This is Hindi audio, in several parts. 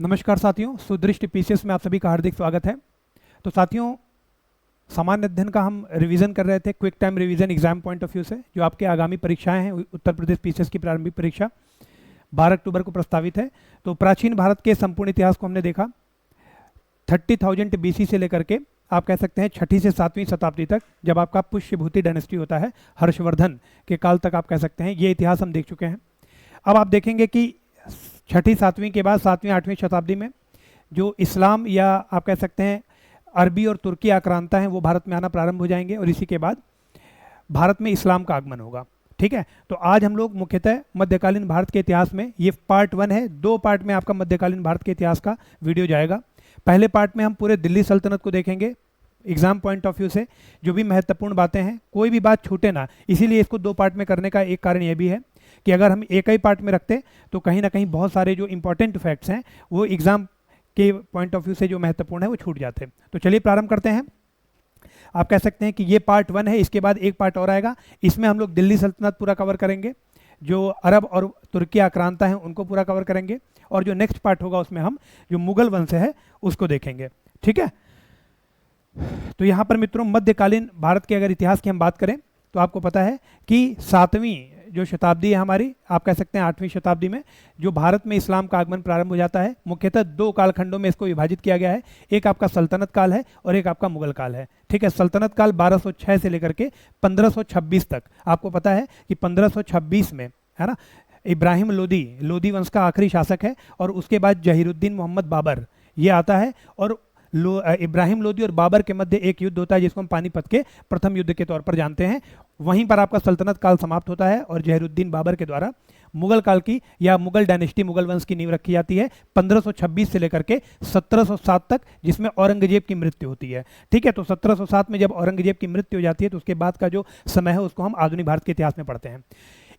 नमस्कार साथियों, सुदृष्टि पीसीएस में आप सभी का हार्दिक स्वागत है। तो साथियों, सामान्य अध्ययन का हम रिवीजन कर रहे थे, quick time revision exam point of view से। जो आपके आगामी परीक्षाएं हैं, उत्तर प्रदेश पीसीएस की प्रारंभिक परीक्षा 12 अक्टूबर को प्रस्तावित है। तो प्राचीन भारत के संपूर्ण इतिहास को हमने देखा, 30,000 BC से लेकर के आप कह सकते हैं 6वीं से 7वीं शताब्दी तक, जब आपका पुष्यभूति डायनेस्टी होता है, हर्षवर्धन के काल तक आप कह सकते हैं, ये इतिहास हम देख चुके हैं। अब आप देखेंगे कि 6वीं 7वीं के बाद 7वीं 8वीं शताब्दी में जो इस्लाम या आप कह सकते हैं अरबी और तुर्की आक्रांता हैं, वो भारत में आना प्रारंभ हो जाएंगे और इसी के बाद भारत में इस्लाम का आगमन होगा। ठीक है, तो आज हम लोग मुख्यतः मध्यकालीन भारत के इतिहास में, ये पार्ट 1 है, 2 पार्ट में आपका मध्यकालीन भारत के इतिहास का वीडियो जाएगा। पहले पार्ट में हम पूरे दिल्ली सल्तनत को देखेंगे एग्जाम पॉइंट ऑफ व्यू से, जो भी महत्वपूर्ण बातें हैं, कोई भी बात छूटे ना। इसीलिए इसको 2 पार्ट में करने का एक कारण यह भी है कि अगर हम एक ही पार्ट में रखते तो कहीं ना कहीं बहुत सारे जो इंपॉर्टेंट फैक्ट्स हैं वो एग्जाम के पॉइंट ऑफ व्यू से जो महत्वपूर्ण है वो छूट जाते हैं। तो चलिए प्रारंभ करते हैं। आप कह सकते हैं कि ये पार्ट 1 है, इसके बाद एक पार्ट और आएगा, इसमें हम लोग दिल्ली सल्तनत पूरा कवर करेंगे, जो अरब और तुर्की आक्रांता हैं उनको पूरा कवर करेंगे, और जो नेक्स्ट पार्ट होगा उसमें हम जो मुगल वंश है उसको देखेंगे। ठीक है, तो यहाँ पर मित्रों मध्यकालीन भारत के अगर इतिहास की हम बात करें तो आपको पता है कि 7वीं जो शताब्दी है हमारी, आप कह सकते हैं 8वीं शताब्दी में जो भारत में इस्लाम का आगमन प्रारंभ हो जाता है। मुख्यतः 2 कालखंडों में इसको विभाजित किया गया है, एक आपका सल्तनत काल है और एक आपका मुगल काल है। ठीक है, सल्तनत काल 1206 से लेकर के 1526 तक। आपको पता है कि 1526 में, है ना, इब्राहिम लोदी वंश का आखिरी शासक है, और उसके बाद जहीरुद्दीन मोहम्मद बाबर ये आता है, और इब्राहिम लोदी और बाबर के मध्य एक युद्ध होता है जिसको हम पानीपत के प्रथम युद्ध के तौर पर जानते हैं। वहीं पर आपका सल्तनत काल समाप्त होता है और जहीरुद्दीन बाबर के द्वारा मुगल काल की या मुगल डायनेस्टी, मुगल वंश की नींव रखी जाती है 1526 से लेकर के 1707 तक, जिसमें औरंगजेब की मृत्यु होती है। ठीक है, तो 1707 में जब औरंगजेब की मृत्यु हो जाती है तो उसके बाद का जो समय है उसको हम आधुनिक भारत के इतिहास में पढ़ते हैं।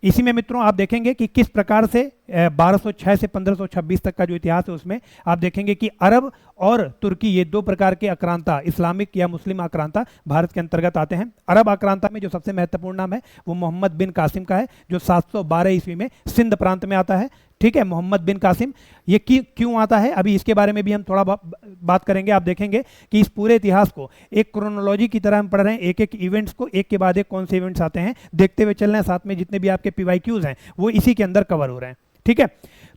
इसी में मित्रों आप देखेंगे कि किस प्रकार से 1206 से 1526 तक का जो इतिहास है उसमें आप देखेंगे कि अरब और तुर्की, ये 2 प्रकार के आक्रांता, इस्लामिक या मुस्लिम आक्रांता भारत के अंतर्गत आते हैं। अरब आक्रांता में जो सबसे महत्वपूर्ण नाम है वो मोहम्मद बिन कासिम का है, जो 712 ईस्वी में सिंध प्रांत में आता है। ठीक है, मोहम्मद बिन कासिम, ये क्यों आता है, अभी इसके बारे में भी हम थोड़ा बात करेंगे। आप देखेंगे कि इस पूरे इतिहास को एक क्रोनोलॉजी की तरह हम पढ़ रहे हैं, एक एक इवेंट्स को एक के बाद एक कौन से इवेंट्स आते हैं देखते हुए चल रहे हैं। साथ में जितने भी आपके PYQs हैं वो इसी के अंदर कवर हो रहे हैं। ठीक है,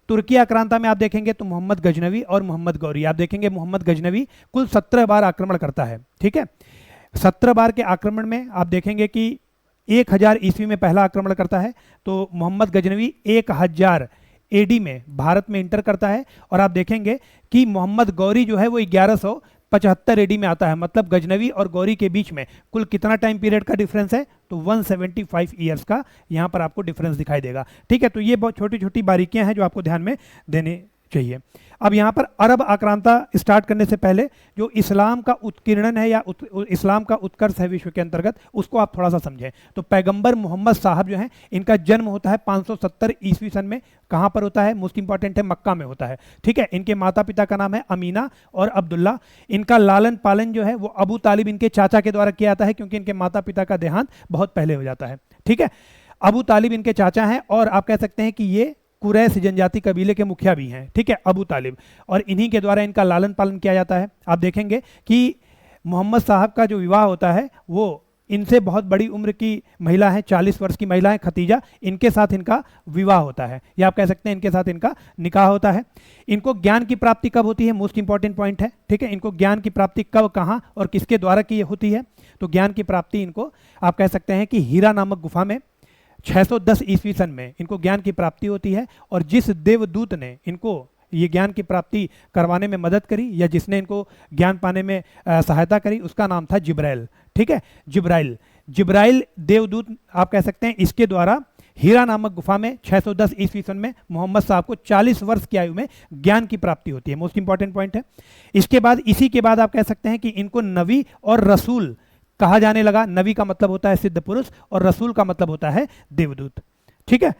तुर्की आक्रांता में आप देखेंगे तो मोहम्मद गजनवी और मोहम्मद गौरी, आप देखेंगे मोहम्मद गजनवी कुल 17 बार आक्रमण करता है। ठीक है, 17 बार के आक्रमण में आप देखेंगे कि 1000 ईस्वी में पहला आक्रमण करता है, तो मोहम्मद गजनवी 1000 AD में भारत में इंटर करता है, और आप देखेंगे कि मोहम्मद गौरी जो है वो 1175 AD में आता है। मतलब गजनवी और गौरी के बीच में कुल कितना टाइम पीरियड का डिफरेंस है, तो 175 ईयर्स का यहाँ पर आपको डिफरेंस दिखाई देगा। ठीक है, तो ये बहुत छोटी छोटी बारीकियां हैं जो आपको ध्यान में देने चाहिए। अब यहाँ पर अरब आक्रांता स्टार्ट करने से पहले जो इस्लाम का उत्कीर्णन है या इस्लाम का उत्कर्ष है विश्व के अंतर्गत, उसको आप थोड़ा सा समझें। तो पैगंबर मोहम्मद साहब जो हैं, इनका जन्म होता है 570 ईस्वी सन में। कहाँ पर होता है, मोस्ट इंपॉर्टेंट है, मक्का में होता है। ठीक है, इनके माता पिता का नाम है अमीना और अब्दुल्ला। इनका लालन पालन जो है वो अबू तालिब, इनके चाचा के द्वारा किया जाता है, क्योंकि इनके माता पिता का देहांत बहुत पहले हो जाता है। ठीक है, अबू तालिब इनके चाचा हैं, और आप कह सकते हैं कि ये कुरैश जनजाति कबीले के मुखिया भी हैं। ठीक है, अबू तालिब, और इन्हीं के द्वारा इनका लालन पालन किया जाता है। आप देखेंगे कि मोहम्मद साहब का जो विवाह होता है वो इनसे बहुत बड़ी उम्र की महिला है, 40 वर्ष की महिला है खतीजा, इनके साथ इनका विवाह होता है, या आप कह सकते हैं इनके साथ इनका निकाह होता है। इनको ज्ञान की प्राप्ति कब होती है, मोस्ट इंपॉर्टेंट पॉइंट है। ठीक है, इनको ज्ञान की प्राप्ति कब, कहाँ और किसके द्वारा की होती है, तो ज्ञान की प्राप्ति इनको आप कह सकते हैं कि हीरा नामक गुफा में 610 ईस्वी सन में इनको ज्ञान की प्राप्ति होती है। और जिस देवदूत ने इनको ये ज्ञान की प्राप्ति करवाने में मदद करी या जिसने इनको ज्ञान पाने में सहायता करी, उसका नाम था जिब्राइल। ठीक है, जिब्राइल देवदूत आप कह सकते हैं, इसके द्वारा हीरा नामक गुफा में 610 ईस्वी सन में मोहम्मद साहब को 40 वर्ष की आयु में ज्ञान की प्राप्ति होती है। मोस्ट इंपॉर्टेंट पॉइंट है। इसके बाद, इसी के बाद आप कह सकते हैं कि इनको नबी और रसूल कहा जाने लगा। नबी का मतलब होता है सिद्ध पुरुष और रसूल का मतलब होता है देवदूत। ठीक है,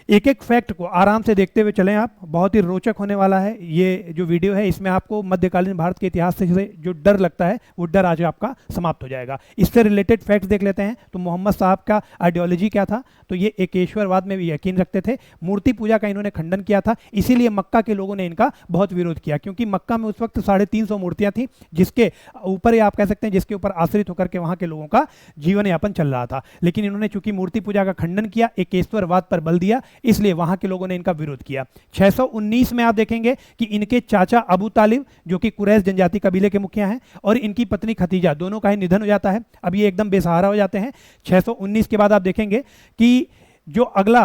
एक एक फैक्ट को आराम से देखते हुए चलें आप, बहुत ही रोचक होने वाला है ये जो वीडियो है। इसमें आपको मध्यकालीन भारत के इतिहास से जो डर लगता है वो डर आज आपका समाप्त हो जाएगा। इससे रिलेटेड फैक्ट्स देख लेते हैं। तो मोहम्मद साहब का आइडियोलॉजी क्या था? तो ये एकेश्वरवाद में भी यकीन रखते थे, मूर्ति पूजा का इन्होंने खंडन किया था, इसीलिए मक्का के लोगों ने इनका बहुत विरोध किया, क्योंकि मक्का में उस वक्त 350 मूर्तियां थी, जिसके ऊपर आप कह सकते हैं जिसके ऊपर आश्रित होकर के वहां के लोगों का जीवन यापन चल रहा था। लेकिन इन्होंने चूंकि मूर्ति पूजा का खंडन किया, एकेश्वरवाद पर बल दिया, इसलिए वहां के लोगों ने इनका विरोध किया। 619 में आप देखेंगे कि इनके चाचा अबू तालिब जो कि कुरैश जनजाति कबीले के मुखिया हैं और इनकी पत्नी खतीजा, दोनों का ही निधन हो जाता है। अब ये एकदम बेसहारा हो जाते हैं। 619 के बाद आप देखेंगे कि जो अगला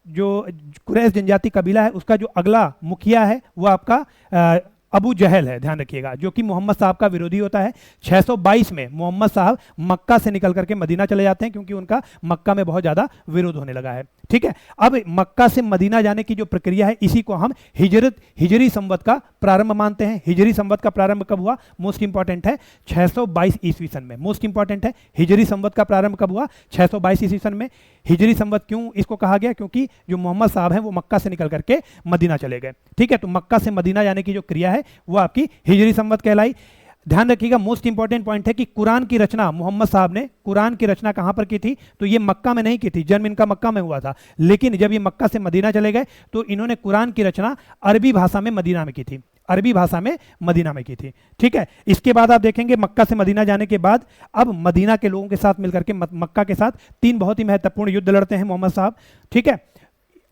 जो कुरैश जनजाति कबीला है उसका जो अगला मुखिया है वो आपका अबू जहल है, ध्यान रखिएगा, जो कि मोहम्मद साहब का विरोधी होता है। 622 में मोहम्मद साहब मक्का से निकल करके मदीना चले जाते हैं, क्योंकि उनका मक्का में बहुत ज़्यादा विरोध होने लगा है। ठीक है, अब मक्का से मदीना जाने की जो प्रक्रिया है, इसी को हम हिजरी संवत का प्रारंभ मानते हैं। हिजरी संवत का प्रारंभ कब हुआ? मोस्ट इंपॉर्टेंट है 622 ईस्वी सन में। मोस्ट इंपॉर्टेंट है हिजरी संवत का प्रारंभ कब हुआ? 622 ईस्वी सन में। हिजरी संवत क्यों इसको कहा गया? क्योंकि जो मोहम्मद साहब हैं वो मक्का से निकल करके मदीना चले गए। ठीक है, तो मक्का से मदीना जाने की जो क्रिया है वो आपकी हिजरी संवत कहलाई। ध्यान रखिएगा, मोस्ट इंपॉर्टेंट पॉइंट है कि कुरान की रचना मोहम्मद साहब ने कुरान की रचना कहां पर की थी? तो ये मक्का में नहीं की थी, जन्म इनका मक्का में हुआ था, लेकिन जब ये मक्का से मदीना चले गए तो इन्होंने कुरान की रचना अरबी भाषा में मदीना में की थी, अरबी भाषा में मदीना में की थी। ठीक है, इसके बाद आप देखेंगे मक्का से मदीना जाने के बाद अब मदीना के लोगों के साथ मिलकर के मक्का के साथ 3 बहुत ही महत्वपूर्ण युद्ध लड़ते हैं मोहम्मद साहब। ठीक है,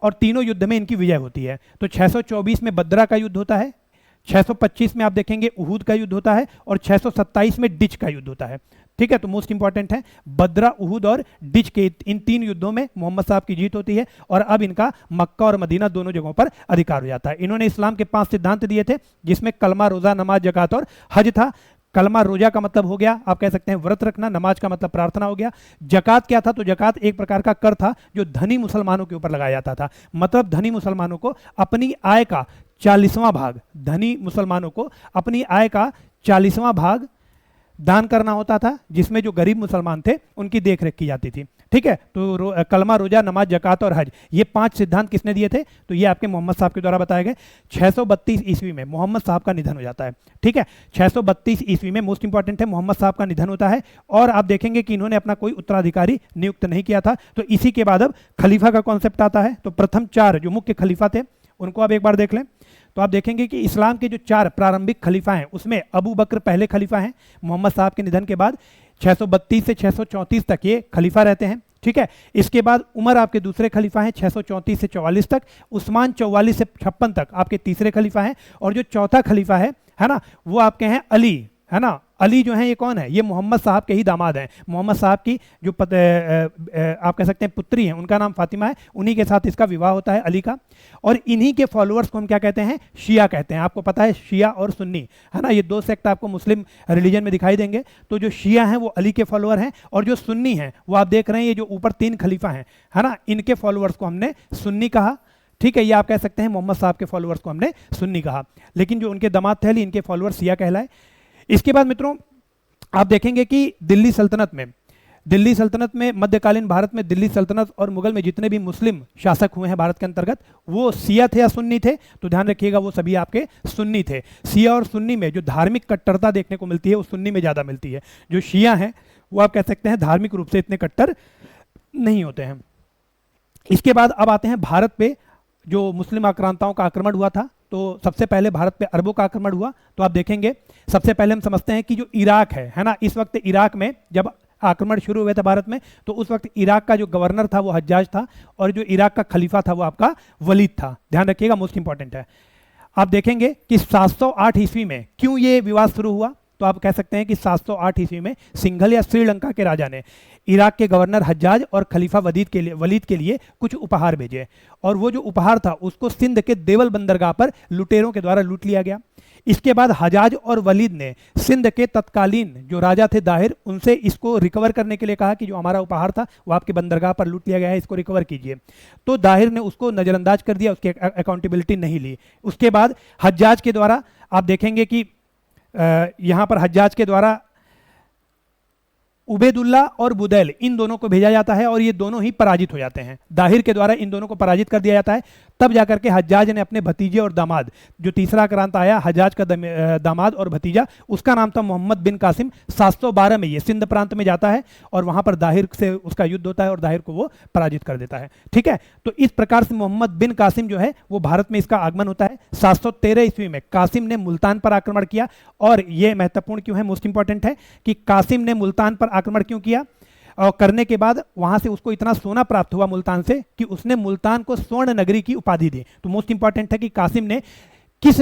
और तीनों युद्ध में इनकी विजय होती है। तो 624 में बद्रा का युद्ध होता है, 625 में आप देखेंगे उहूद का युद्ध होता है और 627 में डिच का युद्ध होता है। ठीक है, तो मोस्ट इंपॉर्टेंट है बद्रा, उहूद और डिच के इन 3 युद्धों में मोहम्मद साहब की जीत होती है और अब इनका मक्का और मदीना दोनों जगहों पर अधिकार हो जाता है। इन्होंने इस्लाम के 5 सिद्धांत दिए थे, जिसमें कलमा, रोजा, नमाज, जकात और हज था। कलमा रोजा का मतलब हो गया, आप कह सकते हैं व्रत रखना, नमाज का मतलब प्रार्थना हो गया। जकात क्या था? तो जकात एक प्रकार का कर था जो धनी मुसलमानों के ऊपर लगाया जाता था। मतलब धनी मुसलमानों को अपनी आय का 40वां भाग, धनी मुसलमानों को अपनी आय का 40वां भाग दान करना होता था, जिसमें जो गरीब मुसलमान थे उनकी देखरेख की जाती थी। ठीक है, तो कलमा, रोजा, नमाज, जकात और हज, ये 5 सिद्धांत किसने दिए थे? तो ये आपके मोहम्मद साहब के द्वारा बताए गए। 632 ईस्वी में मोहम्मद साहब का निधन हो जाता है। ठीक है, 632 ईस्वी में मोस्ट इंपॉर्टेंट है मोहम्मद साहब का निधन होता है और आप देखेंगे कि इन्होंने अपना कोई उत्तराधिकारी नियुक्त नहीं किया था। तो इसी के बाद अब खलीफा का कॉन्सेप्ट आता है। तो प्रथम 4 जो मुख्य खलीफा थे उनको आप एक बार देख लें। तो आप देखेंगे कि इस्लाम के जो 4 प्रारंभिक खलीफा हैं उसमें अबू बकर पहले खलीफा हैं। मोहम्मद साहब के निधन के बाद 632 से 634 तक ये खलीफा रहते हैं। ठीक है, इसके बाद उमर आपके दूसरे खलीफा हैं 634 से 44 तक। उस्मान 44 से 56 तक आपके तीसरे खलीफा हैं और जो चौथा खलीफा है ना, वो आपके हैं अली, है ना। अली जो है ये कौन है? ये मोहम्मद साहब के ही दामाद हैं। मोहम्मद साहब की जो आप कह सकते हैं पुत्री हैं, उनका नाम फातिमा है, उन्हीं के साथ इसका विवाह होता है अली का। और इन्हीं के फॉलोअर्स को हम क्या कहते हैं? शिया कहते हैं। आपको पता है शिया और सुन्नी, है ना, ये 2 सेक्ट आपको मुस्लिम रिलीजन में दिखाई देंगे। तो जो शिया हैं वो अली के फॉलोअर हैं और जो सुन्नी हैं वो आप देख रहे हैं ये जो ऊपर 3 खलीफा हैं, है ना, इनके फॉलोअर्स को हमने सुन्नी कहा। ठीक है, ये आप कह सकते हैं मोहम्मद साहब के फॉलोअर्स को हमने सुन्नी कहा, लेकिन जो उनके दामाद थे अली, इनके फॉलोअर शिया कहलाए। इसके बाद मित्रों आप देखेंगे कि दिल्ली सल्तनत में मध्यकालीन भारत में दिल्ली सल्तनत और मुगल में जितने भी मुस्लिम शासक हुए हैं भारत के अंतर्गत, वो शिया थे या सुन्नी थे? तो ध्यान रखिएगा वो सभी आपके सुन्नी थे। शिया और सुन्नी में जो धार्मिक कट्टरता देखने को मिलती है वो सुन्नी में ज़्यादा मिलती है। जो शिया हैं वो आप कह सकते हैं धार्मिक रूप से इतने कट्टर नहीं होते हैं। इसके बाद अब आते हैं भारत पे जो मुस्लिम आक्रांताओं का आक्रमण हुआ था। तो सबसे पहले भारत पे अरबों का आक्रमण हुआ। तो आप देखेंगे सबसे पहले हम समझते हैं कि जो इराक है ना, इस वक्त इराक में जब आक्रमण शुरू हुए थे भारत में, तो उस वक्त इराक का जो गवर्नर था वो हज्जाज था और जो इराक का खलीफा था वो आपका वलीद था। ध्यान रखिएगा, मोस्ट इंपॉर्टेंट है। आप देखेंगे कि 708 ईस्वी में क्यों ये विवाद शुरू हुआ? तो आप कह सकते हैं कि 708 ईस्वी में सिंघल या श्रीलंका के राजा ने इराक के गवर्नर हज्जाज और खलीफा वलीद के लिए कुछ उपहार भेजे और वो जो उपहार था उसको सिंध के देवल बंदरगाह पर लुटेरों के द्वारा लूट लिया गया। इसके बाद हज्जाज और वलीद ने सिंध के तत्कालीन जो राजा थे दाहिर, उनसे इसको रिकवर करने के लिए कहा कि जो हमारा उपहार था वो आपके बंदरगाह पर लूट लिया गया है, इसको रिकवर कीजिए। तो दाहिर ने उसको नज़रअंदाज कर दिया, उसकी अकाउंटेबिलिटी नहीं ली। उसके बाद हज्जाज के द्वारा आप देखेंगे कि यहाँ पर हज्जाज के द्वारा उबैदुल्ला और बुदैल इन दोनों को भेजा जाता है और ये दोनों ही पराजित हो जाते हैं। दाहिर के द्वारा इन दोनों को पराजित कर दिया जाता है। तब जाकर के हज्जाज ने अपने भतीजे और दामाद, जो तीसरा आक्रांत आया हज्जाज का दामाद और भतीजा, उसका नाम था मोहम्मद बिन कासिम। 712 में ये सिंध प्रांत में जाता है और वहां पर दाहिर से उसका युद्ध होता है और दाहिर को वो पराजित कर देता है। ठीक है, तो इस प्रकार से मोहम्मद बिन कासिम जो है वो भारत में इसका आगमन होता है। 713 ईस्वी में कासिम ने मुल्तान पर आक्रमण किया। और यह महत्वपूर्ण क्यों है, मोस्ट इंपॉर्टेंट है कि कासिम ने मुल्तान पर आक्रमण क्यों किया, और करने के बाद वहां से उसको इतना सोना प्राप्त हुआ मुल्तान से कि उसने मुल्तान को स्वर्ण नगरी की उपाधि दी। तो मोस्ट इंपॉर्टेंट है कि कासिम ने किस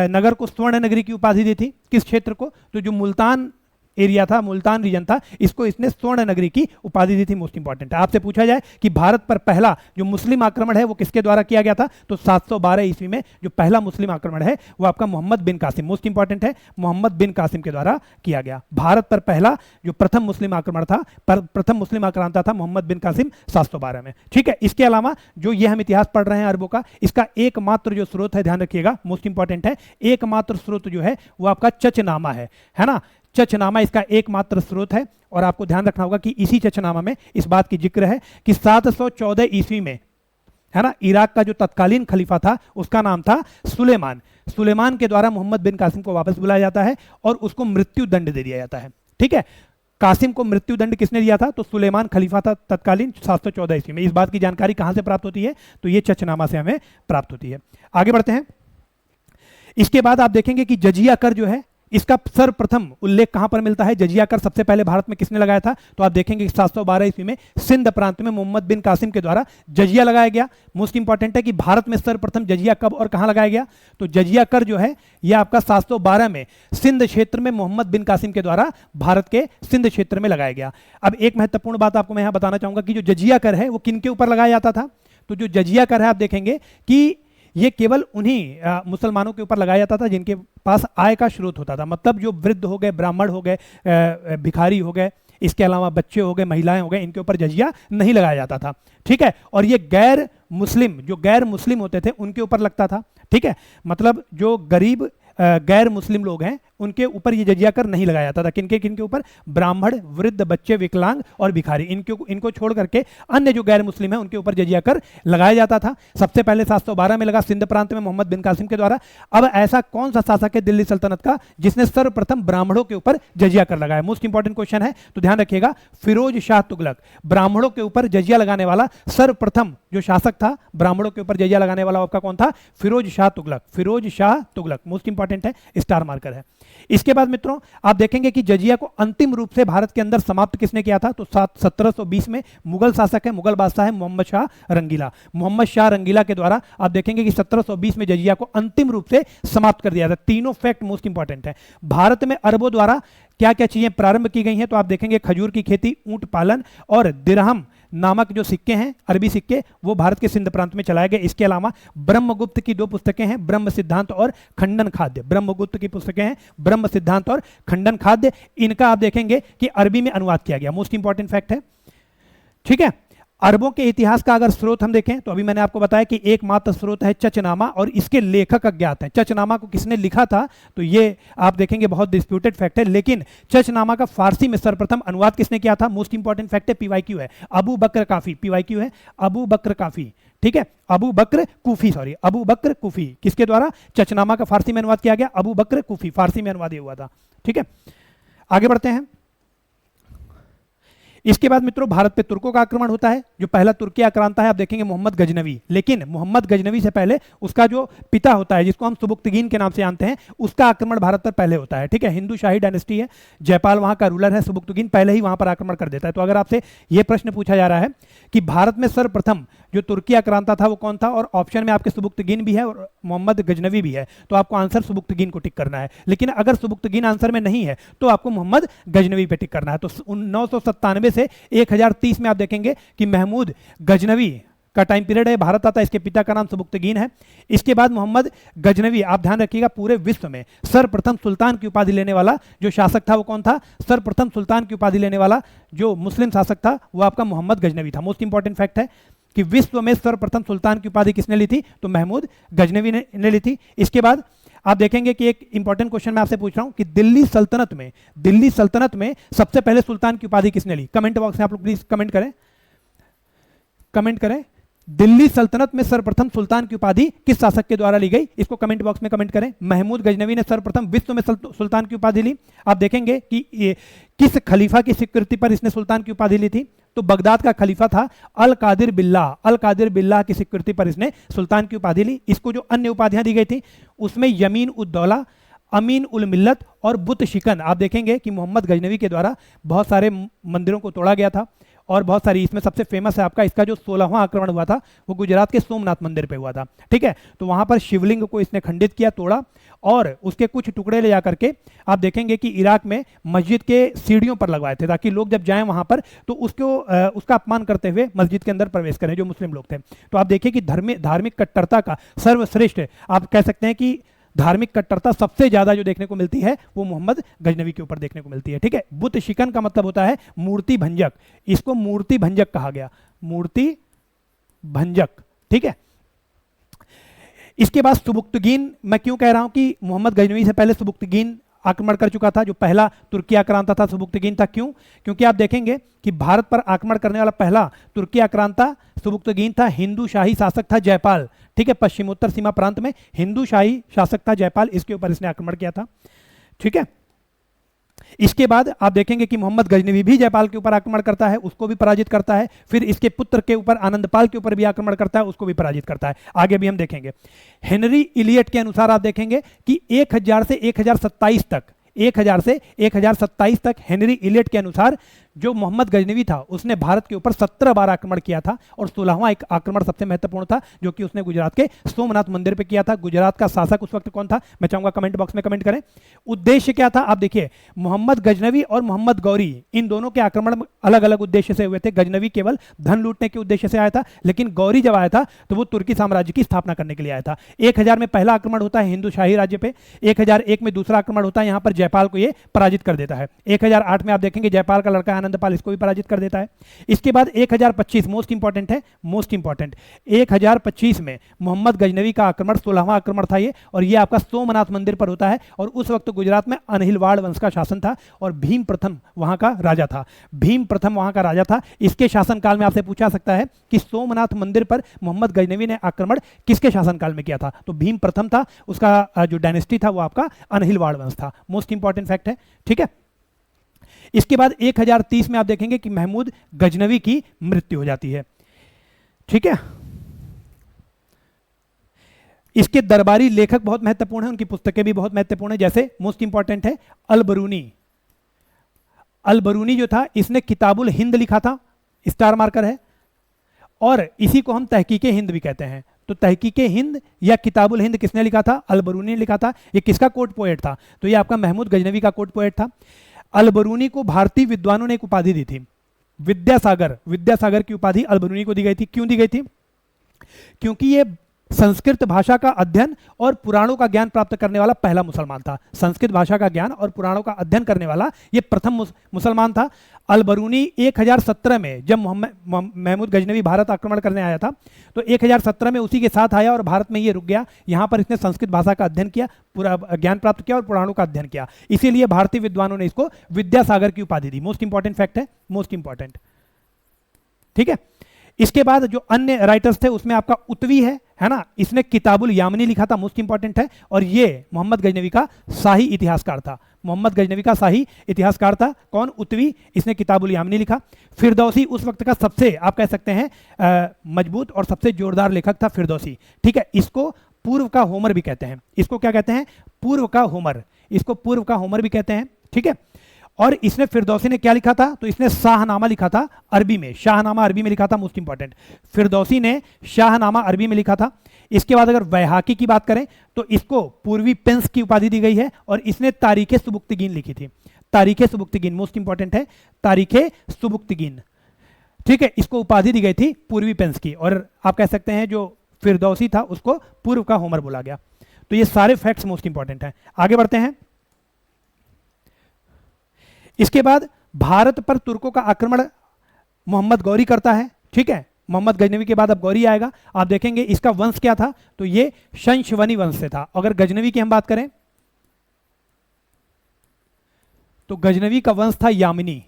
नगर को स्वर्ण नगरी की उपाधि दी थी, किस क्षेत्र को, तो जो मुल्तान एरिया था, मुल्तान रीजन था, इसको इसने स्वर्ण नगरी की उपाधि दी थी। मोस्ट इंपॉर्टेंट है। आपसे पूछा जाए कि भारत पर पहला जो मुस्लिम आक्रमण है वो किसके द्वारा किया गया था, तो 712 ईस्वी में जो पहला मुस्लिम आक्रमण है वो आपका मोहम्मद बिन कासिम, मोस्ट इंपॉर्टेंट है, मोहम्मद बिन कासिम के द्वारा किया गया। भारत पर पहला जो प्रथम मुस्लिम आक्रमण था, प्रथम मुस्लिम आक्रांता था मोहम्मद बिन कासिम 712 में। ठीक है, इसके अलावा जो ये हम इतिहास पढ़ रहे हैं अरबों का, इसका एकमात्र जो स्रोत है, ध्यान रखिएगा, मोस्ट इंपॉर्टेंट है, एकमात्र स्रोत जो है वो आपका चचनामा है ना। चचनामा इसका एकमात्र स्रोत है। और आपको ध्यान रखना होगा कि इसी चचनामा में इस बात की जिक्र है कि 714 ईस्वी में, है ना, इराक का जो तत्कालीन खलीफा था उसका नाम था सुलेमान। सुलेमान के द्वारा मोहम्मद बिन कासिम को वापस बुलाया जाता है और उसको मृत्यु दंड दे दिया जाता है। ठीक है, कासिम को मृत्यु दंड किसने दिया था, तो सुलेमान खलीफा था तत्कालीन 714 ईस्वी में। इस बात की जानकारी कहां से प्राप्त होती है, तो ये चचनामा से हमें प्राप्त होती है। आगे बढ़ते हैं। इसके बाद आप देखेंगे कि जजिया कर जो है इसका सर्वप्रथम उल्लेख कहां पर मिलता है। जजिया कर सबसे पहले भारत में किसने लगाया था, तो आप देखेंगे कि 712 ईस्वी में सिंध प्रांत में मोहम्मद बिन कासिम के द्वारा जजिया लगाया गया। मोस्ट इंपॉर्टेंट है कि भारत में सर्वप्रथम जजिया कब और कहां लगाया गया, तो जजिया कर जो है यह आपका 712 में सिंध क्षेत्र में मोहम्मद बिन कासिम के द्वारा भारत के सिंध क्षेत्र में लगाया गया। अब एक महत्वपूर्ण बात आपको मैं यहां बताना चाहूंगा कि जो जजिया कर है वो किन के ऊपर लगाया जाता था, तो जो जजिया कर है आप देखेंगे कि ये केवल उन्हीं मुसलमानों के ऊपर लगाया जाता था जिनके पास आय का स्रोत होता था। मतलब जो वृद्ध हो गए, ब्राह्मण हो गए, भिखारी हो गए, इसके अलावा बच्चे हो गए, महिलाएं हो गए, इनके ऊपर जजिया नहीं लगाया जाता था। ठीक है, और ये गैर मुस्लिम होते थे उनके ऊपर लगता था। ठीक है, मतलब जो गरीब गैर मुस्लिम लोग हैं उनके ऊपर ये जजिया कर नहीं लगाया जाता था। किनके ऊपर, ब्राह्मण, वृद्ध, बच्चे, विकलांग और भिखारी, इनको छोड़ करके अन्य जो गैर मुस्लिम हैं उनके ऊपर जजिया कर लगाया जाता था। सबसे पहले 712 में लगा सिंध प्रांत में मोहम्मद बिन कासिम के द्वारा। अब ऐसा कौन सा शासक है दिल्ली सल्तनत का जिसने सर्वप्रथम ब्राह्मणों के ऊपर जजिया कर लगाया, मोस्ट इंपॉर्टेंट क्वेश्चन है, तो ध्यान रखिएगा, फिरोज शाह तुगलक। ब्राह्मणों के ऊपर जजिया लगाने वाला सर्वप्रथम जो शासक था ब्राह्मणों के ऊपर जजिया लगाने वाला आपका कौन था, फिरोज शाह तुगलक। फिरोज शाह तुगलक मोस्ट इंपॉर्टेंट है, स्टार मार्कर है। इसके बाद मित्रों आप देखेंगे कि जजिया को अंतिम रूप से भारत के अंदर समाप्त किसने किया था, तो 1720 में मुगल शासक है, मुगल बादशाह है मोहम्मद शाह रंगीला। मोहम्मद शाह रंगीला के द्वारा आप देखेंगे कि 1720 में जजिया को अंतिम रूप से समाप्त कर दिया था। तीनों फैक्ट मोस्ट इंपॉर्टेंट है। भारत में अरबों द्वारा क्या क्या चीजें प्रारंभ की गई हैं, तो आप देखेंगे खजूर की खेती, ऊंट पालन और दिरहम नामक जो सिक्के हैं, अरबी सिक्के, वो भारत के सिंध प्रांत में चलाए गए। इसके अलावा ब्रह्मगुप्त की 2 पुस्तकें हैं, ब्रह्म सिद्धांत और खंडन खाद्य। ब्रह्मगुप्त की पुस्तकें हैं ब्रह्म सिद्धांत और खंडन खाद्य, इनका आप देखेंगे कि अरबी में अनुवाद किया गया। मोस्ट इंपॉर्टेंट फैक्ट है। ठीक है, अरबों के इतिहास का अगर स्रोत हम देखें तो अभी मैंने आपको बताया कि एकमात्र स्रोत है चचनामा और इसके लेखक अज्ञात हैं। चचनामा को किसने लिखा था, तो ये आप देखेंगे बहुत डिस्प्यूटेड फैक्ट है, लेकिन चचनामा का फारसी में सर्वप्रथम अनुवाद किसने किया था, मोस्ट इंपॉर्टेंट फैक्ट है, पीवाईक्यू है, अबू बकर काफी, पीवाईक्यू है अबू बकर काफी। ठीक है, अबू बकर कुफी किसके द्वारा, चचनामा का फारसी में अनुवाद किया गया, अबू बकर कुफी, फारसी में अनुवाद हुआ था। ठीक है, आगे बढ़ते हैं। इसके बाद मित्रों भारत पे तुर्कों का आक्रमण होता है। जो पहला तुर्की आक्रांता है आप देखेंगे मोहम्मद गजनवी, लेकिन मोहम्मद गजनवी से पहले उसका जो पिता होता है जिसको हम सुबुक्तगीन के नाम से जानते हैं, उसका आक्रमण भारत पर पहले होता है। ठीक है, हिंदू शाही डायनेस्टी है, जयपाल वहां का रूलर है, सुबुक्तगीन पहले ही वहां पर आक्रमण कर देता है। तो अगर आपसे यह प्रश्न पूछा जा रहा है कि भारत में सर्वप्रथम जो तुर्की आक्रांता था वो कौन था, और ऑप्शन में आपके सुबुक्तगीन भी है और मोहम्मद गजनवी भी है, तो आपको आंसर सुबुक्तगीन को टिक करना है। लेकिन अगर सुबुक्तगीन आंसर में नहीं है तो आपको मोहम्मद गजनवी पे टिक करना है। तो 997 से 1030 में आप देखेंगे कि महमूद गजनवी का टाइम पीरियड है, भारत आता है, इसके पिता का नाम सुबुक्तगीन है। इसके बाद मोहम्मद गजनवी, आप ध्यान रखिएगा, पूरे विश्व में सर्वप्रथम सुल्तान की उपाधि लेने वाला जो शासक था वो कौन था, सर्वप्रथम सुल्तान की उपाधि लेने वाला जो मुस्लिम शासक था वो आपका मोहम्मद गजनवी था। मोस्ट इंपॉर्टेंट फैक्ट है कि विश्व में सर्वप्रथम सुल्तान की उपाधि किसने ली थी, तो महमूद गजनवी ने ली थी। इसके बाद आप देखेंगे कि एक इंपॉर्टेंट क्वेश्चन मैं आपसे पूछ रहा हूं कि दिल्ली सल्तनत में सबसे पहले सुल्तान की उपाधि किसने ली? कमेंट बॉक्स में आप लोग प्लीज कमेंट करें। दिल्ली सल्तनत में सर्वप्रथम सुल्तान की उपाधि किस शासक के द्वारा ली गई? इसको कमेंट बॉक्स में कमेंट करें। महमूद गजनवी ने सर्वप्रथम विश्व में सुल्तान की उपाधि ली। आप देखेंगे कि किस खलीफा की स्वीकृति पर इसने सुल्तान की उपाधि ली थी? तो बगदाद का खलीफा था अल कादिर बिल्लाह की स्वीकृति पर इसने सुल्तान की उपाधि ली। इसको जो अन्य उपाधियां दी गई थी उसमें यमीन उद दौला, अमीन उल मिल्लत और बुत शिकन। आप देखेंगे कि मोहम्मद गजनवी के द्वारा बहुत सारे मंदिरों को तोड़ा गया था और बहुत सारी, इसमें सबसे फेमस है आपका इसका जो 16वां आक्रमण हुआ था वो गुजरात के सोमनाथ मंदिर पे हुआ था। ठीक है, तो वहां पर शिवलिंग को इसने खंडित किया, तोड़ा और उसके कुछ टुकड़े ले जाकर के आप देखेंगे कि इराक में मस्जिद के सीढ़ियों पर लगवाए थे ताकि लोग जब जाएं वहां पर तो उसका अपमान करते हुए मस्जिद के अंदर प्रवेश करें जो मुस्लिम लोग थे। तो आप देखिए कि धार्मिक कट्टरता का सर्वश्रेष्ठ, आप कह सकते हैं कि धार्मिक कट्टरता सबसे ज्यादा जो देखने को मिलती है वो मोहम्मद गजनवी के ऊपर देखने को मिलती है। ठीक है, बुत शिकन का मतलब होता है मूर्ति भंजक, इसको मूर्ति भंजक कहा गया, मूर्ति भंजक। ठीक है, इसके बाद सुबुक्तगीन, मैं क्यों कह रहा हूं कि मोहम्मद गजनवी से पहले सुबुक्तगीन आक्रमण कर चुका था, जो पहला तुर्की आक्रांता था सुबुक्तगीन था। क्यों? क्योंकि आप देखेंगे कि भारत पर आक्रमण करने वाला पहला तुर्की आक्रांता सुबुक्तगीन था। हिंदू शाही शासक था जयपाल। ठीक है, पश्चिमोत्तर सीमा प्रांत में हिंदू शाही शासक था जयपाल, इसके ऊपर इसने आक्रमण किया था। ठीक है, इसके बाद आप देखेंगे कि मोहम्मद गजनवी भी जयपाल के ऊपर आक्रमण करता है, उसको भी पराजित करता है। फिर इसके पुत्र के ऊपर आनंदपाल के ऊपर भी आक्रमण करता है, उसको भी पराजित करता है। आगे भी हम देखेंगे। हेनरी इलियट के अनुसार आप देखेंगे कि 1000 से 1027 तक, 1000 से 1027 तक हेनरी इलियट के अनुसार जो मोहम्मद गजनवी था उसने भारत के ऊपर 17 बार आक्रमण किया था और 16वां एक आक्रमण सबसे महत्वपूर्ण था जो कि उसने गुजरात के सोमनाथ मंदिर पे किया था। गुजरात का शासक उस वक्त कौन था? मैं चाहूंगा कमेंट बॉक्स में कमेंट करें। उद्देश्य क्या था? आप देखिए, मोहम्मद गजनवी और मोहम्मद गौरी, इन दोनों के आक्रमण अलग अलग उद्देश्य से हुए थे। गजनवी केवल धन लूटने के उद्देश्य से आया था, लेकिन गौरी जब आया था तो वो तुर्की साम्राज्य की स्थापना करने के लिए आया था। 1000 में पहला आक्रमण होता है हिंदू शाही राज्य पे, 1001 में दूसरा आक्रमण होता है, यहां पर जयपाल को ये पराजित कर देता है। 1008 में आप देखेंगे जयपाल का लड़का आनंदपाल, इसको भी पराजित कर देता है। इसके बाद 1025 मोस्ट इंपॉर्टेंट है, मोस्ट इंपॉर्टेंट 1025 में मोहम्मद गजनवी का आक्रमण 16वां आक्रमण था ये, और ये आपका सोमनाथ मंदिर पर होता है। और उस वक्त गुजरात में अनहिलवाड़ वंश का शासन था और भीम प्रथम वहां का राजा था। भीम प्रथम वहां का राजा था। इसके शासनकाल में आपसे पूछा सकता है कि सोमनाथ मंदिर पर मोहम्मद गजनवी ने आक्रमण किसके शासनकाल में किया था? तो भीम प्रथम था, उसका जो डायनेस्टी था वो आपका अनहिलवाड़ वंश था। मोस्ट इंपॉर्टेंट फैक्ट है। ठीक है, इसके बाद 1030 में आप देखेंगे कि महमूद गजनवी की मृत्यु हो जाती है। ठीक है, इसके दरबारी लेखक बहुत महत्वपूर्ण हैं, उनकी पुस्तकें भी बहुत महत्वपूर्ण हैं। जैसे मोस्ट इंपॉर्टेंट है अल-बरूनी। अल-बरूनी जो था इसने किताबुल हिंद लिखा था, स्टार मार्कर है, और इसी को हम तहकीके हिंद भी कहते हैं। तो तहकीके हिंद या किताबुल हिंद किसने लिखा था? अल-बरूनी ने लिखा था। ये किसका कोर्ट पोएट था? तो ये आपका महमूद गजनवी का कोर्ट पोएट था। अल-बरूनी को भारतीय विद्वानों ने एक उपाधि दी थी, विद्यासागर। विद्यासागर की उपाधि अल-बरूनी को दी गई थी। क्यों दी गई थी? क्योंकि ये संस्कृत भाषा का अध्ययन और पुराणों का ज्ञान प्राप्त करने वाला पहला मुसलमान था। संस्कृत भाषा का ज्ञान और पुराणों का अध्ययन करने वाला ये प्रथम मुसलमान था। अल-बरूनी 1017 में जब महमूद गजनवी भारत आक्रमण करने आया था तो 1017 में उसी के साथ आया और भारत में ये रुक गया। यहाँ पर इसने संस्कृत भाषा का अध्ययन किया, पूरा ज्ञान प्राप्त किया और पुराणों का अध्ययन किया। इसीलिए भारतीय विद्वानों ने इसको विद्यासागर की उपाधि दी। मोस्ट इंपॉर्टेंट फैक्ट है, मोस्ट इंपॉर्टेंट। ठीक है, इसके बाद जो अन्य राइटर्स थे उसमें आपका उत्वी है ना, इसने किताबुल यामनी लिखा था, मोस्ट इंपॉर्टेंट है। और ये मोहम्मद गजनवी का शाही इतिहासकार था। मोहम्मद गजनवी का शाही इतिहासकार था कौन? उत्वी। इसने किताबुल यामनी लिखा। फिरदौसी उस वक्त का सबसे, आप कह सकते हैं, मजबूत और सबसे जोरदार लेखक था फिरदौसी। ठीक है, इसको पूर्व का होमर भी कहते हैं। इसको क्या कहते हैं? पूर्व का होमर। इसको पूर्व का होमर भी कहते हैं। ठीक है, और इसने फिरदौसी ने क्या लिखा था? तो इसने शाहनामा लिखा था अरबी में। शाहनामा अरबी में लिखा था, मोस्ट इंपॉर्टेंट। फिरदौसी ने शाहनामा अरबी में लिखा था। इसके बाद अगर वैहाकी की बात करें तो इसको पूर्वी पेंस की उपाधि दी गई है और इसने तारीखे सुबुक्तगीन लिखी थी। तारीखे सुबुक्तगीन मोस्ट इंपॉर्टेंट है, तारीखे सुबुक्तगीन। ठीक है, इसको उपाधि दी गई थी पूर्वी पेंस की, और आप कह सकते हैं जो फिरदौसी था उसको पूर्व का होमर बोला गया। तो ये सारे फैक्ट्स मोस्ट इंपॉर्टेंट हैं। आगे बढ़ते हैं। इसके बाद भारत पर तुर्कों का आक्रमण मोहम्मद गौरी करता है। ठीक है, मोहम्मद गजनवी के बाद अब गौरी आएगा। आप देखेंगे इसका वंश क्या था, तो ये शंशवनी वंश से था। अगर गजनवी की हम बात करें तो गजनवी का वंश था यामिनी,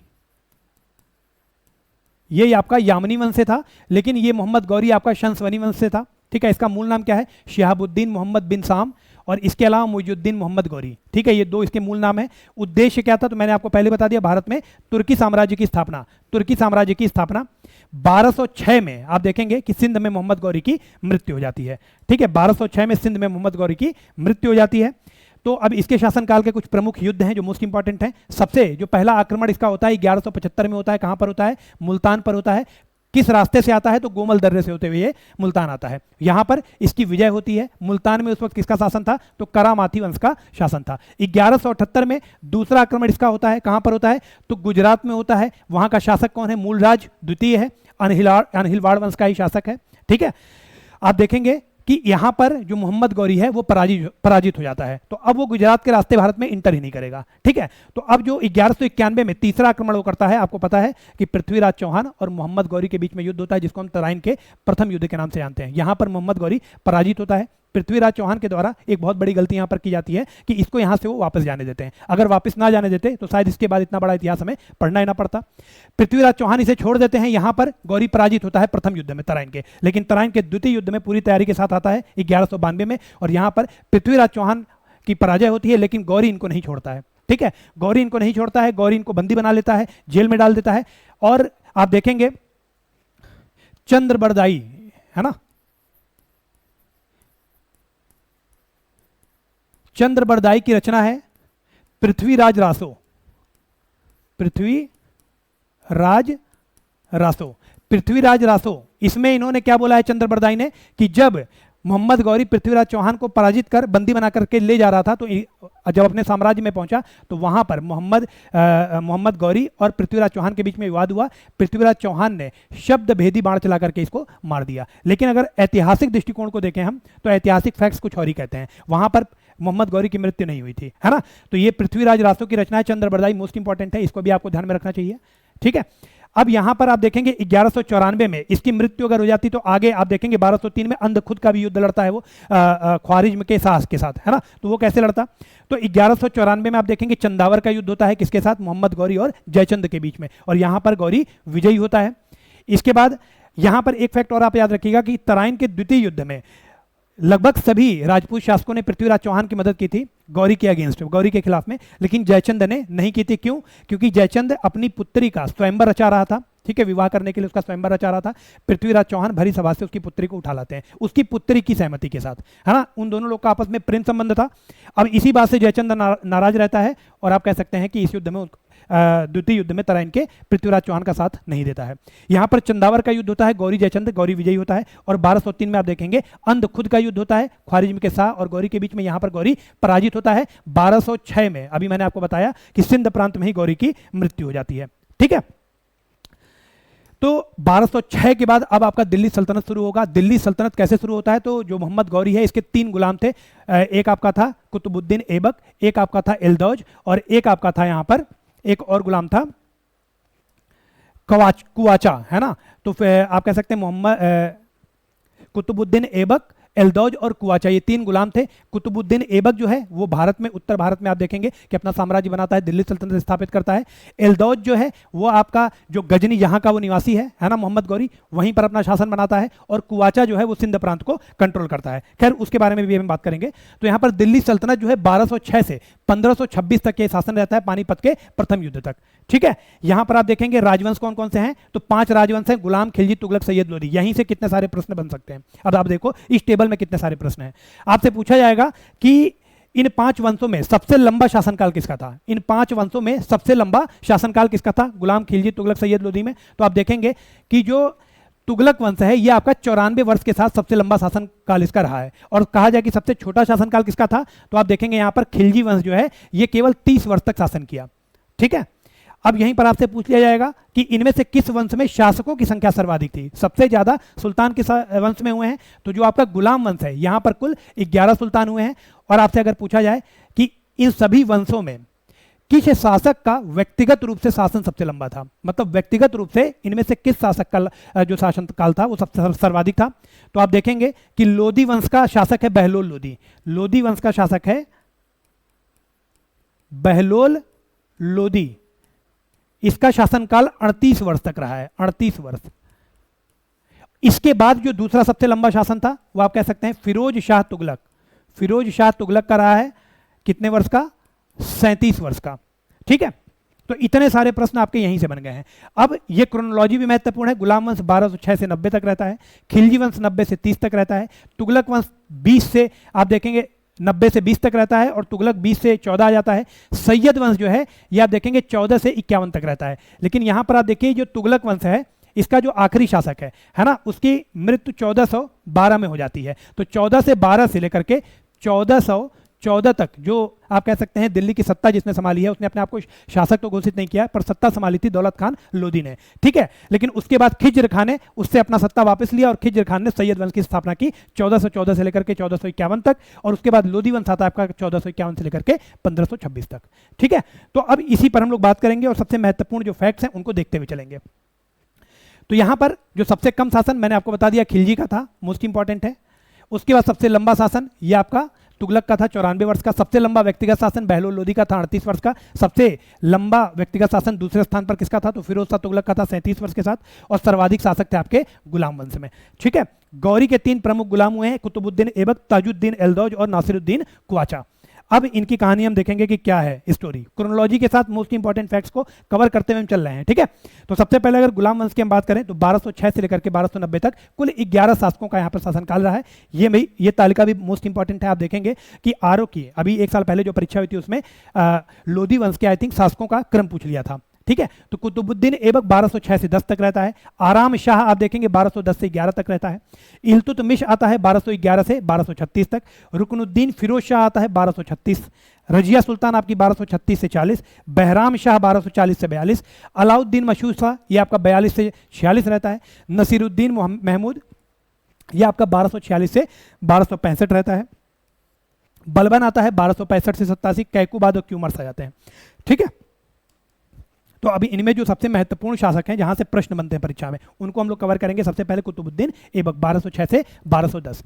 ये आपका यामिनी वंश से था, लेकिन ये मोहम्मद गौरी आपका शंशवनी वंश से था। ठीक है, इसका मूल नाम क्या है, शिहाबुद्दीन मोहम्मद बिन साम, और इसके अलावा मुइजुद्दीन मोहम्मद गौरी। ठीक है, ये दो इसके मूल नाम है। उद्देश्य क्या था, तो मैंने आपको पहले बता दिया, भारत में तुर्की साम्राज्य की स्थापना। तुर्की साम्राज्य की स्थापना 1206 में आप देखेंगे कि सिंध में मोहम्मद गौरी की मृत्यु हो जाती है। ठीक है, 1206 में सिंध में मोहम्मद गौरी की मृत्यु हो जाती है। तो अब इसके शासनकाल के कुछ प्रमुख युद्ध हैं जो मोस्ट इंपॉर्टेंट हैं। सबसे जो पहला आक्रमण इसका होता है 1175 में होता है। कहां पर होता है, मुल्तान पर होता है। किस रास्ते से आता है, तो गोमल दर्रे से होते हुए ये मुल्तान आता है। यहां पर इसकी विजय होती है। मुल्तान में उस वक्त किसका शासन था, तो करामाती वंश का शासन था। 1178 में दूसरा आक्रमण इसका होता है। कहां पर होता है, तो गुजरात में होता है। वहां का शासक कौन है, मूलराज द्वितीय है, अनहिलवाड़ वंश का ही शासक है। ठीक है, आप देखेंगे कि यहां पर जो मोहम्मद गौरी है वो पराजित हो जाता है। तो अब वो गुजरात के रास्ते भारत में इंटर ही नहीं करेगा। ठीक है, तो अब जो 1191 में तीसरा आक्रमण वो करता है, आपको पता है कि पृथ्वीराज चौहान और मोहम्मद गौरी के बीच में युद्ध होता है, जिसको हम तराइन के प्रथम युद्ध के नाम से जानते हैं। यहां पर मोहम्मद गौरी पराजित होता है। पृथ्वीराज चौहान के द्वारा एक बहुत बड़ी गलती यहां पर की जाती है कि इसको यहां से वो वापस जाने देते हैं। अगर वापस ना जाने देते तो शायद इसके बाद इतना बड़ा इतिहास हमें पढ़ना ही ना पड़ता। पृथ्वीराज चौहान इसे छोड़ देते हैं। यहां पर गौरी पराजित होता है प्रथम युद्ध में तराइन के, लेकिन तराइन के द्वितीय युद्ध में पूरी तैयारी के साथ आता है 1192 में, और यहां पर पृथ्वीराज चौहान की पराजय होती है, लेकिन गौरी इनको नहीं छोड़ता है। ठीक है, गौरी इनको नहीं छोड़ता है, गौरी इनको बंदी बना लेता है, जेल में डाल देता है। और आप देखेंगे चंद्रबरदाई, है ना, चंद्रबरदाई की रचना है पृथ्वीराज रासो। पृथ्वीराज रासो, पृथ्वीराज रासो, इसमें इन्होंने क्या बोला है चंद्रबरदाई ने, कि जब मोहम्मद गौरी पृथ्वीराज चौहान को पराजित कर बंदी बना करके ले जा रहा था, तो जब अपने साम्राज्य में पहुंचा तो वहां पर मोहम्मद गौरी और पृथ्वीराज चौहान के बीच में विवाद हुआ। पृथ्वीराज चौहान ने शब्द भेदी बाण चला करके इसको मार दिया। लेकिन अगर ऐतिहासिक दृष्टिकोण को देखें हम, तो ऐतिहासिक फैक्ट्स कुछ और ही कहते हैं। वहां पर मोहम्मद गौरी की मृत्यु नहीं हुई थी, है ना। तो ये पृथ्वीराज रासो की रचना है, चंद्रबरदाई मोस्ट इंपॉर्टेंट है, इसको भी आपको ध्यान में रखना चाहिए। ठीक है, अब यहां पर आप देखेंगे 1194 में इसकी मृत्यु अगर हो जाती तो आगे आप देखेंगे 1203 में अंध खुद का भी युद्ध लड़ता है वो ख्वारिज्म के सास के साथ, है ना। तो वो कैसे लड़ता, तो 1194 में आप देखेंगे चंदावर का युद्ध होता है, किसके साथ, मोहम्मद गौरी और जयचंद के बीच में, और यहां पर गौरी विजयी होता है। इसके बाद यहां पर एक फैक्ट और आप याद रखिएगा कि तराइन के द्वितीय युद्ध में लगभग सभी राजपूत शासकों ने पृथ्वीराज चौहान की मदद की थी गौरी के अगेंस्ट, गौरी के खिलाफ में, लेकिन जयचंद ने नहीं की थी। क्यों, क्योंकि जयचंद अपनी पुत्री का स्वयंवर रचा रहा था। ठीक है, विवाह करने के लिए उसका स्वयंवर रचा रहा था। पृथ्वीराज चौहान भरी सभा से उसकी पुत्री को उठा लाते हैं, उसकी पुत्री की सहमति के साथ, है ना। उन दोनों लोग का आपस में प्रेम संबंध था। अब इसी बात से जयचंद नाराज रहता है, और आप कह सकते हैं कि इस युद्ध में द्वितीय युद्ध में तराइन के पृथ्वीराज चौहान का साथ नहीं देता है। यहां पर चंदावर का युद्ध होता है, गौरी जयचंद, गौरी विजयी होता है। और 1203 में आप देखेंगे अंध खुद का युद्ध होता है ख्वारिज्म के शाह और गौरी के बीच में, यहां पर गौरी पराजित होता है। 1206 में अभी मैंने आपको बताया कि सिंध प्रांत में ही गौरी की मृत्यु हो जाती है। ठीक है, तो 1206 के बाद अब आपका दिल्ली सल्तनत शुरू होगा। दिल्ली सल्तनत कैसे शुरू होता है, तो जो मोहम्मद गौरी है इसके 3 गुलाम थे। एक आपका था कुतुबुद्दीन ऐबक, एक आपका था एलदौज, और एक आपका था यहां पर एक और गुलाम था कुवाचा, है ना। तो आप कह सकते हैं मोहम्मद कुतुबुद्दीन ऐबक, एलदौज और कुवाचा, ये 3 गुलाम थे। कुतुबुद्दीन ऐबक जो है वो भारत में, उत्तर भारत में आप देखेंगे कि अपना साम्राज्य बनाता है, दिल्ली सल्तनत स्थापित करता है। एलदौज जो है वो आपका जो गजनी यहाँ का वो निवासी है ना, मोहम्मद गौरी, वहीं पर अपना शासन बनाता है। और कुवाचा जो है वो सिंध प्रांत को कंट्रोल करता है। खैर उसके बारे में भी हम बात करेंगे। तो यहाँ पर दिल्ली सल्तनत जो है 1206 से 1526 तक के शासन रहता है, पानीपत के प्रथम युद्ध तक। ठीक है, यहां पर आप देखेंगे राजवंश कौन कौन से हैं, तो 5 राजवंश हैं, गुलाम, खिलजी, तुगलक, सैयद, लोधी। यहीं से कितने सारे प्रश्न बन सकते हैं। अब आप देखो इस टेबल में कितने सारे प्रश्न हैं। आपसे पूछा जाएगा कि इन 5 वंशों में सबसे लंबा शासनकाल किसका था। इन 5 वंशों में सबसे लंबा शासनकाल किसका था, गुलाम, खिलजी, तुगलक, सैयद, लोधी में। तो आप देखेंगे कि जो तुगलक वंश है ये आपका 94 वर्ष के साथ सबसे लंबा शासनकाल इसका रहा है। और कहा जाए कि सबसे छोटा शासनकाल किसका था, तो आप देखेंगे यहां पर खिलजी वंश जो है ये केवल 30 वर्ष तक शासन किया। ठीक है, अब यहीं पर आपसे पूछ लिया जाएगा कि इनमें से किस वंश में शासकों की संख्या सर्वाधिक थी। सबसे ज्यादा सुल्तान किस वंश में हुए हैं, तो जो आपका गुलाम वंश है यहां पर कुल 11 सुल्तान हुए हैं। और आपसे अगर पूछा जाए कि इन सभी वंशों में किस शासक का व्यक्तिगत रूप से शासन सबसे लंबा था, मतलब व्यक्तिगत रूप से इनमें से किस शासक का जो शासन काल था वो सबसे सर्वाधिक था। तो आप देखेंगे कि लोधी वंश का शासक है बहलोल लोधी, लोधी वंश का शासक है बहलोल लोधी, इसका शासनकाल 38 वर्ष तक रहा है, 38 वर्ष। इसके बाद जो दूसरा सबसे लंबा शासन था वो आप कह सकते हैं फिरोज शाह तुगलक, फिरोज शाह तुगलक का रहा है कितने वर्ष का, 37 वर्ष का। ठीक है, तो इतने सारे प्रश्न आपके यहीं से बन गए हैं। अब ये क्रोनोलॉजी भी महत्वपूर्ण है। गुलाम वंश 1206 से 90 तक रहता है, खिलजी वंश 90 से 30 तक रहता है, तुगलक वंश 20 से आप देखेंगे 90 से 20 तक रहता है और तुगलक 20 से 14 आ जाता है। सैयद वंश जो है ये आप देखेंगे 14 से 51 तक रहता है। लेकिन यहां पर आप देखिए जो तुगलक वंश है इसका जो आखिरी शासक है ना, उसकी मृत्यु 1412 में हो जाती है। तो 14 से 12 से लेकर के 1414 तक जो आप कह सकते हैं दिल्ली की सत्ता जिसने संभाली है, उसने अपने आप को शासक तो घोषित नहीं किया पर सत्ता संभाली थी दौलत खान लोधी ने। ठीक है, लेकिन उसके बाद खिज्र खान ने उससे अपना सत्ता वापस लिया और खिज्र खान ने सैयद वंश की स्थापना की 1414 से लेकर के 1451 तक, और उसके बाद लोधी वंश आता है आपका 1451 से लेकर के 1526 तक। ठीक है, तो अब इसी पर हम लोग बात करेंगे और सबसे महत्वपूर्ण जो फैक्ट्स हैं उनको देखते हुए चलेंगे। तो यहां पर जो सबसे कम शासन मैंने आपको बता दिया खिलजी का था, मोस्ट इंपॉर्टेंट है। उसके बाद सबसे लंबा शासन ये आपका तुगलक का था 94 वर्ष का। सबसे लंबा व्यक्तिगत शासन बहलोल लोधी का था 38 वर्ष का। सबसे लंबा व्यक्तिगत शासन दूसरे स्थान पर किसका था, तो फिरोज शाह तुगलक का था 37 वर्ष के साथ, और सर्वाधिक शासक थे आपके गुलाम वंश में। ठीक है, गौरी के 3 प्रमुख गुलाम हुए हैं, कुतुबुद्दीन ऐबक, ताजुद्दीन एल्दौज और नासिरुद्दीन कुआचा। अब इनकी कहानी हम देखेंगे कि क्या है स्टोरी, क्रोनोलॉजी के साथ मोस्ट इंपॉर्टेंट फैक्ट्स को कवर करते हुए हम चल रहे हैं। ठीक है, तो सबसे पहले अगर गुलाम वंश की हम बात करें तो 1206 से लेकर के 1290 तक कुल 11 शासकों का यहाँ पर शासनकाल रहा है। ये तालिका भी मोस्ट इंपॉर्टेंट है। आप देखेंगे कि आरओ की अभी एक साल पहले जो परीक्षा हुई थी उसमें लोधी वंश के आई थिंक शासकों का क्रम पूछ लिया था। ठीक है, तो कुतुबुद्दीन ऐबक 1206 से 10 तक रहता है। आराम शाह आप देखेंगे 1210 से 11 तक रहता है। इल्तुतमिश आता है 1211 से 1236 तक। रुकनुद्दीन फिरोज शाह आता है 1236। रजिया सुल्तान आपकी 1236 से 40। बहराम शाह 1240 से 42। अलाउद्दीन मशहूर शाह ये आपका 42 से 46 रहता है। नसीरुद्दीन महमूद ये आपका 1246 से 1265 रहता है। बलबन आता है 1265 से 87। कैकुबाद और क्यूमर्स आ जाते हैं। ठीक है, तो अभी इनमें जो सबसे महत्वपूर्ण शासक हैं जहां से प्रश्न बनते हैं परीक्षा में उनको हम लोग कवर करेंगे। सबसे पहले कुतुबुद्दीन ऐबक 1206 से 1210।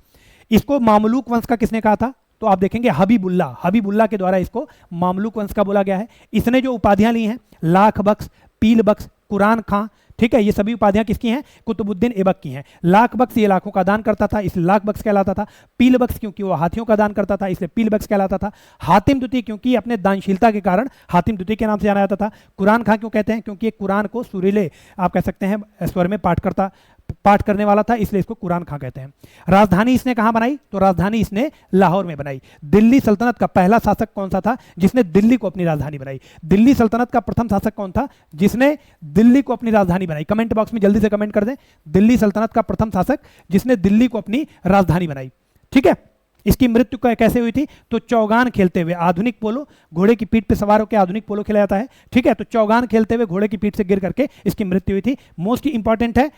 इसको मामलूक वंश का किसने कहा था, तो आप देखेंगे हबीबुल्ला के द्वारा इसको मामलूक वंश का बोला गया है। इसने जो उपाधियां ली हैं लाख बख्श, पील बख्श, कुरान खां, ठीक है, ये सभी उपाधियां किसकी हैं, कुतुबुद्दीन ऐबक की हैं। लाख बख्श ये लाखों का दान करता था इसलिए लाख बख्श कहलाता था। पील बख्श क्योंकि वो हाथियों का दान करता था इसलिए पील बख्श कहलाता था। हातिम द्वितीय क्योंकि अपने दानशीलता के कारण हातिम द्वितीय के नाम से जाना जाता था। कुरान खां क्यों कहते हैं, क्योंकि कुरान को सुरीले आप कह सकते हैं स्वर में पाठ करने वाला था इसलिए इसको कुरान खां कहते हैं। राजधानी इसने कहां बनाई, तो राजधानी इसने लाहौर में बनाई। दिल्ली सल्तनत का पहला शासक कौन सा था जिसने दिल्ली को अपनी राजधानी बनाई। दिल्ली सल्तनत का प्रथम शासक कौन था जिसने दिल्ली को अपनी राजधानी बनाई, कमेंट बॉक्स में जल्दी से कमेंट कर दें। दिल्ली सल्तनत का प्रथम शासक जिसने दिल्ली को अपनी राजधानी बनाई। ठीक है, इसकी मृत्यु कैसे हुई थी, तो चौगान खेलते हुए, आधुनिक पोलो, घोड़े की पीठ पे सवार होकर आधुनिक पोलो खेला जाता है। ठीक है, तो चौगान खेलते हुए घोड़े की पीठ से गिर करके इसकी मृत्यु हुई थी। मोस्ट इंपॉर्टेंट है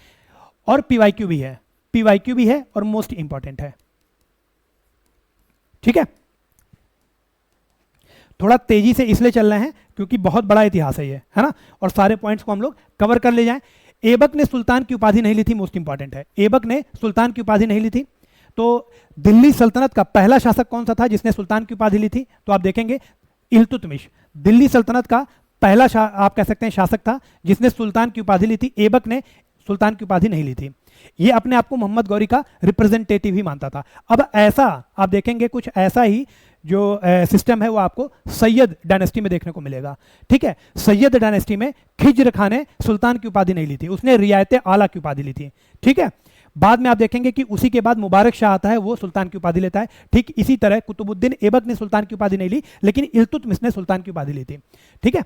और पीवाईक्यू भी है और मोस्ट इंपॉर्टेंट है। ठीक है, थोड़ा तेजी से इसलिए चल रहे हैं क्योंकि बहुत बड़ा इतिहास है ये, है ना, और सारे पॉइंट्स को हम लोग कवर कर ले जाएं। ऐबक ने सुल्तान की उपाधि नहीं ली थी, मोस्ट इंपॉर्टेंट है, ऐबक ने सुल्तान की उपाधि नहीं ली थी। तो दिल्ली सल्तनत का पहला शासक कौन सा था जिसने सुल्तान की उपाधि ली थी, तो आप देखेंगे इल्तुतमिश दिल्ली सल्तनत का पहला आप कह सकते हैं शासक था जिसने सुल्तान की उपाधि ली थी। ऐबक ने सुल्तान की उपाधि नहीं ली थी। ये अपने आप को मोहम्मद गौरी का रिप्रेजेंटेटिव ही मानता था। अब ऐसा आप देखेंगे कुछ ऐसा ही जो सिस्टम है वो आपको सैयद डायनेस्टी में देखने को मिलेगा। ठीक है, सैयद डायनेस्टी में खिज्र खान ने सुल्तान की उपाधि नहीं ली थी, उसने रियायत आला की उपाधि ली थी। ठीक है, बाद में आप देखेंगे कि उसी के बाद मुबारक शाह आता है, वो सुल्तान की उपाधि लेता है। ठीक इसी तरह कुतुबुद्दीन ऐबक ने सुल्तान की उपाधि नहीं ली लेकिन इल्तुतमिश ने सुल्तान की उपाधि ली थी। ठीक है,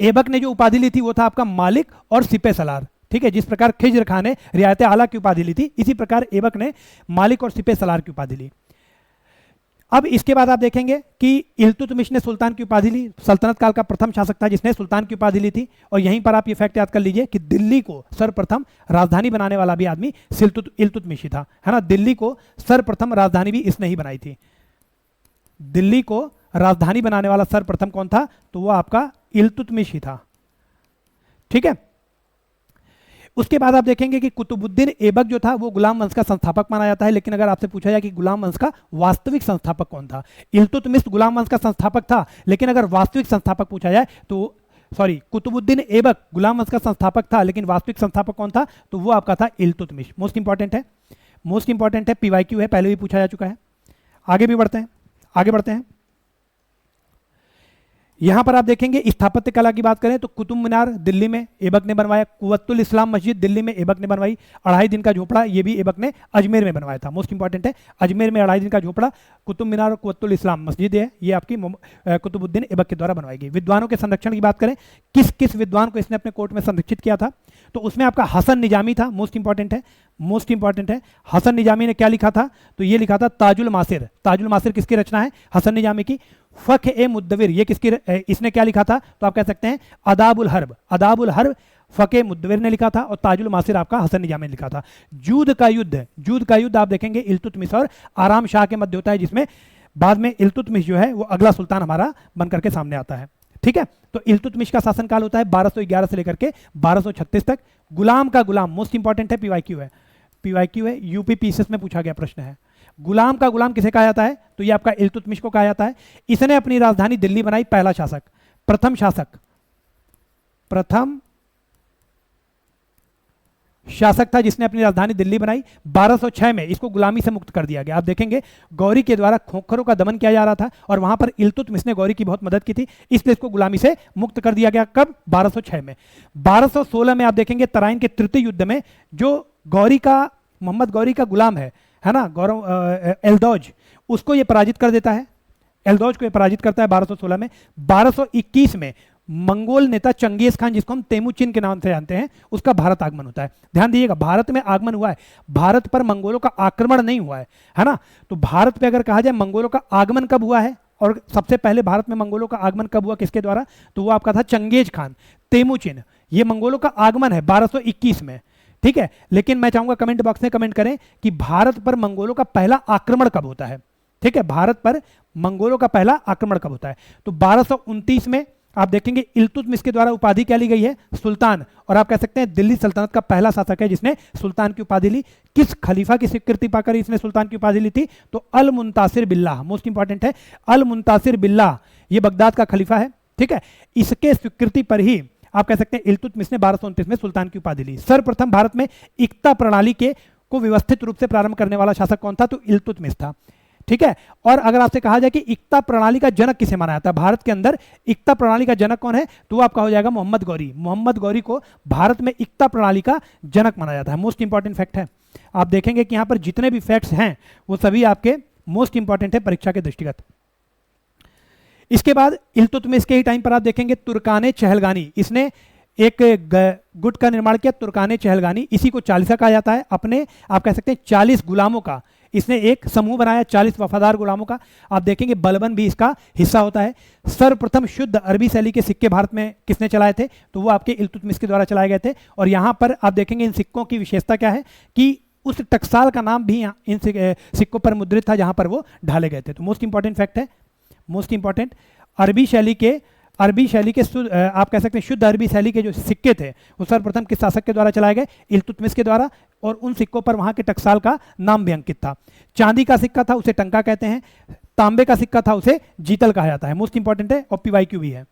ऐबक ने जो उपाधि ली थी वो था आपका मालिक और सिपे सलार। ठीक है, जिस प्रकार खिज्र खान ने रियायत आला की उपाधि ली थी इसी प्रकार ऐबक ने मालिक और सिपे सलार की उपाधि ली। अब इसके बाद आप देखेंगे कि इल्तुतमिश ने सुल्तान की उपाधि ली, सल्तनत काल का प्रथम शासक था जिसने सुल्तान की उपाधि ली थी। और यहीं पर आप ये फैक्ट याद कर लीजिए कि दिल्ली को सर्वप्रथम राजधानी बनाने वाला भी आदमी इल्तुतमिश ही था, है ना। दिल्ली को सर्वप्रथम राजधानी भी इसने ही बनाई थी। दिल्ली को राजधानी बनाने वाला सर्वप्रथम कौन था? तो वो आपका इल्तुतमिश ही था। ठीक है, उसके बाद आप देखेंगे कि कुतुबुद्दीन ऐबक जो था वो गुलाम वंश का संस्थापक माना जाता है, लेकिन अगर आपसे पूछा जाए कि गुलाम वंश का वास्तविक संस्थापक कौन था? इल्तुतमिश गुलाम वंश का संस्थापक था, लेकिन अगर वास्तविक संस्थापक पूछा जाए तो कुतुबुद्दीन ऐबक गुलाम वंश का संस्थापक था, लेकिन वास्तविक संस्थापक कौन था? तो वो आपका था इल्तुतमिश। मोस्ट इंपॉर्टेंट है, मोस्ट इंपॉर्टेंट है, पीवाईक्यू है, पहले भी पूछा जा चुका है। आगे भी बढ़ते हैं, आगे बढ़ते हैं। यहां पर आप देखेंगे स्थापत्य कला की बात करें तो कुतुब मीनार दिल्ली में ऐबक ने बनवाया, कुव्वतुल इस्लाम मस्जिद दिल्ली में ऐबक ने बनवाई, 2.5 दिन का झोपड़ा ये भी ऐबक ने अजमेर में बनवाया था। मोस्ट इंपॉर्टेंट है, अजमेर में 2.5 दिन का झोपड़ा, कुतुब मीनार और कुव्वतुल इस्लाम मस्जिद है, ये आपकी कुतुबुद्दीन ऐबक के द्वारा बनवाई गई। विद्वानों के संरक्षण की बात करें, किस किस विद्वान को इसने अपने कोर्ट में संरक्षित किया था? तो उसमें आपका हसन निजामी था। मोस्ट इंपॉर्टेंट है, मोस्ट इंपॉर्टेंट है, हसन निजामी ने क्या लिखा था? तो ये लिखा था ताजुल मासिर। ताजुल मासिर किसकी रचना है? हसन निजामी की। फख ए मुद्दविर ये किसकी, इसने क्या लिखा था? तो आप कह सकते हैं अदाबुल हर्ब। अदाबुल हर्ब फके मुद्दविर ने लिखा था और ताजुल मासिर आपका हसन निजामी ने लिखा था। जूद का युद्ध, जूद का युद्ध आप देखेंगे इल्तुतमिश और आराम शाह के मध्य होता है, जिसमें बाद में इल्तुतमिश जो है वो अगला सुल्तान हमारा बनकर के सामने आता है। ठीक है, तो इल्तुतमिश का शासनकाल होता है 1211 से लेकर के 1236 तक। गुलाम का गुलाम, मोस्ट इंपॉर्टेंट है, पीवाईक्यू है, पीवाईक्यू है, यूपी पीसीएस में पूछा गया प्रश्न है। गुलाम का गुलाम किसे कहा जाता है? तो ये आपका इल्तुतमिश को कहा जाता है। इसने अपनी राजधानी दिल्ली बनाई, पहला शासक, प्रथम शासक, प्रथम शासक था जिसने अपनी राजधानी दिल्ली बनाई। 1206 में इसको गुलामी से मुक्त कर दिया गया। आप देखेंगे गौरी के द्वारा खोखरों का दमन किया जा रहा था और वहां पर इल्तुतमिश ने गौरी की बहुत मदद की थी, इसलिए इसको गुलामी से मुक्त कर दिया गया। कब? 1206 में। 1216 में आप देखेंगे तराइन के तृतीय युद्ध में जो गौरी का, मोहम्मद गौरी का गुलाम है ना, गौरव एल्दौज, उसको ये पराजित कर देता है, एल्दौज को ये पराजित करता है 1216 में। 1221 में मंगोल नेता चंगेज खान, जिसको हम तेमुचिन के नाम से जानते हैं, उसका भारत आगमन होता है। ध्यान दीजिएगा, भारत में आगमन हुआ है, भारत पर मंगोलों का आक्रमण नहीं हुआ है ना। तो भारत पे अगर कहा जाए मंगोलों का आगमन कब हुआ है, और सबसे पहले भारत में मंगोलों का आगमन कब हुआ, किसके द्वारा? तो वो आपका था चंगेज खान, तेमुचिन। ये मंगोलों का आगमन है 1221 में। ठीक है, लेकिन मैं चाहूंगा कमेंट बॉक्स में कमेंट करें कि भारत पर मंगोलों का पहला आक्रमण कब होता है। ठीक है, भारत पर मंगोलों का पहला आक्रमण कब होता है? तो 1229 में आप देखेंगे इल्तुतमिश के द्वारा उपाधि क्या ली गई है? सुल्तान। और आप कह सकते हैं दिल्ली सल्तनत का पहला शासक है जिसने सुल्तान की उपाधि ली। किस खलीफा की स्वीकृति पाकर इसने सुल्तान की उपाधि ली थी? तो अल मुंतासिर बिल्लाह। मोस्ट इंपॉर्टेंट है, अल मुंतासिर बिल्लाह, ये बगदाद का खलीफा है। ठीक है, इसके स्वीकृति पर ही आप कह सकते हैं इल्तुतमिश ने 1229 में सुल्तान की उपाधि ली। सर्वप्रथम भारत में इक्ता प्रणाली के को व्यवस्थित रूप से प्रारंभ करने वाला शासक कौन था? तो इल्तुतमिश था। ठीक है, और अगर आपसे कहा जाए कि इक्ता प्रणाली का जनक किसे माना जाता है भारत के अंदर, इक्ता प्रणाली का जनक कौन है? तो वो आपका हो जाएगा मोहम्मद गौरी। मोहम्मद गौरी को भारत में इक्ता प्रणाली का जनक माना जाता है। मोस्ट इंपॉर्टेंट फैक्ट है। आप देखेंगे कि यहां पर जितने भी फैक्ट्स हैं वो सभी आपके मोस्ट इंपॉर्टेंट है परीक्षा के दृष्टिगत। इसके बाद इल्तुतमिश के ही टाइम पर आप देखेंगे तुर्काने चहलगानी, इसने एक गुट का निर्माण किया, तुर्काने चहलगानी, इसी को चालीसा कहा जाता है। अपने आप कह सकते हैं 40 गुलामों का इसने एक समूह बनाया, 40 वफादार गुलामों का। आप देखेंगे बलबन भी इसका हिस्सा होता है। सर्वप्रथम शुद्ध अरबी शैली के सिक्के भारत में किसने चलाए थे? तो वो आपके इल्तुतमिश के द्वारा चलाए गए थे। और यहाँ पर आप देखेंगे इन सिक्कों की विशेषता क्या है कि उस टकसाल का नाम भी इन सिक्कों पर मुद्रित था जहाँ पर वो ढाले गए थे। तो मोस्ट इंपॉर्टेंट फैक्ट है, मोस्ट इंपॉर्टेंट, अरबी शैली के आप कह सकते हैं शुद्ध अरबी शैली के जो सिक्के थे वो सर्वप्रथम किस शासक के द्वारा चलाए गए? इल्तुतमिश के द्वारा। और उन सिक्कों पर वहां के टकसाल का नाम भी अंकित था। चांदी का सिक्का था उसे टंका कहते हैं, तांबे का सिक्का था उसे जीतल कहा जाता है। मोस्ट इंपॉर्टेंट है और पीवाईक्यू भी है।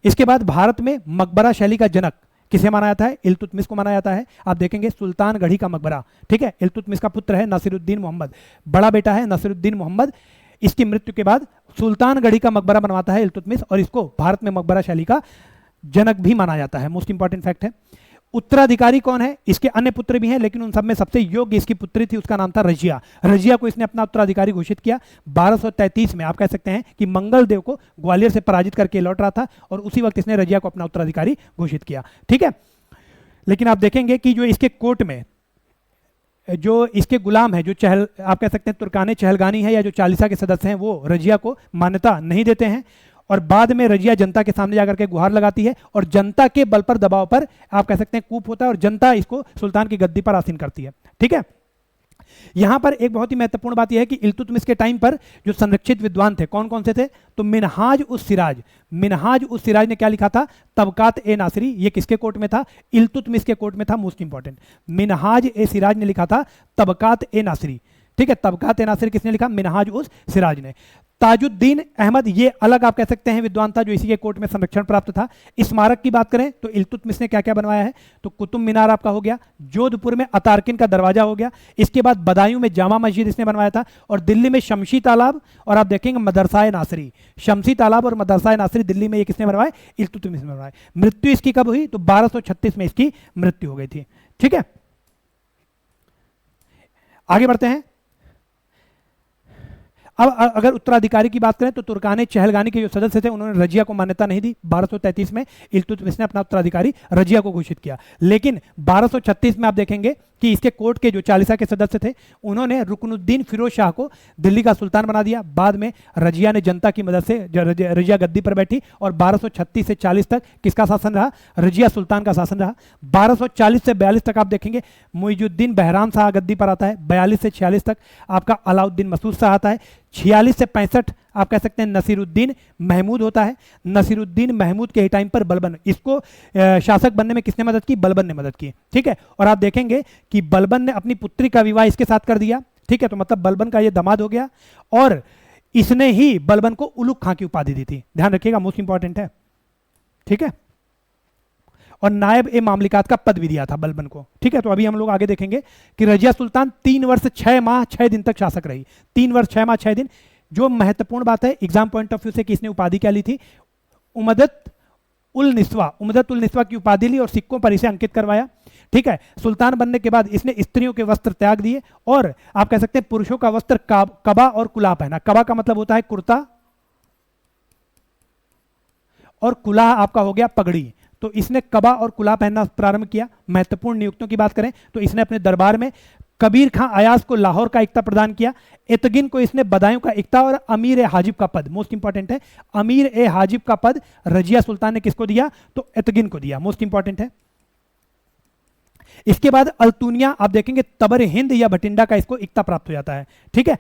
इसके बाद भारत में मकबरा शैली का जनक किसे माना जाता है? इल्तुतमिश को माना जाता है। आप देखेंगे सुल्तानगढ़ी का मकबरा, ठीक है, इल्तुतमिश का पुत्र है नसीरुद्दीन मोहम्मद, बड़ा बेटा है नसीरुद्दीन मोहम्मद। इसकी मृत्यु के बाद सुल्तानगढ़ी का मकबरा बनवाता है इल्तुतमिश और इसको भारत में मकबरा शैली का जनक भी माना जाता है। मोस्ट इंपॉर्टेंट फैक्ट है। उत्तराधिकारी कौन है? इसके अन्य पुत्र भी हैं लेकिन उन सब में सबसे योग्य इसकी पुत्री थी, उसका नाम था रजिया। रजिया को इसने अपना उत्तराधिकारी घोषित किया 1233 में। आप कह सकते हैं कि मंगल देव को ग्वालियर से पराजित करके लौट रहा था और उसी वक्त इसने रजिया को अपना उत्तराधिकारी घोषित किया। ठीक है, लेकिन आप देखेंगे कि जो इसके कोर्ट में जो इसके गुलाम है, जो आप कह सकते हैं तुर्काने चहलगानी है या जो चालीसा के सदस्य हैं, वो रजिया को मान्यता नहीं देते हैं। और बाद में रजिया जनता के सामने जाकर के गुहार लगाती है और जनता के बल पर, दबाव पर आप कह सकते हैं कूप होता है और जनता इसको सुल्तान की गद्दी पर आसीन करती है। ठीक है, यहां पर एक बहुत ही महत्वपूर्ण बात यह है कि इल्तुतमिश के टाइम पर जो संरक्षित विद्वान थे कौन कौन से थे, तो मिनहाज उस सिराज ने क्या लिखा था, तबकात ए नासिरी। ये किसके कोर्ट में था, इल्तुतमिश के कोर्ट में था, मोस्ट इंपॉर्टेंट। मिनहाज ए सिराज ने लिखा था तबकात ए नासिरी, ठीक है। तबकात ए नासिरी किसने लिखा, मिनहाज उस सिराज ने। ताजुद्दीन अहमद, ये अलग आप कह सकते हैं विद्वान था जो इसी के कोर्ट में संरक्षण प्राप्त था। स्मारक की बात करें तो इल्तुतमिश ने क्या क्या बनवाया है, तो कुतुब मीनार आपका हो गया, जोधपुर में अतारकिन का दरवाजा हो गया, इसके बाद बदायूं में जामा मस्जिद इसने बनवाया था, और दिल्ली में शमशी तालाब, और आप देखेंगे मदरसा नासिरी, शमशी तालाब और मदरसा नासिरी दिल्ली में ये किसने बनवाए, इल्तुतमिश ने बनवाए। मृत्यु इसकी कब हुई, तो 1236 में इसकी मृत्यु हो गई थी, ठीक है। आगे बढ़ते हैं। अब अगर उत्तराधिकारी की बात करें तो तुर्काने चहलगानी के जो सदस्य थे उन्होंने रजिया को मान्यता नहीं दी। 1233 में इल्तुतमिश ने अपना उत्तराधिकारी रजिया को घोषित किया, लेकिन 1236 में आप देखेंगे कि इसके कोर्ट के जो चालीसा के सदस्य थे उन्होंने रुकनुद्दीन फिरोज शाह को दिल्ली का सुल्तान बना दिया। बाद में रजिया ने जनता की मदद से रजिया गद्दी पर बैठी और 1236 से 40 तक किसका शासन रहा, रजिया सुल्तान का शासन रहा। 1240 से 42 तक आप देखेंगे मुइजुद्दीन बहराम शाह गद्दी पर आता है। 42 से 46 तक आपका अलाउद्दीन मसूद शाह आता है। 46 से 65 आप कह सकते हैं नसीरुद्दीन महमूद होता है। नसीरुद्दीन महमूद के टाइम पर बलबन, इसको शासक बनने में किसने मदद की, बलबन ने मदद की, ठीक है। और आप देखेंगे कि बलबन ने अपनी पुत्री का विवाह इसके साथ कर दिया, ठीक है। तो मतलब बलबन का ये दामाद हो गया, और इसने ही बलबन को उलुग खां की उपाधि दी थी, ध्यान रखिएगा, मोस्ट इंपॉर्टेंट है, ठीक है। और नायब ए मामलिकात का पद भी दिया था बलबन को, ठीक है। तो अभी हम लोग आगे देखेंगे कि रजिया सुल्तान 3 वर्ष 6 माह 6 दिन तक शासक रही, 3 वर्ष 6 माह 6 दिन। जो महत्वपूर्ण बात है एग्जाम पॉइंट ऑफ व्यू से कि इसने उपाधि क्या ली थी, उमदत उल निस्वा की उपाधि ली और सिक्कों पर इसे अंकित करवाया, ठीक है। सुल्तान बनने के बाद इसने स्त्रियों के वस्त्र त्याग दिए और आप कह सकते हैं पुरुषों का वस्त्र कबा और कुला पहना। कबा का मतलब होता है कुर्ता और कुला आपका हो गया पगड़ी। तो इसने कबा और कुला पहनना प्रारंभ किया। महत्वपूर्ण नियुक्तियों की बात करें तो इसने अपने दरबार में कबीर खां अयाज को लाहौर का इक्ता प्रदान किया, एतगिन को इसने बदायूं का इक्ता और अमीर ए हाजिब का पद, मोस्ट इंपॉर्टेंट है, अमीर ए हाजिब का पद रजिया सुल्तान ने किसको दिया, तो एतगिन को दिया, मोस्ट इंपॉर्टेंट है। इसके बाद अल्तुनिया आप देखेंगे तबर हिंद या भटिंडा का इसको इक्ता प्राप्त हो जाता है, ठीक है।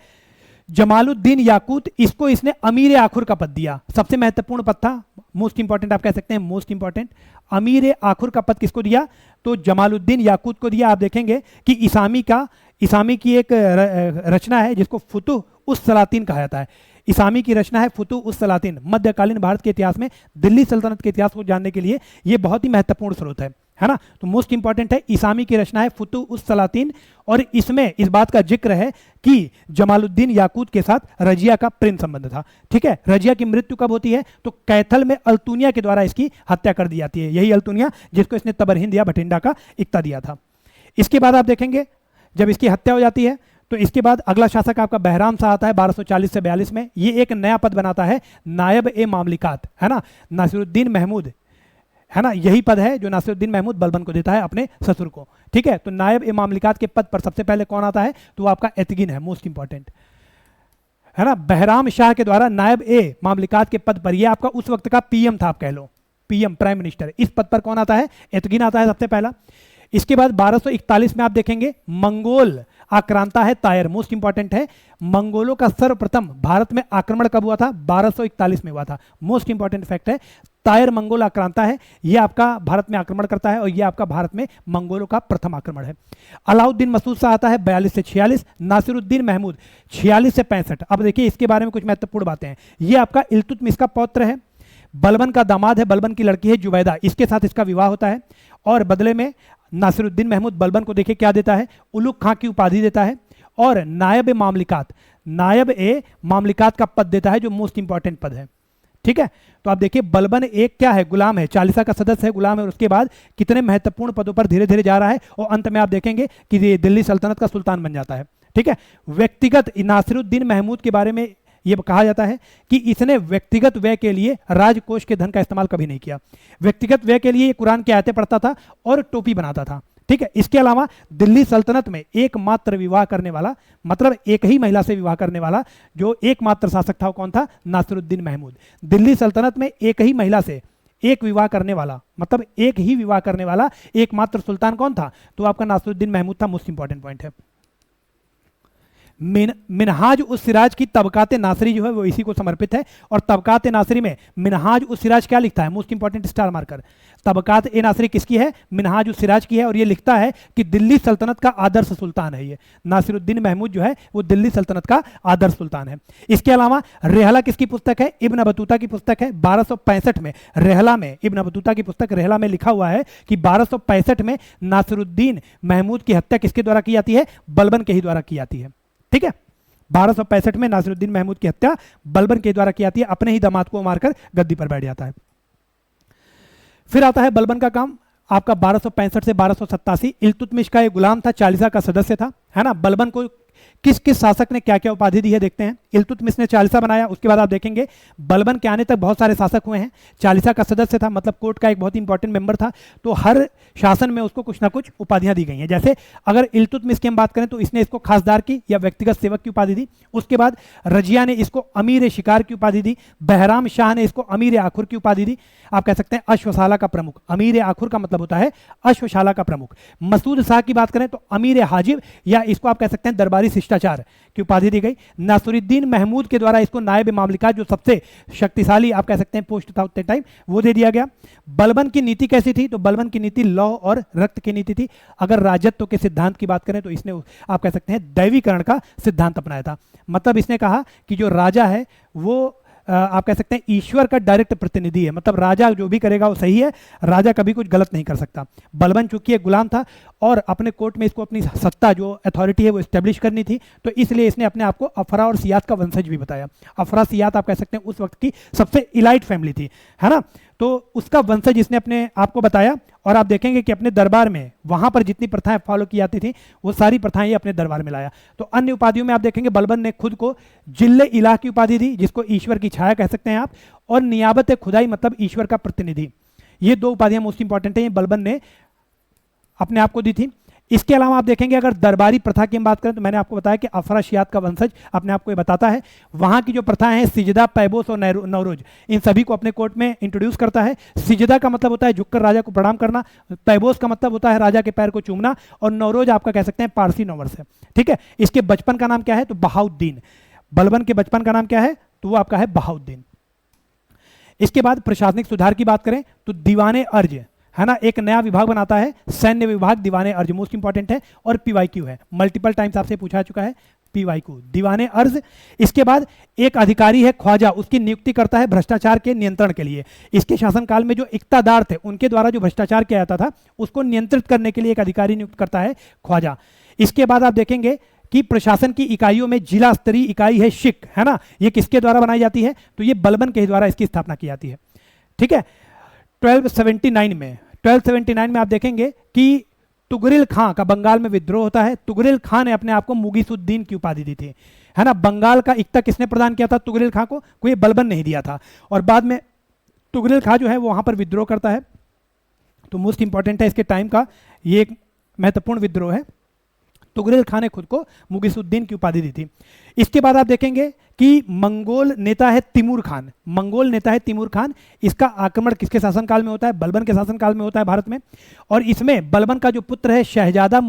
जमालुद्दीन याकूत, इसको इसने अमीर आखुर का पद दिया, सबसे महत्वपूर्ण पद था, मोस्ट इंपॉर्टेंट आप कह सकते हैं, मोस्ट इंपॉर्टेंट। अमीर आखुर का पद किसको दिया, तो जमालुद्दीन याकूत को दिया। आप देखेंगे कि इसामी की एक रचना है जिसको फुतुह उस सलातीन कहा जाता है। इसामी की रचना है फुतुह उस सलातीन। मध्यकालीन भारत के इतिहास में दिल्ली सल्तनत के इतिहास को जानने के लिए यह बहुत ही महत्वपूर्ण स्रोत है ना। तो मोस्ट इंपॉर्टेंट है, इसामी की रचना है फुतुह उस सलातीन, और इसमें इस बात का जिक्र है कि जमालुद्दीन याकूत के साथ रजिया का प्रेम संबंध था, ठीक है। रजिया की मृत्यु कब होती है, तो कैथल में अल्तुनिया के द्वारा इसकी हत्या कर दी जाती है, यही अल्तुनिया जिसको इसने तबर हिंद या भटिंडा का इक्ता दिया था। इसके बाद आप देखेंगे जब इसकी हत्या हो जाती है तो इसके बाद अगला शासक आपका बहराम शाह आता है 1240 से 42 में। ये एक नया पद बनाता है नायब ए मामलिकात, है ना, नासिरुद्दीन महमूद, है ना, यही पद है जो नासिरुद्दीन महमूद बलबन को देता है अपने ससुर को, ठीक है। तो नायब ए मामलिकात के पद पर सबसे पहले कौन आता है, तो वो आपका एतगिन है, मोस्ट इंपॉर्टेंट, है ना। बहराम शाह के द्वारा नायब ए मामलिकात के पद पर, ये आपका उस वक्त का पीएम था, आप कह लो पीएम, प्राइम मिनिस्टर, इस पद पर कौन आता है, एतगिन आता है सबसे पहला। इसके बाद 1241 में आप देखेंगे मंगोल आक्रांता है तायर, मोस्ट इंपॉर्टेंट है। मंगोलों का सर्वप्रथम भारत में आक्रमण कब हुआ था, 1241 में हुआ था, मोस्ट इंपॉर्टेंट फैक्ट है। तायर मंगोल आक्रांता है, यह आपका भारत में आक्रमण करता है और यह आपका भारत में मंगोलों का प्रथम आक्रमण है। अलाउद्दीन मसूद शाह आता है 42 से 46, नासिरुद्दीन महमूद 46 से 65। अब देखिए इसके बारे में कुछ महत्वपूर्ण बातें हैं। यह आपका इल्तुतमिश का पौत्र है, बलबन का दामाद है, बलबन की लड़की है जुबैदा, इसके साथ इसका विवाह होता है और बदले में नासिरुद्दीन महमूद बलबन को देखिए क्या देता है, उलुग खां की उपाधि देता है और नायब ए मामलिकात का पद देता है जो मोस्ट इंपॉर्टेंट पद है, ठीक है। तो आप देखिए बलबन एक क्या है, गुलाम है, चालीसा का सदस्य है, गुलाम है, और उसके बाद कितने महत्वपूर्ण पदों पर धीरे धीरे जा रहा है और अंत में आप देखेंगे कि ये दिल्ली सल्तनत का सुल्तान बन जाता है, ठीक है। व्यक्तिगत नासिरुद्दीन महमूद के बारे में यह कहा जाता है कि इसने व्यक्तिगत व्यय के लिए राजकोष के धन का इस्तेमाल कभी नहीं किया। व्यक्तिगत व्यय के लिए ये कुरान की आयतें पढ़ता था और टोपी बनाता था, ठीक है। इसके अलावा दिल्ली सल्तनत में एकमात्र विवाह करने वाला, मतलब एक ही महिला से विवाह करने वाला जो एकमात्र शासक था वो कौन था, नासिरुद्दीन महमूद। दिल्ली सल्तनत में एक ही महिला से एक विवाह करने वाला, मतलब एक ही विवाह करने वाला एकमात्र सुल्तान कौन था, तो आपका नासिरुद्दीन महमूद था, मोस्ट इंपॉर्टेंट पॉइंट है। मिनहाज उस सिराज की तबकात नासरी जो है वो इसी को समर्पित है। और तबकात नासरी में मिनहाज उस सिराज क्या लिखता है, मोस्ट इंपॉर्टेंट स्टार मार्कर, तबकात ए नासरी किसकी है, मिनहाज उस सिराज की है। और ये लिखता है कि दिल्ली सल्तनत का आदर्श सुल्तान है ये नासिरुद्दीन महमूद जो है वो दिल्ली सल्तनत का आदर्श सुल्तान है। इसके अलावा रेहला किसकी पुस्तक है, इब्न बतूता की पुस्तक है। 1265 में रेहला में, इब्न बतूता की पुस्तक रेहला में लिखा हुआ है कि 1265 में नासिरुद्दीन महमूद की हत्या किसके द्वारा की जाती है, बलबन के ही द्वारा की जाती है। ठीक है, 1265 में नासिरुद्दीन महमूद की हत्या बलबन के द्वारा की जाती है, अपने ही दामाद को मारकर गद्दी पर बैठ जाता है। फिर आता है बलबन का काम आपका 1265 से 1287। इल्तुतमिश का एक गुलाम था, चालीसा का सदस्य था, है ना। बलबन को किस किस शासक ने क्या क्या उपाधि दी है देखते हैं। इल्तुतमिश ने चालीसा बनाया, उसके बाद आप देखेंगे बलबन के आने तक बहुत सारे शासक हुए हैं। चालीसा का सदस्य था, मतलब कोर्ट का एक बहुत इंपॉर्टेंट मेंबर था, तो हर शासन में उसको कुछ ना कुछ उपाधियां दी गई हैं। जैसे अगर इल्तुतमिश की हम बात करें तो इसने इसको खासदार की या व्यक्तिगत सेवक की उपाधि दी। उसके बाद रजिया ने इसको अमीर शिकार की उपाधि दी। बहराम शाह ने इसको अमीर आखुर की उपाधि दी। आप कह सकते हैं अश्वशाला का प्रमुख, अमीर आखुर का मतलब होता है अश्वशाला का प्रमुख। मसूद शाह की बात करें तो अमीर हाजिब या इसको आप कह सकते हैं दरबारी शिष्टाचार की उपाधि दी गई। नासिरुद्दीन महमूद के द्वारा इसको नायब मामलिका, जो सबसे शक्तिशाली आप कह सकते हैं पोस्ट था उतने टाइम, वो दे दिया गया। बलबन की नीति कैसी थी, तो बलबन की नीति लौ और रक्त की नीति थी। अगर राजत्व के सिद्धांत की बात करें तो इसने आप कह सकते हैं दैवीकरण का सिद्धांत अपनाया था। मतलब इसने कहा कि जो राजा है वो आप कह सकते हैं ईश्वर का डायरेक्ट प्रतिनिधि है, मतलब राजा जो भी करेगा वो सही है, राजा कभी कुछ गलत नहीं कर सकता। बलबन चूंकि एक गुलाम था और अपने कोर्ट में इसको अपनी सत्ता जो अथॉरिटी है वो एस्टेब्लिश करनी थी, तो इसलिए इसने अपने आप को अफरा और सियात का वंशज भी बताया। अफरा सियात आप कह सकते हैं उस वक्त की सबसे इलाइट फैमिली थी, है ना, तो उसका वंशज इसने अपने आप को बताया। और आप देखेंगे कि अपने दरबार में वहां पर जितनी प्रथाएं फॉलो की जाती थी वो सारी प्रथाएं ये अपने दरबार में लाया। तो अन्य उपाधियों में आप देखेंगे बलबन ने खुद को जिल्ले इलाह की उपाधि दी, जिसको ईश्वर की छाया कह सकते हैं आप, और नियाबत खुदाई मतलब ईश्वर का प्रतिनिधि। ये दो उपाधियां मोस्ट इंपॉर्टेंट है, ये बलबन ने अपने आप को दी थी। इसके अलावा आप देखेंगे अगर दरबारी प्रथा की हम बात करें तो मैंने आपको बताया कि अफराशियात का वंशज अपने आप को ये बताता है। वहां की जो प्रथाएं हैं सिजदा, पैबोस और नवरोज, इन सभी को अपने कोर्ट में इंट्रोड्यूस करता है। सिजदा का मतलब होता है झुककर राजा को प्रणाम करना, पैबोस का मतलब होता है राजा के पैर को चूमना, और नवरोज आपका कह सकते हैं पारसी नववर्ष है। ठीक है, इसके बचपन का नाम क्या है, तो बहाउद्दीन। बलबन के बचपन का नाम क्या है, तो वो आपका है बहाउद्दीन। इसके बाद प्रशासनिक सुधार की बात करें तो दीवाने अर्ज, है ना, एक नया विभाग बनाता है, सैन्य विभाग दीवाने अर्ज, मोस्ट इंपॉर्टेंट है। और पीवाईक्यू है, मल्टीपल टाइम्स आपसे पूछा चुका है पीवाईक्यू, दीवाने अर्ज। इसके बाद एक अधिकारी है ख्वाजा, उसकी नियुक्ति करता है भ्रष्टाचार के नियंत्रण के लिए। इसके शासनकाल में जो इक्तादार थे उनके द्वारा जो भ्रष्टाचार किया जाता था उसको नियंत्रित करने के लिए एक अधिकारी नियुक्त करता है ख्वाजा। इसके बाद आप देखेंगे कि प्रशासन की इकाइयों में जिला स्तरीय इकाई है शिक, है ना, ये किसके द्वारा बनाई जाती है, तो ये बलबन के द्वारा इसकी स्थापना की जाती है। ठीक है, 1279 में आप देखेंगे कि तुगरिल खां का बंगाल में विद्रोह होता है। तुगरिल खां ने अपने आप को मुगीसुद्दीन की उपाधि दी थी, है ना। बंगाल का इक्ता किसने प्रदान किया था तुगरिल खां को, कोई बलबन नहीं दिया था। और बाद में तुगरिल खां जो है वो वहां पर विद्रोह करता है। तो मोस्ट इंपॉर्टेंट है इसके टाइम का, ये एक महत्वपूर्ण विद्रोह है। तुगरिल खां ने खुद को मुगीसुद्दीन की उपाधि दी थी। इसके बाद आप देखेंगे कि मंगोल नेता है तिमूर खान, मंगोल नेता है तिमूर खान। इसका आक्रमण किसके शासनकाल में होता है, बलबन के शासनकाल में होता है भारत में। और इसमें बलबन का जो पुत्र है शहजादा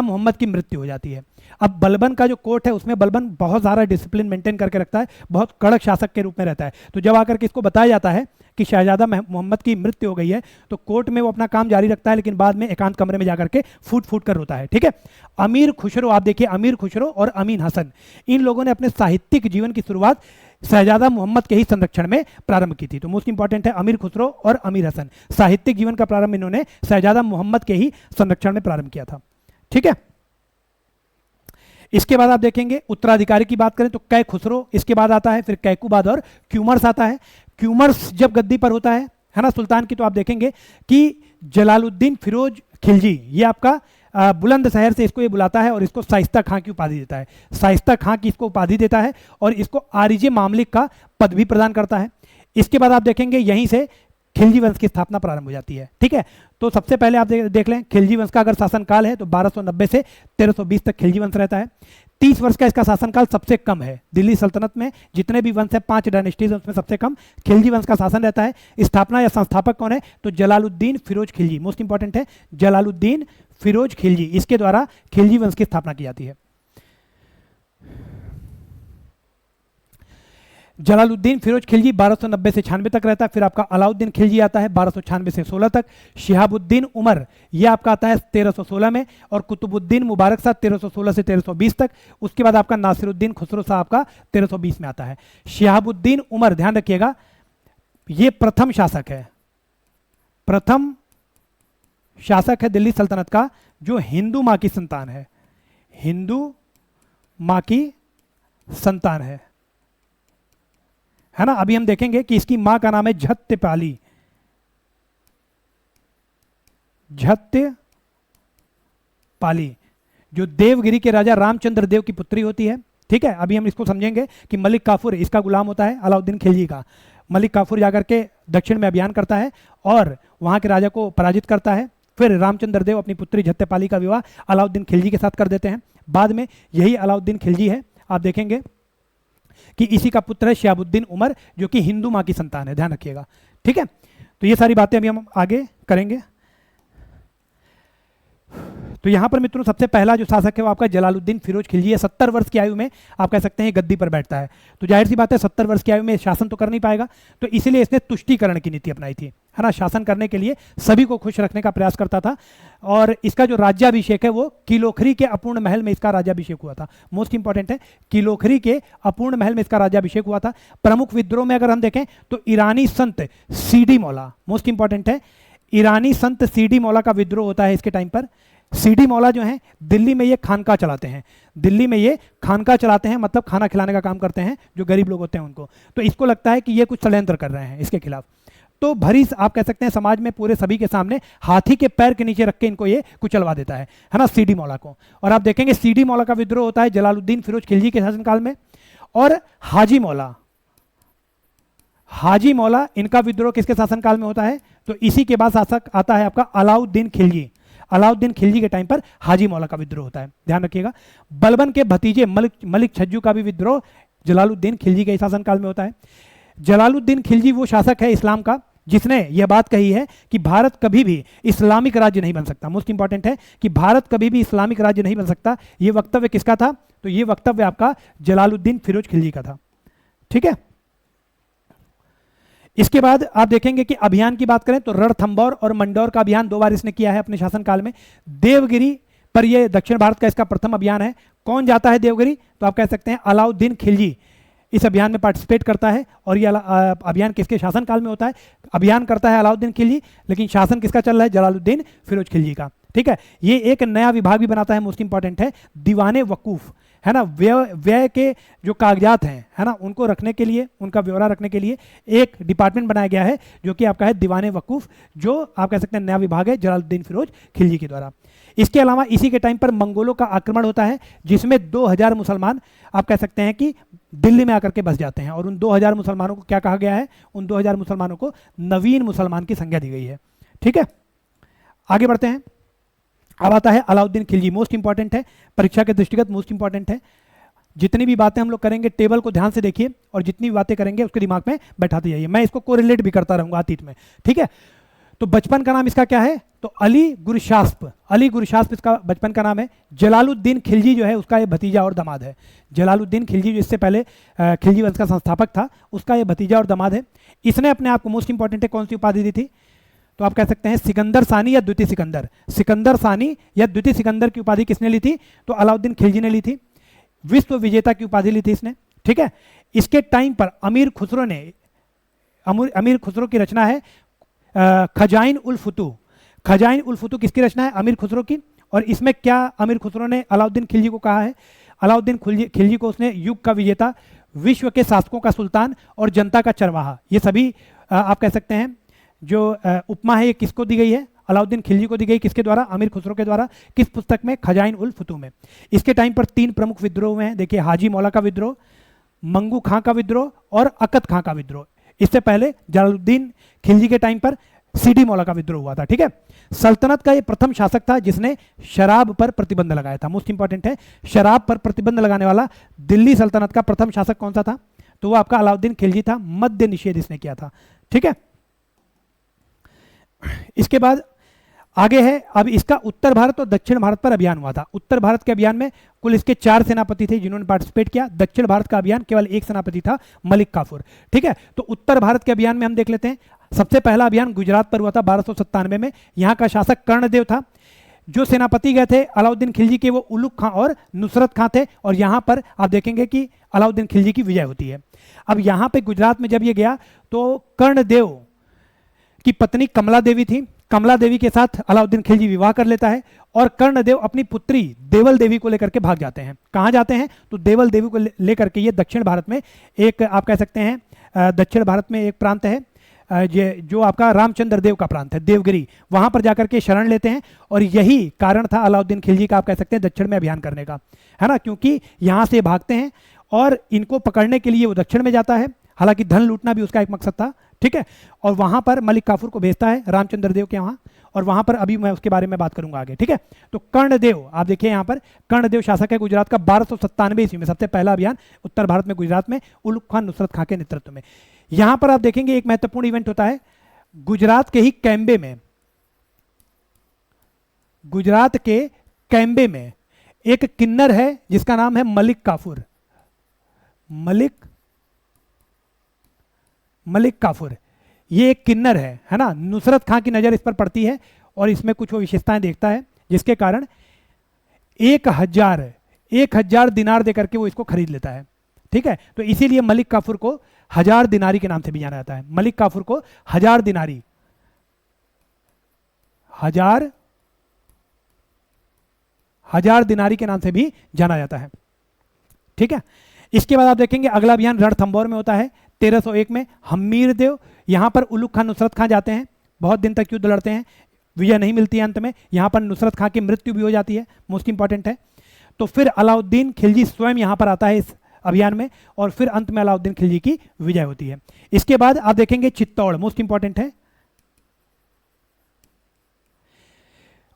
मोहम्मद की मृत्यु हो जाती है। अब बलबन का जो कोर्ट है उसमें बलबन बहुत सारा डिसिप्लिन मेंटेन करके रखता है, बहुत कड़क शासक के रूप में रहता है। तो जब आकर के इसको बताया जाता है कि शहजादा मोहम्मद की मृत्यु हो गई है तो कोर्ट में वो अपना काम जारी रखता है, लेकिन बाद में एकांत कमरे में जाकर के फूट फूट कर रोता है। ठीक है, अमीर खुसरो, आप देखिए अमीर खुसरो और अमीन हसन, इन लोगों ने अपने साहित्यिक जीवन की शुरुआत शहजादा मोहम्मद के ही संरक्षण में प्रारंभ की थी। तो मोस्ट इंपॉर्टेंट है अमीर खुसरो और अमीर हसन, साहित्यिक जीवन का प्रारंभ इन्होंने शहजादा मोहम्मद के ही संरक्षण में प्रारंभ किया था। ठीक है, इसके बाद आप देखेंगे उत्तराधिकारी की बात करें तो कै खुसरो, इसके बाद आता है फिर कैकुबाद और क्यूमर्स आता है। क्यूमर्स जब गद्दी पर होता है ना सुल्तान की, तो आप देखेंगे कि जलालुद्दीन फिरोज खिलजी, ये आपका बुलंद शहर से इसको ये बुलाता है और इसको शाइस्ता खां की उपाधि देता है। शाइस्ता खां की इसको उपाधि देता है और इसको आरिजे मामलिक का पद भी प्रदान करता है। इसके बाद आप देखेंगे यहीं से खिलजी वंश की स्थापना प्रारंभ हो जाती है। ठीक है, तो सबसे पहले आप देख लें खिलजी वंश का अगर शासनकाल है तो 1290 से 1320 तक खिलजी वंश रहता है। 30 वर्ष का इसका शासनकाल सबसे कम है। दिल्ली सल्तनत में जितने भी वंश है 5 डायनेस्टीज है उसमें सबसे कम खिलजी वंश का शासन रहता है। स्थापना या संस्थापक कौन है, तो जलालुद्दीन फिरोज खिलजी, मोस्ट इंपॉर्टेंट है जलालुद्दीन फिरोज खिलजी, इसके द्वारा खिलजी वंश की स्थापना की जाती है। जलालुद्दीन फिरोज खिलजी 1290 से 96 तक रहता है। फिर आपका अलाउद्दीन खिलजी आता है 1296 से 16 तक। शिहाबुद्दीन उमर ये आपका आता है 1316 में, और कुतुबुद्दीन मुबारक शाह 1316 से 1320 तक। उसके बाद आपका नासिरुद्दीन खुसरो शाह आपका 1320 में आता है। शिहाबुद्दीन उमर ध्यान रखिएगा, ये प्रथम शासक है, प्रथम शासक है दिल्ली सल्तनत का जो हिंदू मां की संतान है, हिंदू मां की संतान है ना। अभी हम देखेंगे कि इसकी मां का नाम है झत्यपाली, झत्यपाली, जो देवगिरी के राजा रामचंद्र देव की पुत्री होती है। ठीक है, अभी हम इसको समझेंगे कि मलिक काफूर इसका गुलाम होता है अलाउद्दीन खिलजी का। मलिक काफूर जाकर के दक्षिण में अभियान करता है और वहां के राजा को पराजित करता है। फिर रामचंद्र देव अपनी पुत्री झत्यपाली का विवाह अलाउद्दीन खिलजी के साथ कर देते हैं। बाद में यही अलाउद्दीन खिलजी है, आप देखेंगे कि इसी का पुत्र है शिहाबुद्दीन उमर जो कि हिंदू मां की संतान है, ध्यान रखिएगा। ठीक है, तो ये सारी बातें अभी हम आगे करेंगे। तो यहां पर मित्रों सबसे पहला जो शासक है वो आपका जलालुद्दीन फिरोज खिलजी है। 70 वर्ष की आयु में आप कह सकते हैं गद्दी पर बैठता है। तो जाहिर सी बात है 70 वर्ष की आयु में शासन तो कर नहीं पाएगा, तो इसीलिए इसने तुष्टीकरण की नीति अपनाई थी, है ना। शासन करने के लिए सभी को खुश रखने का प्रयास करता था। और इसका जो राज्याभिषेक है वो किलोखरी के अपूर्ण महल में इसका राज्याभिषेक हुआ था। मोस्ट इंपॉर्टेंट है, किलोखरी के अपूर्ण महल में इसका राज्याभिषेक हुआ था। प्रमुख विद्रोह में अगर हम देखें तो ईरानी संत सीडी मौला, मोस्ट इंपॉर्टेंट है, ईरानी संत सीडी मौला का विद्रोह होता है इसके टाइम पर। सीडी मौला जो है दिल्ली में ये खानका चलाते हैं, दिल्ली में ये खानका चलाते हैं, मतलब खाना खिलाने का काम करते हैं जो गरीब लोग होते हैं उनको। तो इसको लगता है कि ये कुछ षड्यंत्र कर रहे हैं इसके खिलाफ, तो भरी आप कह सकते हैं समाज में पूरे सभी के सामने हाथी के पैर के नीचे रख के इनको ये कुचलवा देता है ना, सीडी मौला को। और आप देखेंगे सीडी मौला का विद्रोह होता है जलालुद्दीन फिरोज खिलजी के शासनकाल में। और हाजी मौला, हाजी मौला इनका विद्रोह किसके शासनकाल में होता है? तो इसी के बाद शासक आता है आपका अलाउद्दीन खिलजी। अलाउद्दीन खिलजी के टाइम पर हाजी मौला का विद्रोह होता है, ध्यान रखिएगा। बलबन के भतीजे मलिक छज्जू का भी विद्रोह जलालुद्दीन खिलजी के शासनकाल में होता है। जलालुद्दीन खिलजी वो शासक है इस्लाम का जिसने यह बात कही है कि भारत कभी भी इस्लामिक राज्य नहीं बन सकता। मोस्ट इंपॉर्टेंट है कि भारत कभी भी इस्लामिक राज्य नहीं बन सकता। यह वक्तव्य किसका था? तो यह वक्तव्य आपका जलालुद्दीन फिरोज खिलजी का था। ठीक है, इसके बाद आप देखेंगे कि अभियान की बात करें तो रणथंभौर और मंडौर का अभियान 2 बार इसने किया है अपने शासनकाल में। देवगिरी पर यह दक्षिण भारत का इसका प्रथम अभियान है। कौन जाता है देवगिरी? तो आप कह सकते हैं अलाउद्दीन खिलजी इस अभियान में पार्टिसिपेट करता है। और यह अभियान किसके शासनकाल में होता है? अभियान करता है अलाउद्दीन खिलजी, लेकिन शासन किसका चल रहा है? जलालुद्दीन फिरोज खिलजी का। ठीक है, ये एक नया विभाग भी बनाता है, मोस्ट इंपॉर्टेंट है, दीवाने वकूफ, है ना। व्यय के जो कागजात हैं, है ना, उनको रखने के लिए, उनका ब्यौरा रखने के लिए एक डिपार्टमेंट बनाया गया है जो कि आपका है दीवाने वकूफ, जो आप कह सकते हैं नया विभाग है जलालुद्दीन फिरोज खिलजी के द्वारा। इसके अलावा इसी के टाइम पर मंगोलों का आक्रमण होता है जिसमें 2000 मुसलमान आप कह सकते हैं कि दिल्ली में आकर के बस जाते हैं। और उन 2000 मुसलमानों को क्या कहा गया है? उन 2000 मुसलमानों को नवीन मुसलमान की संज्ञा दी गई है। ठीक है, आगे बढ़ते हैं। अब आता है अलाउद्दीन खिलजी, मोस्ट इंपॉर्टेंट है, परीक्षा के दृष्टिगत मोस्ट इंपॉर्टेंट है। जितनी भी बातें हम लोग करेंगे टेबल को ध्यान से देखिए और जितनी भी बातें करेंगे उसके दिमाग में बैठाते जाइए। मैं इसको कोरिलेट भी करता रहूंगा अतीत में। ठीक है, तो बचपन का नाम इसका क्या है? तो अली गुरशास्प, अली गुरशास्प इसका बचपन का नाम है। जलालुद्दीन खिलजी जो है उसका ये भतीजा और दामाद है। जलालुद्दीन खिलजी जो इससे पहले खिलजी वंश का संस्थापक था, उसका ये भतीजा और दामाद है। इसने अपने आप को, मोस्ट इंपॉर्टेंट है, कौन सी उपाधि दी थी? तो आप कह सकते हैं सिकंदर सानी या द्वितीय सिकंदर। सिकंदर सानी या द्वितीय सिकंदर की उपाधि किसने ली थी? तो अलाउद्दीन खिलजी ने ली थी। विश्व विजेता की उपाधि ली थी इसने। ठीक है, इसके टाइम पर अमीर खुसरो ने, अमीर खुसरो की रचना है खजाइन उल फुतू। खजाइन उल फुतू किसकी रचना है? अमीर खुसरो की। और इसमें क्या अमीर खुसरो ने अलाउद्दीन खिलजी को कहा है? अलाउद्दीन खिलजी को उसने युग का विजेता, विश्व के शासकों का सुल्तान और जनता का चरवाहा, ये सभी आप कह सकते हैं जो उपमा है ये किसको दी गई है? अलाउद्दीन खिलजी को दी गई। किसके द्वारा? अमीर खुसरो के द्वारा। किस पुस्तक में? खजाइन उल फुतू में। इसके टाइम पर 3 प्रमुख विद्रोह हुए हैं। देखिए, हाजी मौला का विद्रोह, मंगू खां का विद्रोह और अकत खां का विद्रोह। इससे पहले जलालुद्दीन खिलजी के टाइम पर सीडी मौला का विद्रोह हुआ था। ठीक है, सल्तनत का ये प्रथम शासक था जिसने शराब पर प्रतिबंध लगाया था। मोस्ट इंपॉर्टेंट है, शराब पर प्रतिबंध लगाने वाला दिल्ली सल्तनत का प्रथम शासक कौन सा था? तो वो आपका अलाउद्दीन खिलजी था। मद्य निषेध इसने किया था। ठीक है, इसके बाद आगे है, अब इसका उत्तर भारत और दक्षिण भारत पर अभियान हुआ था। उत्तर भारत के अभियान में कुल इसके 4 सेनापति थे जिन्होंने पार्टिसिपेट किया। दक्षिण भारत का अभियान केवल 1 सेनापति था, मलिक काफूर। ठीक है, तो उत्तर भारत के अभियान में हम देख लेते हैं। सबसे पहला अभियान गुजरात पर हुआ था 1297 में। यहाँ का शासक कर्णदेव था। जो सेनापति गए थे अलाउद्दीन खिलजी के वो उलुग खां और नुसरत खां थे, और यहाँ पर आप देखेंगे कि अलाउद्दीन खिलजी की विजय होती है। अब यहाँ पे गुजरात में जब ये गया तो कर्णदेव की पत्नी कमला देवी थी। कमला देवी के साथ अलाउद्दीन खिलजी विवाह कर लेता है और कर्णदेव अपनी पुत्री देवल देवी को लेकर के भाग जाते हैं। कहाँ जाते हैं? तो देवल देवी को लेकर के ये दक्षिण भारत में एक, आप कह सकते हैं दक्षिण भारत में एक प्रांत है जो आपका रामचंद्र देव का प्रांत है, देवगिरी, वहां पर जाकर के शरण लेते हैं। और यही कारण था अलाउद्दीन खिलजी का, आप कह सकते हैं, दक्षिण में अभियान करने का, है ना, क्योंकि यहां से भागते हैं और इनको पकड़ने के लिए वो दक्षिण में जाता है। हालांकि धन लूटना भी उसका एक मकसद था। ठीक है, और वहां पर मलिक काफूर को भेजता है रामचंद्र देव के वहां, और वहां पर अभी मैं उसके बारे में बात करूंगा आगे। ठीक है, तो कर्णदेव, आप देखिए यहाँ पर कर्णदेव शासक है गुजरात का। 1297 ईस्वी में सबसे पहला अभियान उत्तर भारत में गुजरात में उलुग खान नुसरत खां के नेतृत्व में। यहां पर आप देखेंगे एक महत्वपूर्ण इवेंट होता है गुजरात के ही कैम्बे में। गुजरात के कैम्बे में एक किन्नर है जिसका नाम है मलिक काफूर। मलिक काफूर ये एक किन्नर है ना। नुसरत खां की नजर इस पर पड़ती है और इसमें कुछ वो विशेषताएं देखता है जिसके कारण 1000 दिनार देकर के वो इसको खरीद लेता है। ठीक है, तो इसीलिए मलिक काफूर को 1000 दिनारी के नाम से भी जाना जाता है। मलिक काफूर को 1000 दिनारी, 1000 दिनारी के नाम से भी जाना जाता है। ठीक है, इसके बाद आप देखेंगे अगला अभियान रणथंभौर में होता है 1301 में। हमीर देव यहां पर उलुग खान नुसरत खां जाते हैं, बहुत दिन तक युद्ध लड़ते हैं, विजय नहीं मिलती है। अंत में यहां पर नुसरत खां की मृत्यु भी हो जाती है, मोस्ट इंपॉर्टेंट है। तो फिर अलाउद्दीन खिलजी स्वयं यहां पर आता है इस अभियान में, और फिर अंत में अलाउद्दीन खिलजी की विजय होती है। इसके बाद आप देखेंगे चित्तौड़, मोस्ट इंपॉर्टेंट है।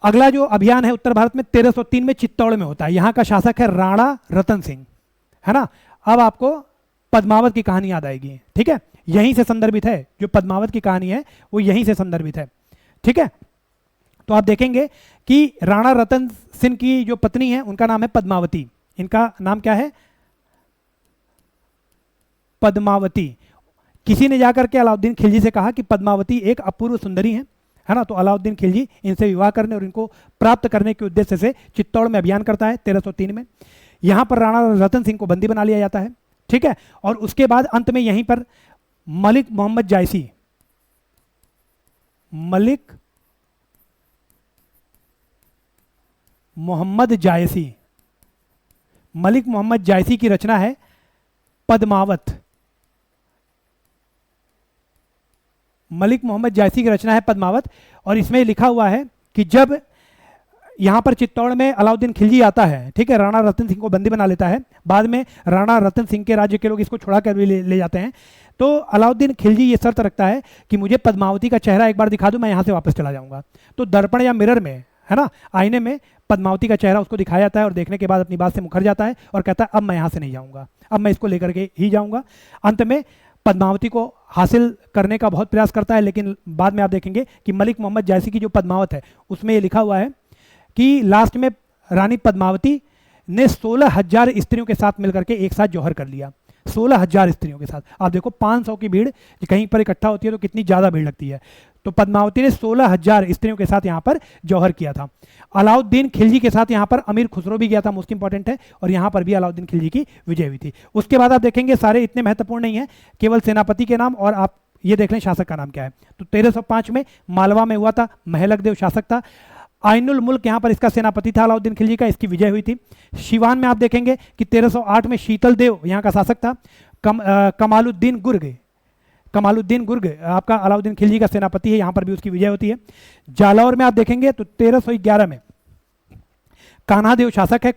अगला जो अभियान है उत्तर भारत में 1303 में चित्तौड़ में होता है। यहां का शासक है राणा रतन सिंह, है ना। अब आपको पद्मावत की कहानी याद आएगी। ठीक है, यहीं से संदर्भित है, जो पद्मावत की कहानी है वो यहीं से संदर्भित है। ठीक है, तो आप देखेंगे कि राणा रतन सिंह की जो पत्नी है उनका नाम है पद्मावती। इनका नाम क्या है? पद्मावती। किसी ने जाकर के अलाउद्दीन खिलजी से कहा कि पद्मावती एक अपूर्व सुंदरी है ना। तो अलाउद्दीन खिलजी इनसे विवाह करने और इनको प्राप्त करने के उद्देश्य से चित्तौड़ में अभियान करता है 1303 में। यहां पर राणा रतन सिंह को बंदी बना लिया जाता है। ठीक है, और उसके बाद अंत में यहीं पर मलिक मोहम्मद जायसी की रचना है पद्मावत। मलिक मोहम्मद जायसी की रचना है पद्मावत, और इसमें लिखा हुआ है कि जब यहां पर चित्तौड़ में अलाउद्दीन खिलजी आता है, ठीक है, राणा रतन सिंह को बंदी बना लेता है। बाद में राणा रतन सिंह के राज्य के लोग इसको छुड़ा कर भी ले जाते हैं। तो अलाउद्दीन खिलजी ये शर्त रखता है कि मुझे पद्मावती का चेहरा एक बार दिखा दो, मैं यहां से वापस चला जाऊंगा। तो दर्पण या मिरर में, है ना, आईने में पद्मावती का चेहरा उसको दिखाया जाता है, और देखने के बाद अपनी बात से मुकर जाता है और कहता है अब मैं यहां से नहीं जाऊंगा, अब मैं इसको लेकर के ही जाऊंगा। अंत में पद्मावती को हासिल करने का बहुत प्रयास करता है, लेकिन बाद में आप देखेंगे कि मलिक मोहम्मद जायसी की जो पद्मावत है उसमें ये लिखा हुआ है कि लास्ट में रानी पद्मावती ने 16,000 स्त्रियों के साथ मिलकर के एक साथ जौहर कर लिया। 16,000 स्त्रियों के साथ। आप देखो 500 की भीड़ कहीं पर इकट्ठा होती है तो कितनी ज़्यादा भीड़ लगती है। तो पद्मावती ने 16,000 स्त्रियों के साथ यहाँ पर जौहर किया था। अलाउद्दीन खिलजी के साथ यहाँ पर अमीर खुसरो भी गया था, मोस्ट इंपॉर्टेंट है, और यहाँ पर भी अलाउद्दीन खिलजी की विजय हुई थी। उसके बाद आप देखेंगे सारे इतने महत्वपूर्ण नहीं है, केवल सेनापति के नाम, और आप ये देख लें शासक का नाम क्या है। तो 1305 में मालवा में हुआ था, महलक देव शासक था। आइनुल मुल्क यहाँ पर इसका सेनापति था अलाउद्दीन खिलजी का, इसकी विजय हुई थी। शिवान में आप देखेंगे कि 1308 में शीतल देव यहाँ का शासक था। कमालुद्दीन गुर्ग आपका अलाउद्दीन खिलजी का सेनापति है, यहाँ पर भी उसकी विजय होती है। जालौर में आप देखेंगे तो 1311 में कान्हादेव शासक है,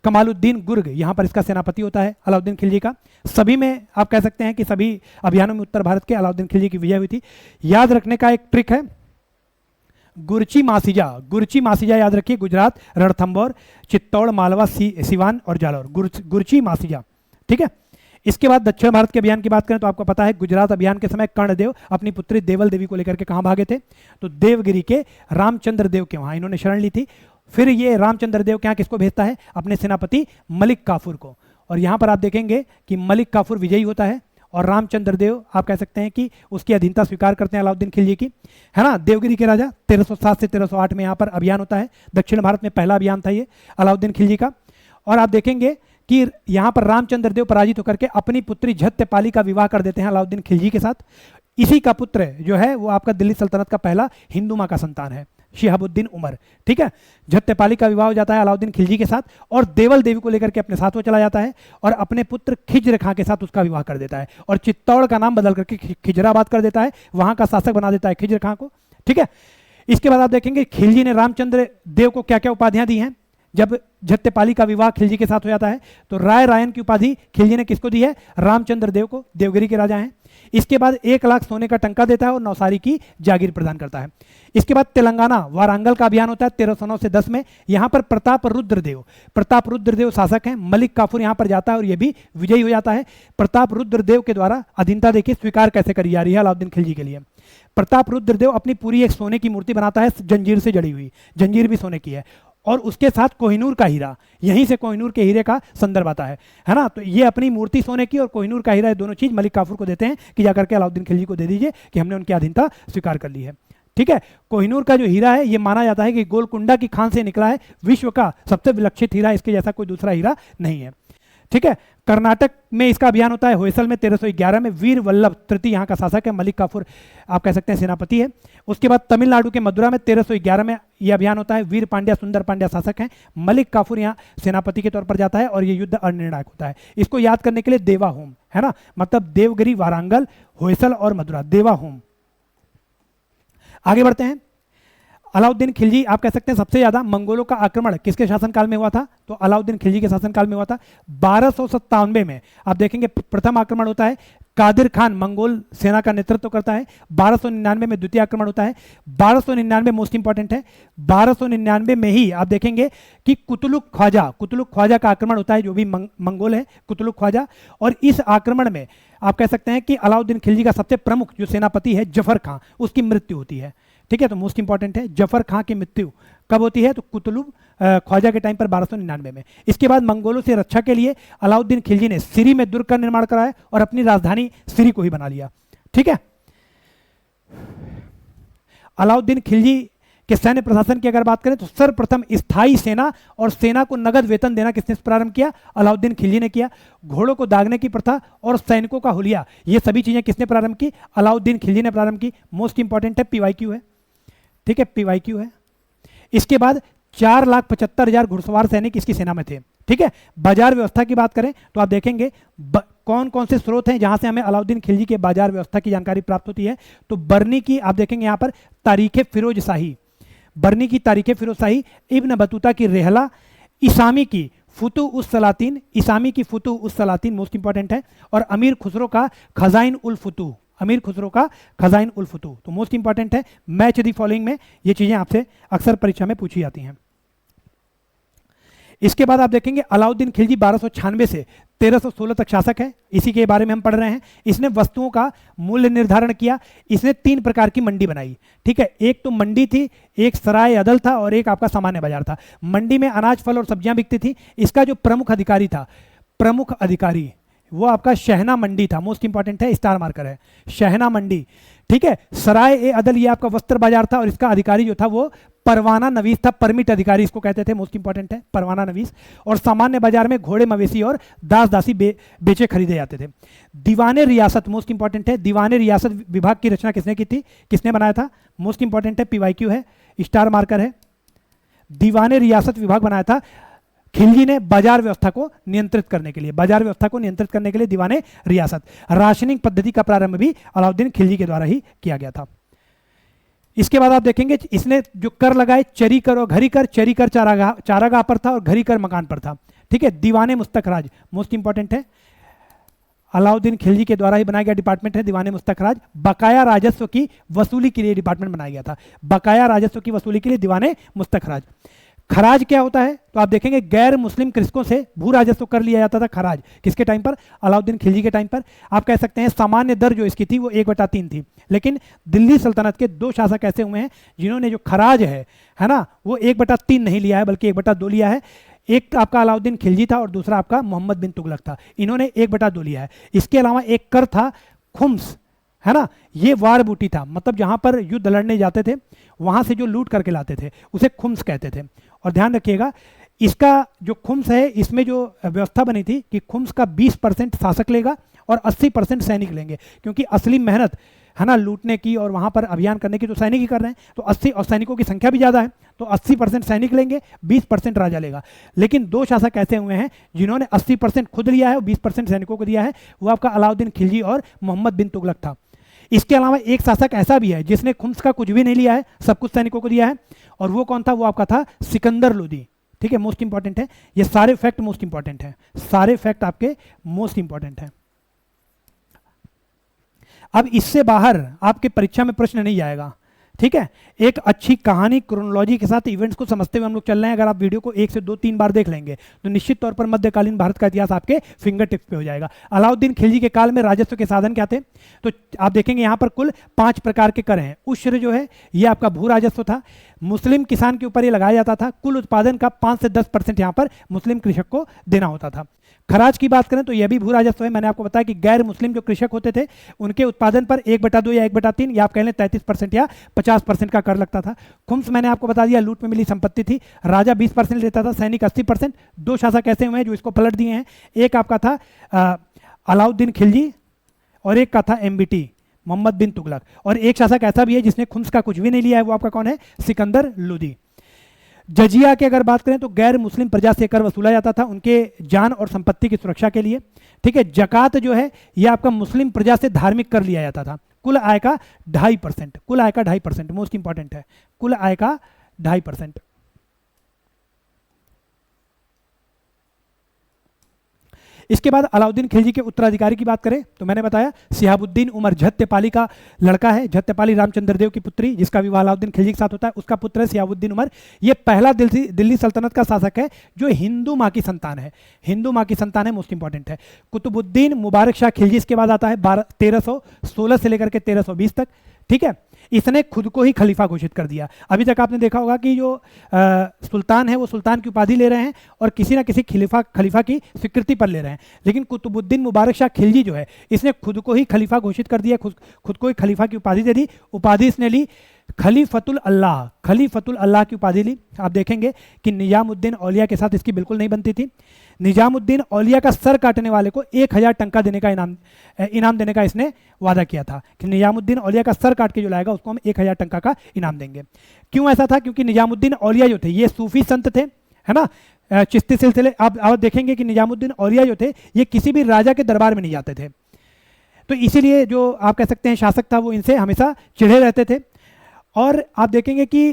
कमालुद्दीन गुर्ग यहाँ पर इसका सेनापति होता है अलाउद्दीन खिलजी का। सभी में आप कह सकते हैं कि सभी अभियानों में उत्तर भारत के अलाउद्दीन खिलजी की विजय हुई थी। याद रखने का एक ट्रिक है, गुरची मासिजा याद रखिए। गुजरात, रणथंभौर, चित्तौड़, मालवा, सिवान और जालौर, गुरची मासिजा। ठीक है, इसके बाद दक्षिण भारत के अभियान की बात करें तो आपको पता है गुजरात अभियान के समय कर्णदेव अपनी पुत्री देवल देवी को लेकर के कहाँ भागे थे, तो देवगिरी के रामचंद्र देव के वहाँ इन्होंने शरण ली थी। फिर ये रामचंद्र देव के यहाँ किसको भेजता है, अपने सेनापति मलिक काफूर को, और यहाँ पर आप देखेंगे कि मलिक काफूर विजयी होता है और रामचंद्र देव आप कह सकते हैं कि उसकी अधीनता स्वीकार करते हैं अलाउद्दीन खिलजी की, है ना। देवगिरी के राजा 1307 से 1308 में यहाँ पर अभियान होता है, दक्षिण भारत में पहला अभियान था ये अलाउद्दीन खिलजी का। और आप देखेंगे कि यहाँ पर रामचंद्र देव पराजित होकर के अपनी पुत्री झत्यपाली का विवाह कर देते हैं अलाउद्दीन खिलजी के साथ। इसी का पुत्र जो है वो आपका दिल्ली सल्तनत का पहला हिंदू माँ का संतान है, शिहाबुद्दीन उमर, ठीक है। झत्यपाली का विवाह हो जाता है अलाउद्दीन खिलजी के साथ और देवल देवी को लेकर के अपने साथ वो चला जाता है और अपने पुत्र खिज्र खां के साथ उसका विवाह कर देता है और चित्तौड़ का नाम बदल करके खिजराबाद कर देता है, वहां का शासक बना देता है खिज्र खां को, ठीक है। इसके बाद आप देखेंगे खिलजी ने रामचंद्र देव को क्या क्या उपाधियां दी हैं। जब झत्यपाली का विवाह खिलजी के साथ हो जाता है तो राय रायन की उपाधि खिलजी ने किसको दी है, रामचंद्र देव को, देवगिरी के राजा हैं। इसके बाद 1 लाख सोने का टंका देता है और नौसारी की जागीर प्रदान करता है। इसके बाद तेलंगाना वारंगल का अभियान होता है 1309 से 10 में। यहाँ पर प्रताप रुद्रदेव शासक हैं, मलिक काफूर यहाँ पर जाता है और ये भी विजयी हो जाता है। प्रताप रुद्रदेव के द्वारा अधीनता देखिए स्वीकार कैसे करी जा रही है अलाउद्दीन खिलजी के लिए। प्रताप रुद्रदेव अपनी पूरी एक सोने की मूर्ति बनाता है, जंजीर से जड़ी हुई, जंजीर भी सोने की है, और उसके साथ कोहिनूर का हीरा, यहीं से कोहिनूर के हीरे का संदर्भ आता है ना। तो ये अपनी मूर्ति सोने की और कोहिनूर का हीरा, दोनों चीज मलिक काफूर को देते हैं कि जाकर के अलाउद्दीन खिलजी को दे दीजिए कि हमने उनकी अधीनता स्वीकार कर ली है, ठीक है। कोहिनूर का जो हीरा है ये माना जाता है कि गोलकुंडा की खान से निकला है, विश्व का सबसे विलक्षित हीरा, इसके जैसा कोई दूसरा हीरा नहीं है, ठीक है। कर्नाटक में इसका अभियान होता है होयसल में 1311 में। वीर वल्लभ तृतीय यहाँ का शासक है, मलिक काफूर आप कह सकते हैं सेनापति है। उसके बाद तमिलनाडु के मदुरा में 1311 में यह अभियान होता है, वीर पांड्या सुंदर पांड्या शासक हैं, मलिक काफूर यहाँ सेनापति के तौर पर जाता है और ये युद्ध अनिर्णायक होता है। इसको याद करने के लिए देवा होम, है ना, मतलब देवगिरी, वारंगल, होयसल और मदुरा, देवा होम। आगे बढ़ते हैं। अलाउद्दीन खिलजी आप कह सकते हैं सबसे ज्यादा मंगोलों का आक्रमण किसके शासनकाल में हुआ था, तो अलाउद्दीन खिलजी के शासनकाल में हुआ था। 1297 में आप देखेंगे प्रथम आक्रमण होता है, कादिर खान मंगोल सेना का नेतृत्व करता है। 1299 में द्वितीय आक्रमण होता है। 1299 मोस्ट इंपॉर्टेंट है, 1299 में ही आप देखेंगे कि कुतुलुक ख्वाजा का आक्रमण होता है, जो भी मंगोल है कुतुलुक ख्वाजा। और इस आक्रमण में आप कह सकते हैं कि अलाउद्दीन खिलजी का सबसे प्रमुख जो सेनापति है जफर खां, उसकी मृत्यु होती है, ठीक है। तो मोस्ट इंपॉर्टेंट है, जफर खां की मृत्यु कब होती है, तो कुतुलुक ख्वाजा के टाइम पर 1299 में। इसके बाद मंगोलों से रक्षा के लिए अलाउद्दीन खिलजी ने सिरी में दुर्ग का निर्माण कराया और अपनी राजधानी सिरी को ही बना लिया, ठीक है। अलाउद्दीन खिलजी के सैन्य प्रशासन की अगर बात करें तो सर्वप्रथम स्थायी सेना और सेना को नगद वेतन देना किसने प्रारंभ किया, अलाउद्दीन खिलजी ने किया। घोड़ों को दागने की प्रथा और सैनिकों का हुलिया, ये सभी चीजें किसने प्रारंभ की, अलाउद्दीन खिलजी ने प्रारंभ की। मोस्ट इंपॉर्टेंट है, PYQ है, ठीक है, PYQ है। इसके बाद 4,75,000 घुड़सवार सैनिक इसकी सेना में थे, ठीक है। बाजार व्यवस्था की बात करें तो आप देखेंगे कौन कौन से स्रोत हैं जहां से हमें अलाउद्दीन खिलजी के बाजार व्यवस्था की जानकारी प्राप्त होती है, तो बरनी की आप देखेंगे यहां पर तारीखे फिरोज शाही, बरनी की तारीखे फिरोज शाही, इब्न बतूता की रेहला, इसामी की फुतू उस सलातीन, इसामी की फुतू उस सलातीन मोस्ट इंपॉर्टेंट है, और अमीर खुसरो का खजाइन उल फुतू, अमीर खुसरो का खजाइन उल फुतू, तो मोस्ट इंपॉर्टेंट है। मैच दी फॉलोइंग में ये चीजें आपसे अक्सर परीक्षा में पूछी जाती हैं। इसके बाद आप देखेंगे अलाउद्दीन खिलजी 1296 से 1316 तक शासक है, इसी के बारे में हम पढ़ रहे हैं। इसने वस्तुओं का मूल्य निर्धारण किया, इसने 3 प्रकार की मंडी बनाई, ठीक है। एक तो मंडी थी, एक सराय अदल था और एक आपका सामान्य बाजार था। मंडी में अनाज फल और सब्जियां बिकती थी। इसका जो प्रमुख अधिकारी वो आपका शहना मंडी था, मोस्ट इंपॉर्टेंट है, स्टार मार्कर है, शहना मंडी, ठीक है। सराय ए अदल ये आपका वस्त्र बाजार था और इसका अधिकारी जो था वो परवाना नवीस था, परमिट अधिकारी इसको कहते थे, मोस्ट इंपॉर्टेंट है परवाना नवीस। और सामान्य बाजार में घोड़े मवेशी और दास दासी बेचे खरीदे जाते थे। दीवाने रियासत मोस्ट इंपॉर्टेंट है, दीवाने रियासत विभाग की रचना किसने की थी, किसने बनाया था, मोस्ट इंपॉर्टेंट है, PYQ है, स्टार मार्कर है, दीवाने रियासत विभाग बनाया था खिलजी ने बाजार व्यवस्था को नियंत्रित करने के लिए, बाजार व्यवस्था को नियंत्रित करने के लिए दीवाने रियासत। राशनिंग पद्धति का प्रारंभ भी अलाउद्दीन खिलजी के द्वारा ही किया गया था। इसके बाद आप देखेंगे इसने जो कर लगाए, चरी कर और घरी कर, चरी कर चारागाह पर था और घरी कर मकान पर था, ठीक है। दीवाने मुस्तखराज मोस्ट इंपॉर्टेंट है, अलाउद्दीन खिलजी के द्वारा ही बनाया गया डिपार्टमेंट है दीवाने मुस्तखराज। बकाया राजस्व की वसूली के लिए डिपार्टमेंट बनाया गया था, बकाया राजस्व की वसूली के लिए दीवाने मुस्तखराज। खराज क्या होता है? तो आप देखेंगे गैर मुस्लिम कृषकों से भू राजस्व कर लिया जाता था खराज। किसके टाइम पर? अलाउद्दीन खिलजी के टाइम पर। आप कह सकते हैं सामान्य दर जो इसकी थी वो 1/3 थी, लेकिन दिल्ली सल्तनत के 2 शासक ऐसे हुए हैं जिन्होंने जो खराज है ना, वो 1/3 नहीं लिया है बल्कि 1/2 लिया है। एक आपका अलाउद्दीन खिलजी था और दूसरा आपका मोहम्मद बिन तुगलक था, इन्होंने 1/2 लिया है। इसके अलावा एक कर था खुम्स, है ना, ये वार बूटी था, मतलब जहां पर युद्ध लड़ने जाते थे वहां से जो लूट करके लाते थे उसे खुम्स कहते थे। और ध्यान रखिएगा इसका जो खुम्स है इसमें जो व्यवस्था बनी थी कि खुम्स का 20% शासक लेगा और 80% सैनिक लेंगे, क्योंकि असली मेहनत है ना लूटने की और वहां पर अभियान करने की तो सैनिक ही कर रहे हैं, तो 80 और सैनिकों की संख्या भी ज़्यादा है तो 80% सैनिक लेंगे, 20% राजा लेगा। लेकिन 2 शासक ऐसे हुए हैं जिन्होंने 80% खुद लिया है और 20% सैनिकों को दिया है, वो आपका अलाउद्दीन खिलजी और मोहम्मद बिन तुगलक था। इसके अलावा एक शासक ऐसा भी है जिसने खुम्स का कुछ भी नहीं लिया है, सब कुछ सैनिकों को दिया है, और वो कौन था? वो आपका था सिकंदर लोदी। ठीक है, मोस्ट इंपॉर्टेंट है, ये सारे फैक्ट मोस्ट इंपॉर्टेंट है, सारे फैक्ट आपके मोस्ट इंपॉर्टेंट है। अब इससे बाहर आपके परीक्षा में प्रश्न नहीं आएगा, ठीक है। एक अच्छी कहानी क्रोनोलॉजी के साथ इवेंट्स को समझते हुए हम लोग चल रहे हैं। अगर आप वीडियो को 1 से 2 3 बार देख लेंगे तो निश्चित तौर पर मध्यकालीन भारत का इतिहास आपके फिंगर टिप्स पे हो जाएगा। अलाउद्दीन खिलजी के काल में राजस्व के साधन क्या थे? तो आप देखेंगे यहाँ पर कुल 5 प्रकार के कर हैं। उश्र जो है ये आपका भू राजस्व था, मुस्लिम किसान के ऊपर ये लगाया जाता था। कुल उत्पादन का 5 से 10% यहाँ पर मुस्लिम कृषक को देना होता था। खराज की बात करें तो यह भी भू राजस्व है। मैंने आपको बताया कि गैर मुस्लिम जो कृषक होते थे उनके उत्पादन पर 1/2 या 1/3 या आप कह लें 33% या 50% का कर लगता था। खुम्स मैंने आपको बता दिया लूट में मिली संपत्ति थी। राजा 20% लेता था, सैनिक 80%। 2 शासक ऐसे हुए हैं जो इसको पलट दिए हैं, एक आपका था अलाउद्दीन खिलजी और एक का था MBT मोहम्मद बिन तुगलक, और एक शासक ऐसा भी है जिसने खुम्स का कुछ भी नहीं लिया है, वो आपका कौन है? सिकंदर लोदी। जजिया की अगर बात करें तो गैर मुस्लिम प्रजा से कर वसूला जाता था उनके जान और संपत्ति की सुरक्षा के लिए, ठीक है। जकात जो है यह आपका मुस्लिम प्रजा से धार्मिक कर लिया जाता था। कुल आय का 2.5%, कुल आय का 2.5%, मोस्ट इंपॉर्टेंट है, कुल आय का 2.5%। इसके बाद अलाउद्दीन खिलजी के उत्तराधिकारी की बात करें तो मैंने बताया सिहाबुद्दीन उमर झत्यपाली का लड़का है। झत्यपाली रामचंद्र देव की पुत्री जिसका विवाह अलाउद्दीन खिलजी के साथ होता है, उसका पुत्र है सिहाबुद्दीन उमर। ये पहला दिल्ली सल्तनत का शासक है जो हिंदू माँ की संतान है, हिंदू माँ की संतान है, मोस्ट इंपॉर्टेंट है। कुतुबुद्दीन मुबारक शाह खिलजी इसके बाद आता है 1316 से लेकर के 1320 तक, ठीक है। इसने खुद को ही खलीफा घोषित कर दिया। अभी तक आपने देखा होगा कि जो सुल्तान है वो सुल्तान की उपाधि ले रहे हैं और किसी ना किसी खलीफा की स्वीकृति पर ले रहे हैं, लेकिन कुतुबुद्दीन मुबारक शाह खिलजी जो है इसने खुद को ही खलीफा घोषित कर दिया, खुद को ही खलीफा की उपाधि दे दी। उपाधि इसने ली खलीफतुल अल्लाह, खलीफतुल अल्लाह की उपाधि ली। आप देखेंगे कि निजामुद्दीन औलिया के साथ इसकी बिल्कुल नहीं बनती थी। निजामुद्दीन औलिया का सर काटने वाले को 1000 टंका देने का इनाम देने का इसने वादा किया था कि निजामुद्दीन औलिया का सर काट के जो लाएगा उसको हम 1000 टंका का इनाम देंगे। क्यों ऐसा था? क्योंकि निजामुद्दीन औलिया जो थे ये सूफी संत थे, है ना, चिश्ती सिलसिले। आप देखेंगे कि निजामुद्दीन औलिया जो थे ये किसी भी राजा के दरबार में नहीं जाते थे, तो इसीलिए जो आप कह सकते हैं शासक था वो इनसे हमेशा चिढ़े रहते थे। और आप देखेंगे कि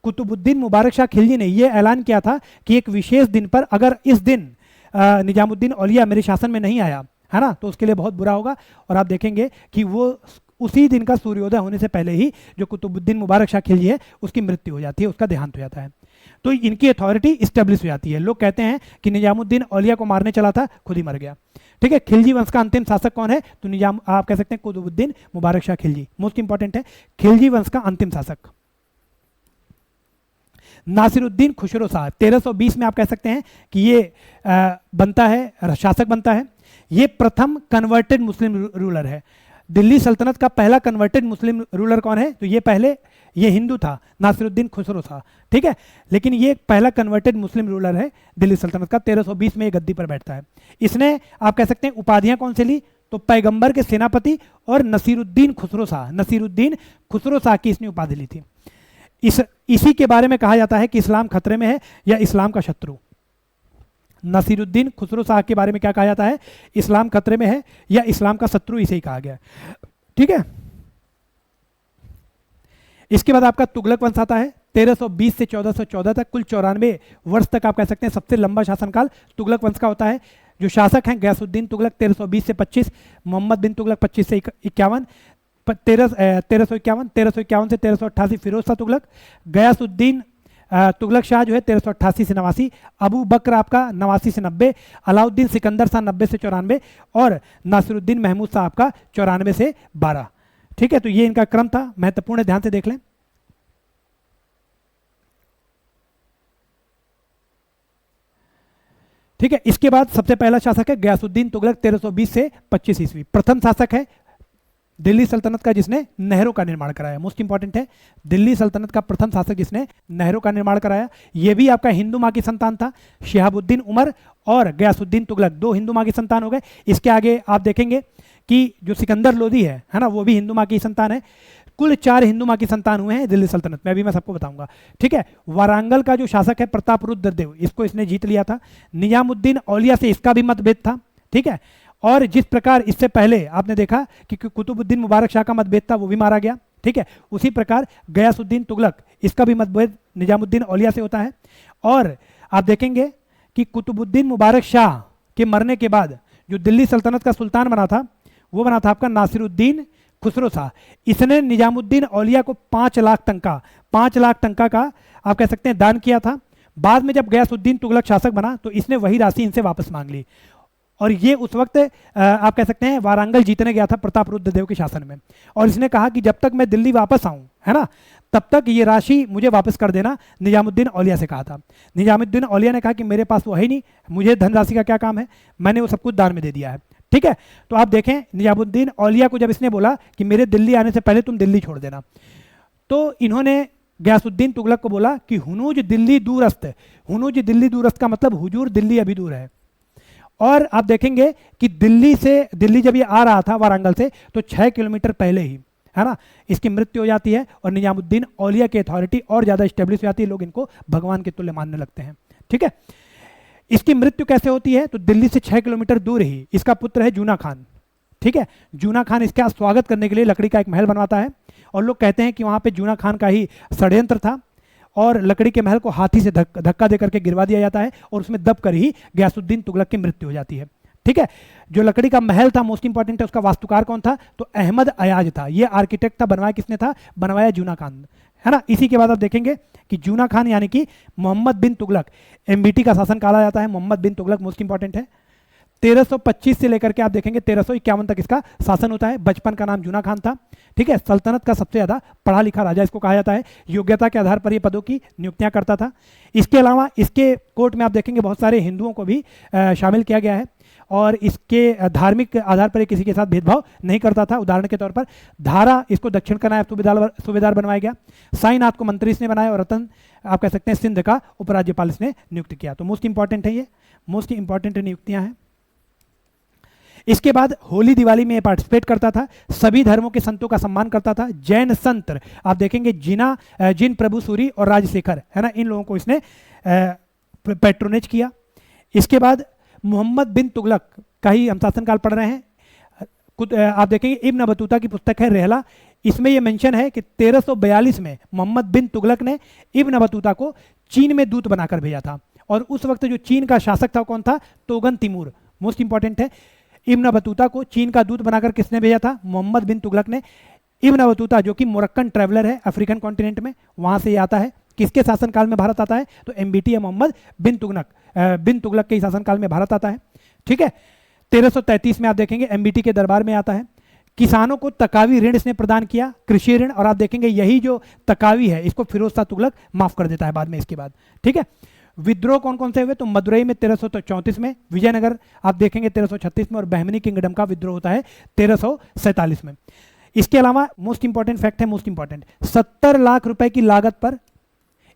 कुतुबुद्दीन मुबारक शाह खिलजी ने यह ऐलान किया था कि एक विशेष दिन पर अगर इस दिन निजामुद्दीन औलिया मेरे शासन में नहीं आया, है ना, तो उसके लिए बहुत बुरा होगा। और आप देखेंगे कि वो उसी दिन का सूर्योदय होने से पहले ही जो कुतुबुद्दीन मुबारक शाह खिलजी है उसकी मृत्यु हो जाती है, उसका देहांत हो जाता है, तो इनकी अथॉरिटी इस्टेब्लिश हो जाती है। लोग कहते हैं कि निजामुद्दीन औलिया को मारने चला था, खुद ही मर गया, ठीक है। खिलजी वंश का अंतिम शासक कौन है? तो आप कह सकते हैं कुतुबुद्दीन मुबारक शाह खिलजी, मोस्ट इंपॉर्टेंट है, खिलजी वंश का अंतिम शासक। नासिरुद्दीन खुसरो शाह 1320 में आप कह सकते हैं कि ये बनता है, शासक बनता है। ये प्रथम कन्वर्टेड मुस्लिम रूलर है। दिल्ली सल्तनत का पहला कन्वर्टेड मुस्लिम रूलर कौन है? तो ये पहले ये हिंदू था, नासिरुद्दीन खुसरो शाह, ठीक है, लेकिन ये पहला कन्वर्टेड मुस्लिम रूलर है दिल्ली सल्तनत का। 1320 में ये गद्दी पर बैठता है। इसने आप कह सकते हैं उपाधियां कौन से ली? तो पैगंबर के सेनापति और नसीरुद्दीन खुसरो शाह, नसीरुद्दीन खुसरो शाह की इसने उपाधि ली थी। इसी के बारे में कहा जाता है कि इस्लाम खतरे में है या इस्लाम का शत्रु। नसीरुद्दीन खुसरो शाह के बारे में क्या कहा जाता है? इस्लाम खतरे में है या इस्लाम का शत्रु, इसे ही कहा गया, ठीक है। इसके बाद आपका तुगलक वंश आता है 1320 से 1414 तक, कुल 94 वर्ष तक आप कह सकते हैं सबसे लंबा शासनकाल तुगलक वंश का होता है। जो शासक हैं गयासुद्दीन तुगलक 1320 से 25, मोहम्मद बिन तुगलक 25 से 51, 1351 से 1388 फिरोज शाह तुगलक, गयासुद्दीन तुगलक शाह जो है 1388 से 89, अबू बकर आपका 89 से 90, अलाउद्दीन सिकंदर शाह 90 से 94 और नासिरुद्दीन महमूद शाह आपका 94 से 12। ठीक है, तो ये इनका क्रम था, महत्वपूर्ण, ध्यान से देख लें। ठीक है, इसके बाद सबसे पहला शासक है गयासुद्दीन तुगलक 1320 से 25 ईस्वी। प्रथम शासक है दिल्ली सल्तनत का जिसने नहरों का निर्माण कराया, मोस्ट इंपॉर्टेंट है, दिल्ली सल्तनत का प्रथम शासक जिसने नहरों का निर्माण कराया। यह भी आपका हिंदू माँ की संतान था, शिहाबुद्दीन उमर और गयासुद्दीन तुगलक, दो हिंदू माँ की संतान हो गए। इसके आगे आप देखेंगे कि जो सिकंदर लोदी है ना, वो भी हिंदू माँ की संतान है। कुल 4 हिंदू माँ की संतान हुए हैं दिल्ली सल्तनत में, अभी मैं सबको बताऊंगा। ठीक है, वारांगल का जो शासक है प्रतापरुद्र देव, इसको इसने जीत लिया था। निजामुद्दीन औलिया से इसका भी मतभेद था। ठीक है, और जिस प्रकार इससे पहले आपने देखा कि कुतुबुद्दीन मुबारक शाह का मतभेद था, वो भी मारा गया। ठीक है, उसी प्रकार गयासुद्दीन तुगलक, इसका भी मतभेद निजामुद्दीन औलिया से होता है। और आप देखेंगे कि कुतुबुद्दीन मुबारक शाह के मरने के बाद जो दिल्ली सल्तनत का सुल्तान बना था, वो बना था आपका नासिरुद्दीन खुसरो शाह। इसने निजामुद्दीन औलिया को 5 लाख टंका का आप कह सकते हैं दान किया था। बाद में जब गयासुद्दीन तुगलक शासक बना तो इसने वही राशि इनसे वापस मांग ली, और ये उस वक्त आप कह सकते हैं वारांगल जीतने गया था प्रतापरुद्र देव के शासन में, और इसने कहा कि जब तक मैं दिल्ली वापस आऊं, है ना, तब तक ये राशि मुझे वापस कर देना, निजामुद्दीन औलिया से कहा था। निजामुद्दीन औलिया ने कहा कि मेरे पास वो है ही नहीं, मुझे धनराशि का क्या काम है, मैंने वो सब कुछ दान में दे दिया है। ठीक है, तो आप देखें निजामुद्दीन औलिया को जब इसने बोला कि मेरे दिल्ली आने से पहले तुम दिल्ली छोड़ देना, तो इन्होंने गयासुद्दीन तुगलक को बोला कि हुनूज दिल्ली दूरस्त, हुनूज दिल्ली दूरस्त का मतलब हुजूर दिल्ली अभी दूर है। और आप देखेंगे कि दिल्ली जब ये आ रहा था वारांगल से, तो 6 किलोमीटर पहले ही, है ना, इसकी मृत्यु हो जाती है, और निजामुद्दीन औलिया की अथॉरिटी और ज़्यादा स्टेब्लिश हो जाती है, लोग इनको भगवान के तुल्य मानने लगते हैं। ठीक है, इसकी मृत्यु कैसे होती है, तो दिल्ली से 6 किलोमीटर दूर ही इसका पुत्र है जूना खान। ठीक है, जूना खान इसका स्वागत करने के लिए लकड़ी का एक महल बनवाता है, और लोग कहते हैं कि वहाँ पे जूना खान का ही षड्यंत्र था, और लकड़ी के महल को हाथी से धक्का दे करके गिरवा दिया जाता है, और उसमें दब कर ही गयासुद्दीन तुगलक की मृत्यु हो जाती है। ठीक है, जो लकड़ी का महल था, मोस्ट इंपॉर्टेंट है, उसका वास्तुकार कौन था, तो अहमद अयाज था। ये आर्किटेक्ट था, बनवाया किसने था, बनवाया जूना खान, है ना। इसी के बाद आप देखेंगे कि जूना खान यानी कि मोहम्मद बिन तुगलक, एमबीटी का शासन कहा जाता है, मोहम्मद बिन तुगलक मोस्ट इंपॉर्टेंट है। 1325 से लेकर के आप देखेंगे 1351 तक इसका शासन होता है। बचपन का नाम जूना खान था। ठीक है, सल्तनत का सबसे ज़्यादा पढ़ा लिखा राजा इसको कहा जाता है, योग्यता के आधार पर ये पदों की नियुक्तियां करता था। इसके अलावा इसके कोर्ट में आप देखेंगे बहुत सारे हिंदुओं को भी शामिल किया गया है, और इसके धार्मिक आधार पर किसी के साथ भेदभाव नहीं करता था। उदाहरण के तौर पर धारा इसको दक्षिण का नायब सूबेदार बनवाया गया, साईनाथ को मंत्री इसने बनाया, और रतन आप कह सकते हैं सिंध का उपराज्यपाल इसने नियुक्त किया। तो मोस्ट इंपॉर्टेंट है, ये मोस्ट इंपॉर्टेंट नियुक्तियां हैं। इसके बाद होली दिवाली में पार्टिसिपेट करता था, सभी धर्मों के संतों का सम्मान करता था। जैन संत आप देखेंगे जिन प्रभु सूरी और राजशेखर, है ना, इन लोगों को इसने पैट्रोनेज किया। इसके बाद मोहम्मद बिन तुगलक का ही हम शासनकाल पढ़ रहे हैं। आप देखेंगे इब्न बतूता की पुस्तक है रहला, इसमें यह मेंशन है कि 1342 में मोहम्मद बिन तुगलक ने इब्न बतूता को चीन में दूत बनाकर भेजा था, और उस वक्त जो चीन का शासक था कौन था, तोगन तिमूर। मोस्ट इंपॉर्टेंट है, इब्न बतूता को चीन का दूत बनाकर किसने भेजा था, मोहम्मद बिन तुगलक ने। इब्न बतूता जो कि मोरक्कन ट्रैवलर है अफ्रीकन कॉन्टिनेंट में, वहाँ से आता है। किसके शासनकाल में भारत आता है, तो एमबीटी या मोहम्मद बिन तुगलक के शासनकाल में भारत आता है। ठीक है, 1333 में आप देखेंगे एमबीटी के दरबार में आता है। किसानों को तकावी ऋण इसने प्रदान किया, कृषि ऋण, और आप देखेंगे यही जो तकावी है इसको फिरोज शाह तुगलक माफ कर देता है बाद में, इसके बाद। ठीक है, विद्रोह कौन कौन से हुए, तो मदुरई में 1334 में, विजयनगर आप देखेंगे 1336 में, और बहमनी किंगडम का विद्रोह होता है 1347 में। इसके अलावा मोस्ट इंपॉर्टेंट फैक्ट है, मोस्ट इंपॉर्टेंट, 70 लाख रुपए की लागत पर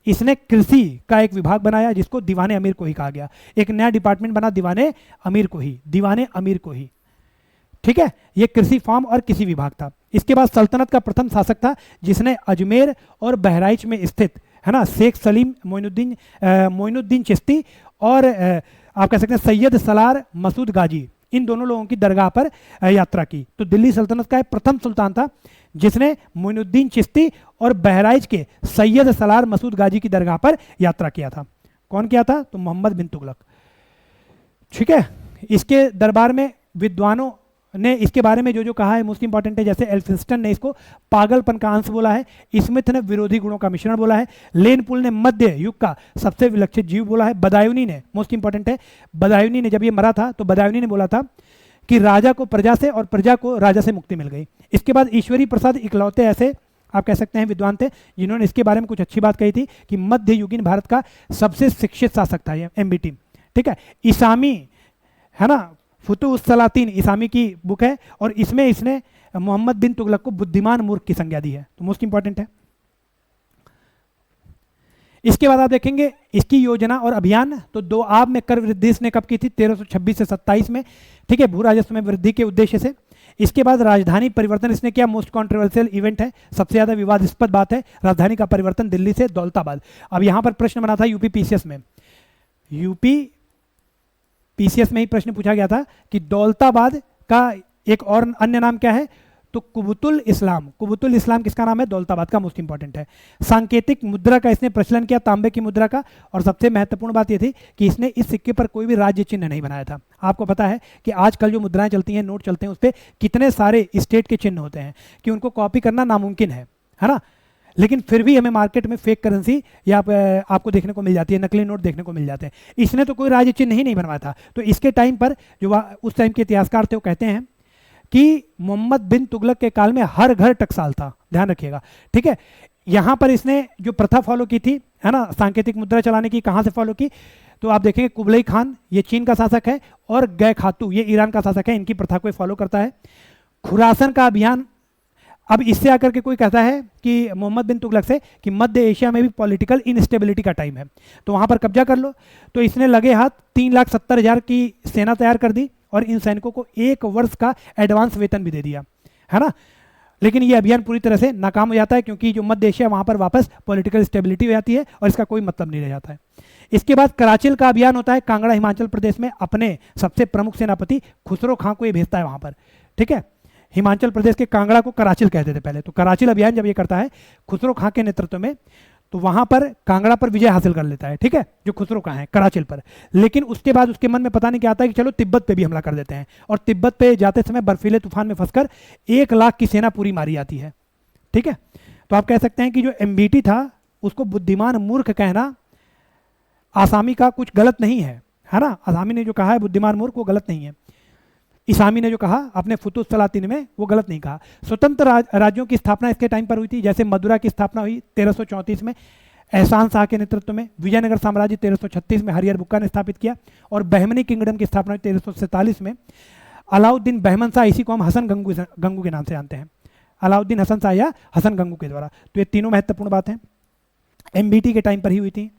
इसने कृषि का एक विभाग बनाया, जिसको दीवाने अमीर को ही कहा गया। एक नया डिपार्टमेंट बना दीवाने अमीर को ही। ठीक है, ये कृषि फार्म और कृषि विभाग था। इसके बाद सल्तनत का प्रथम शासक था जिसने अजमेर और बहराइच में स्थित, है ना, शेख सलीम मोइनुद्दीन चिश्ती और आप कह सकते हैं सैयद सलार मसूद गाजी, इन दोनों लोगों की दरगाह पर यात्रा की। तो दिल्ली सल्तनत का प्रथम सुल्तान था जिसने मोइनुद्दीन चिश्ती और बहराइच के सैयद सलार मसूद गाजी की दरगाह पर यात्रा किया था। कौन किया था, तो मोहम्मद बिन तुगलक। ठीक है, इसके दरबार में विद्वानों ने इसके बारे में जो जो कहा है मोस्ट इंपॉर्टेंट है, जैसे एल्फिंस्टन ने इसको पागलपन का अंश बोला है, स्मिथ ने विरोधी गुणों का मिश्रण बोला है, लेनपुल ने मध्य युग का सबसे विलक्षित जीव बोला है, बदायूनी ने, मोस्ट इंपॉर्टेंट है, बदायूनी ने जब ये मरा था तो बदायूनी ने बोला था कि राजा को प्रजा से और प्रजा को राजा से मुक्ति मिल गई। इसके बाद ईश्वरी प्रसाद इकलौते ऐसे आप कह सकते हैं विद्वान थे जिन्होंने इसके बारे में कुछ अच्छी बात कही थी कि मध्य युगीन भारत का सबसे शिक्षित शासक था ये एमबीटी। ठीक है, इसामी है ना, फुतुह सलातीन इसामी की बुक है और इसमें इसने मोहम्मद बिन तुगलक को बुद्धिमान मूर्ख की संज्ञा दी है, तो मोस्ट इंपॉर्टेंट है। इसके बाद आप देखेंगे इसकी योजना और अभियान, तो दो आब में कर वृद्धि इसने कब की थी, 1326 से 27 में। ठीक है, भू राजस्व में वृद्धि के उद्देश्य से। इसके बाद राजधानी परिवर्तन इसने किया, मोस्ट कॉन्ट्रोवर्शियल इवेंट है, सबसे ज्यादा विवादास्पद बात है, राजधानी का परिवर्तन दिल्ली से दौलताबाद। अब यहां पर प्रश्न बना था यूपी पीसीएस में, यूपी पीसीएस में ही प्रश्न पूछा गया था कि दौलताबाद का एक और अन्य नाम क्या है, तो कुबुतुल इस्लाम। कुबुतुल इस्लाम किसका नाम है, दौलताबाद का, मोस्ट इंपॉर्टेंट है। सांकेतिक मुद्रा का इसने प्रचलन किया, तांबे की मुद्रा का, और सबसे महत्वपूर्ण बात यह थी कि इसने इस सिक्के पर कोई भी राज्य चिन्ह नहीं बनाया था। आपको पता है कि आजकल जो मुद्राएं चलती हैं, नोट चलते हैं, उस पर कितने सारे स्टेट के चिन्ह होते हैं कि उनको कॉपी करना नामुमकिन है ना, लेकिन फिर भी हमें मार्केट में फेक करेंसी या आपको देखने को मिल जाती है, नकली नोट देखने को मिल जाते हैं। इसने तो कोई राज्य चिन्ह ही नहीं बनवाया था। तो इसके टाइम पर जो उस टाइम के इतिहासकार थे वो कहते हैं कि मोहम्मद बिन तुगलक के काल में हर घर टकसाल था, ध्यान रखिएगा। ठीक है, यहां पर इसने जो प्रथा फॉलो की थी, है ना, सांकेतिक मुद्रा चलाने की, कहां से फॉलो की, तो आप देखेंगे कुबलई खान ये चीन का शासक है और गै खातू ये ईरान का शासक है, इनकी प्रथा को फॉलो करता है। खुरासन का अभियान, अब इससे आकर के कोई कहता है कि मोहम्मद बिन तुगलक से कि मध्य एशिया में भी पॉलिटिकल इनस्टेबिलिटी का टाइम है तो वहां पर कब्जा कर लो, तो इसने लगे हाथ 3,70,000 की सेना तैयार कर दी और इन सैनिकों को 1 वर्ष का एडवांस वेतन भी दे दिया, है ना। लेकिन ये अभियान पूरी तरह से नाकाम हो जाता है क्योंकि जो मध्य एशिया वहां पर वापस पॉलिटिकल स्टेबिलिटी हो जाती है और इसका कोई मतलब नहीं रह जाता है। इसके बाद कराचिल का अभियान होता है, कांगड़ा हिमाचल प्रदेश में अपने सबसे प्रमुख सेनापति खुसरो खां को ये भेजता है वहां पर। ठीक है, हिमाचल प्रदेश के कांगड़ा को कराचिल कहते थे पहले, तो कराचिल अभियान जब ये करता है खुसरो खां के नेतृत्व में, तो वहां पर कांगड़ा पर विजय हासिल कर लेता है। ठीक है, जो खुसरो खां है कराचिल पर। लेकिन उसके बाद उसके मन में पता नहीं क्या आता है कि चलो तिब्बत पे भी हमला कर देते हैं, और तिब्बत पे जाते समय बर्फीले तूफान में फंसकर 1 लाख की सेना पूरी मारी जाती है। ठीक है, तो आप कह सकते हैं कि जो एमबीटी था उसको बुद्धिमान मूर्ख कहना आसामी का कुछ गलत नहीं है ना। आसामी ने जो कहा है बुद्धिमान मूर्ख वो गलत नहीं है, इसामी ने जो कहा अपने फुतुह सलातीन में वो गलत नहीं कहा। स्वतंत्र राज्यों की स्थापना इसके टाइम पर हुई थी, जैसे मदुरा की स्थापना हुई 1334 में एहसान शाह के नेतृत्व में, विजयनगर साम्राज्य 1336 में हरिहर बुक्का ने स्थापित किया, और बहमनी किंगडम की स्थापना हुई 1347 में। अलाउद्दीन बहमन शाह, इसी को हम हसन गंगू के नाम से जानते हैं, अलाउद्दीन हसन शाह या हसन गंगू के द्वारा। तो ये तीनों महत्वपूर्ण बात है, एमबीटी के टाइम पर ही हुई थी।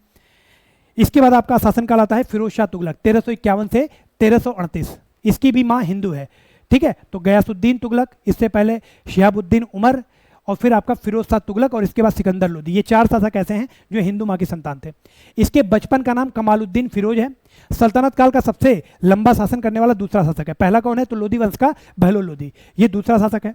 इसके बाद आपका शासनकाल आता है फिरोज शाह तुगलक 1351 से 1338, इसकी भी माँ हिंदू है। ठीक है, तो गयासुद्दीन तुगलक, इससे पहले शिहाबुद्दीन उमर, और फिर आपका फिरोज शाह तुगलक, और इसके बाद सिकंदर लोदी। ये 4 शासक ऐसे हैं जो हिंदू माँ की संतान थे। इसके बचपन का नाम कमालुद्दीन फिरोज है। सल्तनत काल का सबसे लंबा शासन करने वाला दूसरा शासक है, पहला कौन है, तो लोदी वंश का बहलोल लोदी, ये दूसरा शासक है।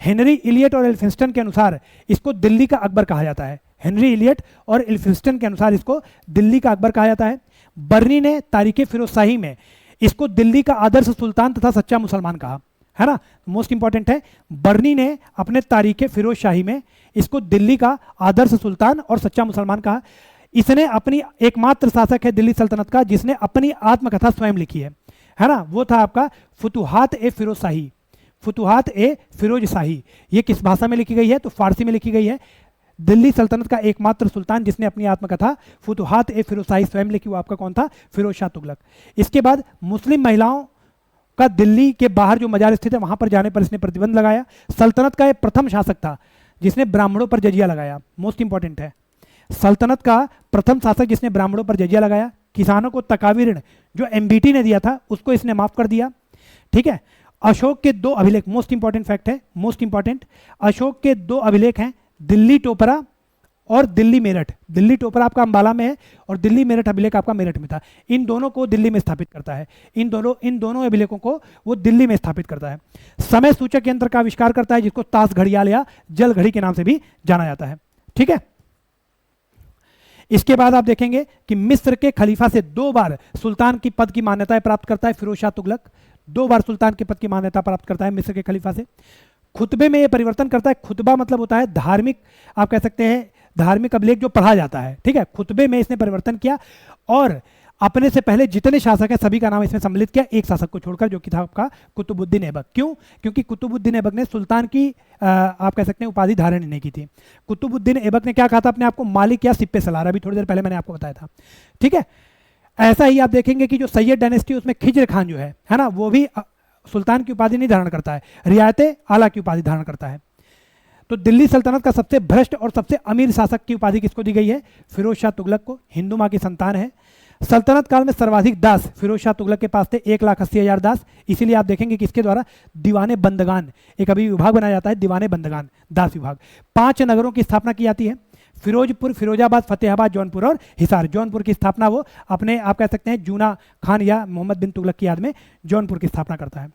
हेनरी इलियट और एल्फिंस्टन के अनुसार इसको दिल्ली का अकबर कहा जाता है। हेनरी इलियट और एल्फिंस्टन के अनुसार इसको दिल्ली का अकबर कहा जाता है। बर्नी ने तारीख फिरोजशाही में इसको दिल्ली का आदर्श सुल्तान तथा सच्चा मुसलमान कहा, है ना, मोस्ट इंपॉर्टेंट है। बर्नी ने अपने तारीख फिरोजशाही में इसको दिल्ली का आदर्श सुल्तान और सच्चा मुसलमान कहा। इसने अपनी एकमात्र शासक है दिल्ली सल्तनत का जिसने अपनी आत्मकथा स्वयं लिखी है ना, वो था आपका फुतुहात ए फिरोजशाही। फुतुहात ए फिरोजशाही ये किस भाषा में लिखी गई है, तो फारसी में लिखी गई है। दिल्ली सल्तनत का एकमात्र सुल्तान जिसने अपनी आत्मकथा फुतुहात ए फिरोजशाही स्वयं लिखी, वो आपका कौन था, फिरोज शाह तुगलक। इसके बाद मुस्लिम महिलाओं का दिल्ली के बाहर जो मजार स्थित है वहां पर जाने पर इसने प्रतिबंध लगाया। सल्तनत का एक प्रथम शासक था जिसने ब्राह्मणों पर जजिया लगाया, मोस्ट इंपॉर्टेंट है। सल्तनत का प्रथम शासक जिसने ब्राह्मणों पर जजिया लगाया। किसानों को तकावी ऋण जो एमबीटी ने दिया था उसको इसने माफ कर दिया। ठीक है, अशोक के 2 अभिलेख, मोस्ट इंपॉर्टेंट फैक्ट है, मोस्ट इंपॉर्टेंट, अशोक के 2 अभिलेख हैं, दिल्ली टोपरा और दिल्ली मेरठ। दिल्ली टोपरा आपका अंबाला में है और दिल्ली मेरठ अभिलेख आपका मेरठ में था। इन दोनों को दिल्ली में स्थापित करता है, इन दोनों अभिलेखों को वो दिल्ली में स्थापित करता है। समय सूचक यंत्र का आविष्कार करता है जिसको ताश घड़ियाल या जल घड़ी के नाम से भी जाना जाता है। ठीक है, इसके बाद आप देखेंगे कि मिस्र के खलीफा से 2 बार सुल्तान की पद की मान्यताएं प्राप्त करता है फिरोज शाह तुगलक। 2 बार सुल्तान के पद की मान्यता प्राप्त करता है मिस्र के खलीफा से। खुतबे में ये परिवर्तन करता है। खुतबा मतलब होता है धार्मिक, आप कह सकते हैं धार्मिक अभिलेख जो पढ़ा जाता है, ठीक है। खुतबे में इसने परिवर्तन किया और अपने से पहले जितने शासक हैं सभी का नाम इसमें सम्मिलित किया, एक शासक को छोड़कर, जो कि था आपका कुतुबुद्दीन ऐबक। क्यों? क्योंकि कुतुबुद्दीन ऐबक ने सुल्तान की आप कह सकते हैं उपाधि धारण नहीं की थी। कुतुबुद्दीन ऐबक ने क्या कहा था अपने आप को? मालिक या सिप्पे सलार, अभी थोड़ी देर पहले मैंने आपको बताया था, ठीक है। ऐसा ही आप देखेंगे कि जो सैयद डायनेस्टी उसमें खिज्र खान जो है ना, वो भी सुल्तान की उपाधि नहीं धारण करता है, रियायत आला की उपाधि धारण करता है। तो दिल्ली सल्तनत का सबसे भ्रष्ट और सबसे अमीर शासक की उपाधि किसको दी गई है? फिरोज शाह तुगलक को। हिंदू माँ की संतान है। सल्तनत काल में सर्वाधिक दास फिरोज शाह तुगलक के पास थे, 1,80,000 दास। इसीलिए आप देखेंगे कि इसके द्वारा दीवाने बंदगान, एक अभी विभाग बनाया जाता है, दीवाने बंदगान दास विभाग। 5 नगरों की स्थापना की जाती है, फिरोजपुर, फिरोजाबाद, फतेहाबाद, जौनपुर और हिसार। जौनपुर की स्थापना वो अपने आप कह सकते हैं जूना खान या मोहम्मद बिन तुगलक की याद में जौनपुर की स्थापना करता है।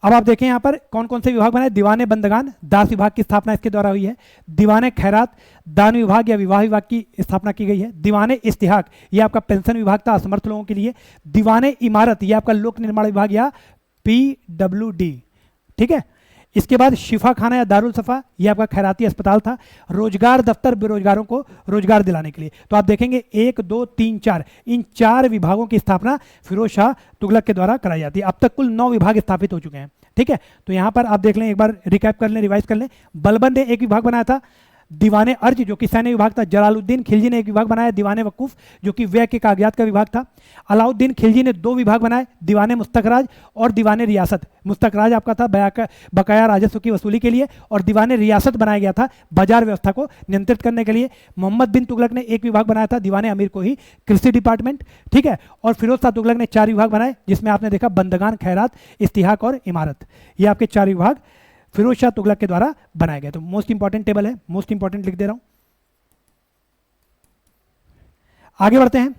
अब आप देखें यहाँ पर कौन कौन से विभाग बनाए। दीवाने बंदगान दास विभाग की स्थापना इसके द्वारा हुई है। दीवाने खैरात दान विभाग या विवाह विभाग की स्थापना की गई है। दीवाने इस्तिहाक ये आपका पेंशन विभाग था असमर्थ लोगों के लिए। दीवाने इमारत ये आपका लोक निर्माण विभाग या PWD, ठीक है। इसके बाद शिफा खाना या दारुल सफा ये आपका खैराती अस्पताल था। रोजगार दफ्तर बेरोजगारों को रोजगार दिलाने के लिए। तो आप देखेंगे 1, 2, 3, 4 इन 4 विभागों की स्थापना फिरोज शाह तुगलक के द्वारा कराई जाती है। अब तक कुल 9 विभाग स्थापित हो चुके हैं, ठीक है। तो यहाँ पर आप देख लें, एक बार रिकैप कर लें, रिवाइज कर लें। बलबन ने एक विभाग बनाया था, दीवाने अर्ज जो कि सैन्य विभाग था। जलालुद्दीन खिलजी ने एक विभाग बनाया, दीवाने वकूफ जो कि व्यय के कागजात का विभाग था। अलाउद्दीन खिलजी ने 2 विभाग बनाए, दीवाने मुस्तकराज और दीवाने रियासत। मुस्तकराज आपका था बकाया राजस्व की वसूली के लिए, और दीवाने रियासत बनाया गया था बाजार व्यवस्था को नियंत्रित करने के लिए। मोहम्मद बिन तुगलक ने एक विभाग बनाया था, दीवाने अमीर को ही कृषि डिपार्टमेंट, ठीक है। और फिरोज शाह तुगलक ने 4 विभाग बनाए, जिसमें आपने देखा बंदगान, खैरात, इस्तिहाक और इमारत। ये आपके 4 विभाग फिरोज शाह तुगलक के द्वारा बनाए गए। तो मोस्ट इंपॉर्टेंट टेबल है, मोस्ट इंपॉर्टेंट लिख दे रहा हूं। आगे बढ़ते हैं।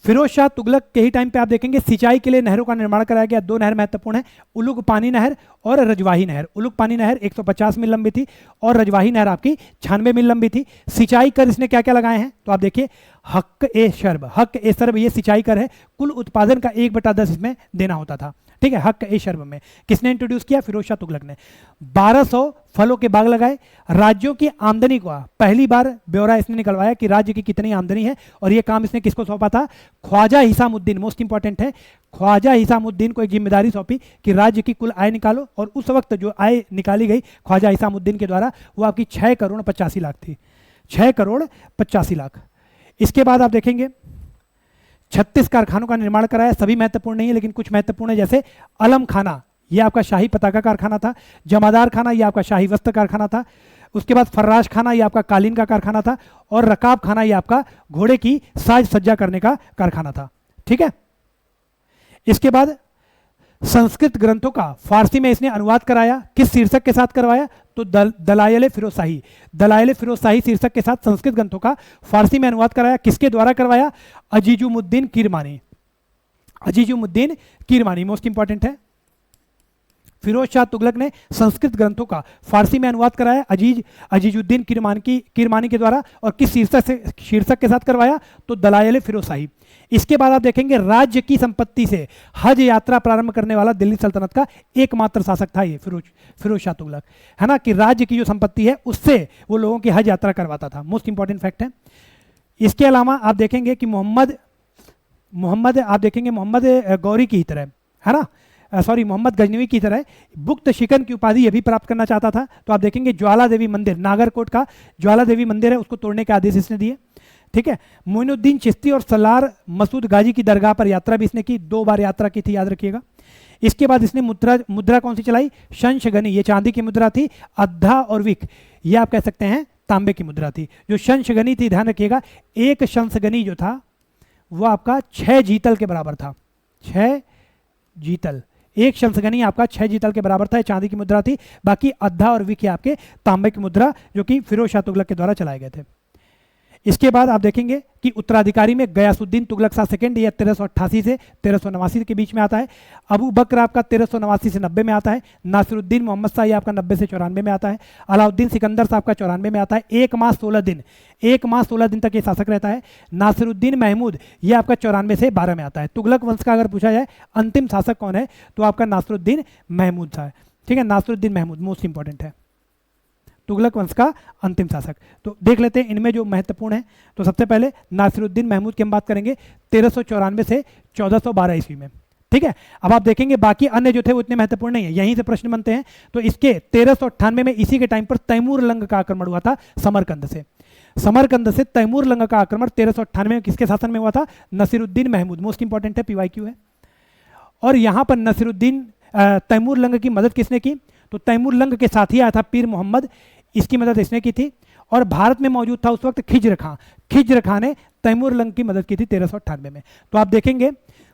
फिरोज शाह तुगलक के ही टाइम पे आप देखेंगे सिंचाई के लिए नहरों का निर्माण कराया गया। 2 नहर महत्वपूर्ण है, उलुग पानी नहर और रजवाही नहर। उलुग पानी नहर 150 मील लंबी थी और रजवाही नहर आपकी 96 मील लंबी थी। सिंचाई कर इसने क्या क्या लगाए हैं? तो आप देखिए हक ए शर्ब, हक ए शर्ब ये सिंचाई कर है। कुल उत्पादन का 1/10 इसमें देना होता था, ठीक है। हक ए शर्ब में किसने इंट्रोड्यूस किया? फिरोज शाह तुगलक ने। 1200 फलों के बाग लगाए। राज्यों की आमदनी का पहली बार ब्यौरा इसने निकलवाया कि राज्य की कितनी आमदनी है, और यह काम इसने किसको सौंपा था? ख्वाजा हिसामुद्दीन, मोस्ट इंपॉर्टेंट है, ख्वाजा हिसामुद्दीन को एक जिम्मेदारी सौंपी कि राज्य की कुल आय निकालो। और उस वक्त जो आय निकाली गई ख्वाजा हिसामुद्दीन के द्वारा वो आपकी 6 करोड़ 85 लाख थी, 6 करोड़ 85 लाख। इसके बाद आप देखेंगे 36 कारखानों का निर्माण कराया। सभी महत्वपूर्ण नहीं है लेकिन कुछ महत्वपूर्ण है, जैसे अलम खाना यह आपका शाही पताका कारखाना था। जमादार खाना यह आपका शाही वस्त्र कारखाना था। उसके बाद फर्राश खाना यह आपका कालीन का कारखाना था। और रकाब खाना यह आपका घोड़े की साज सज्जा करने का कारखाना था, ठीक है। इसके बाद संस्कृत ग्रंथों का फारसी में इसने अनुवाद कराया। किस शीर्षक के साथ करवाया? तो दलाइल फिरोजशाही, दलाइल फिरोजशाही शीर्षक के साथ संस्कृत ग्रंथों का फारसी में अनुवाद कराया। किसके द्वारा करवाया? अजीजुमुद्दीन किरमानी, अजीजुमुद्दीन किरमानी मोस्ट इंपॉर्टेंट है। फिरोज शाह तुगलक ने संस्कृत ग्रंथों का फारसी में अनुवाद कराया अजीजुद्दीन किरमानी के द्वारा। और किस शीर्षक के साथ करवाया? तो दलाइल फिरोजशाही। इसके बाद आप देखेंगे राज्य की संपत्ति से हज यात्रा प्रारंभ करने वाला दिल्ली सल्तनत का एकमात्र शासक था ये फिरोज शाह तुगलक, है ना, कि राज्य की जो संपत्ति है उससे वो लोगों की हज यात्रा करवाता था। मोस्ट इंपॉर्टेंट फैक्ट है। इसके अलावा आप देखेंगे कि मोहम्मद आप देखेंगे मोहम्मद गौरी की तरह, है ना, सॉरी मोहम्मद गजनवी की तरह बुक्त शिकन की उपाधि यह भी प्राप्त करना चाहता था। तो आप देखेंगे ज्वाला देवी मंदिर, नागरकोट का ज्वाला देवी मंदिर है, उसको तोड़ने के आदेश इसने दिए, ठीक है। मोइनुद्दीन चिश्ती और सलार मसूद गाजी की दरगाह पर यात्रा भी इसने की, 2 बार यात्रा की थी, याद रखिएगा। इसके बाद इसने मुद्रा कौन सी चलाई? शंशगनी, ये चांदी की मुद्रा थी। अद्धा और विक ये आप कह सकते हैं तांबे की मुद्रा थी। जो शंशगनी थी, ध्यान रखिएगा, एक शंशगनी जो था वो आपका 6 जीतल के बराबर था। 6 जीतल, एक शंशगनी आपका 6 जीतल के बराबर था, चांदी की मुद्रा थी। बाकी अद्धा और विक आपके तांबे की मुद्रा जो कि फिरोज शाह तुगलक के द्वारा चलाए गए थे। इसके बाद आप देखेंगे कि उत्तराधिकारी में गयासुद्दीन तुगलक शाह सेकंड, यह 1388 से 1389 के बीच में आता है। अबू बकर आपका 1389 से 90 में आता है। नासिरुद्दीन मोहम्मद शाह ये आपका 90 से 94 में आता है। अलाउद्दीन सिकंदर साहब का 94 में आता है। 1 माह 16 दिन, 1 माह 16 दिन तक ये शासक रहता है। नासिरुद्दीन महमूद ये आपका 94 से 12 में आता है। तुगलक वंश का अगर पूछा जाए अंतिम शासक कौन है तो आपका नासिरुद्दीन महमूद था। ठीक है, नासिरुद्दीन महमूद मोस्ट इंपॉर्टेंट है, तुगलक वंश का अंतिम शासक। तो देख लेते हैं इनमें जो महत्वपूर्ण है। तो सबसे पहले नासिरुद्दीन महमूद की हम बात करेंगे 1394 से 1412 ईस्वी में। ठीक है, अब आप देखेंगे बाकी अन्य जो थे वो इतने महत्वपूर्ण नहीं है, यहीं से प्रश्न बनते हैं। तो इसके 1398 में इसी के टाइम पर तैमूर लंग का आक्रमण हुआ था समरकंद से। समरकंद से तैमूर लंग का आक्रमण 1398 में किसके शासन में हुआ था? नसीरुद्दीन महमूद। मोस्ट इंपॉर्टेंट है, पीवाईक्यू है। और यहां पर नसीरुद्दीन तैमूर लंग की मदद किसने की? तो तैमूर लंग के साथ ही आया था पीर मोहम्मद, इसकी मदद इसने की थी। और भारत में मौजूद था उस वक्त खिज्र खां, खिज्र खां ने तैमूर लंग की मदद की थी 1398 में। तो आप देखेंगे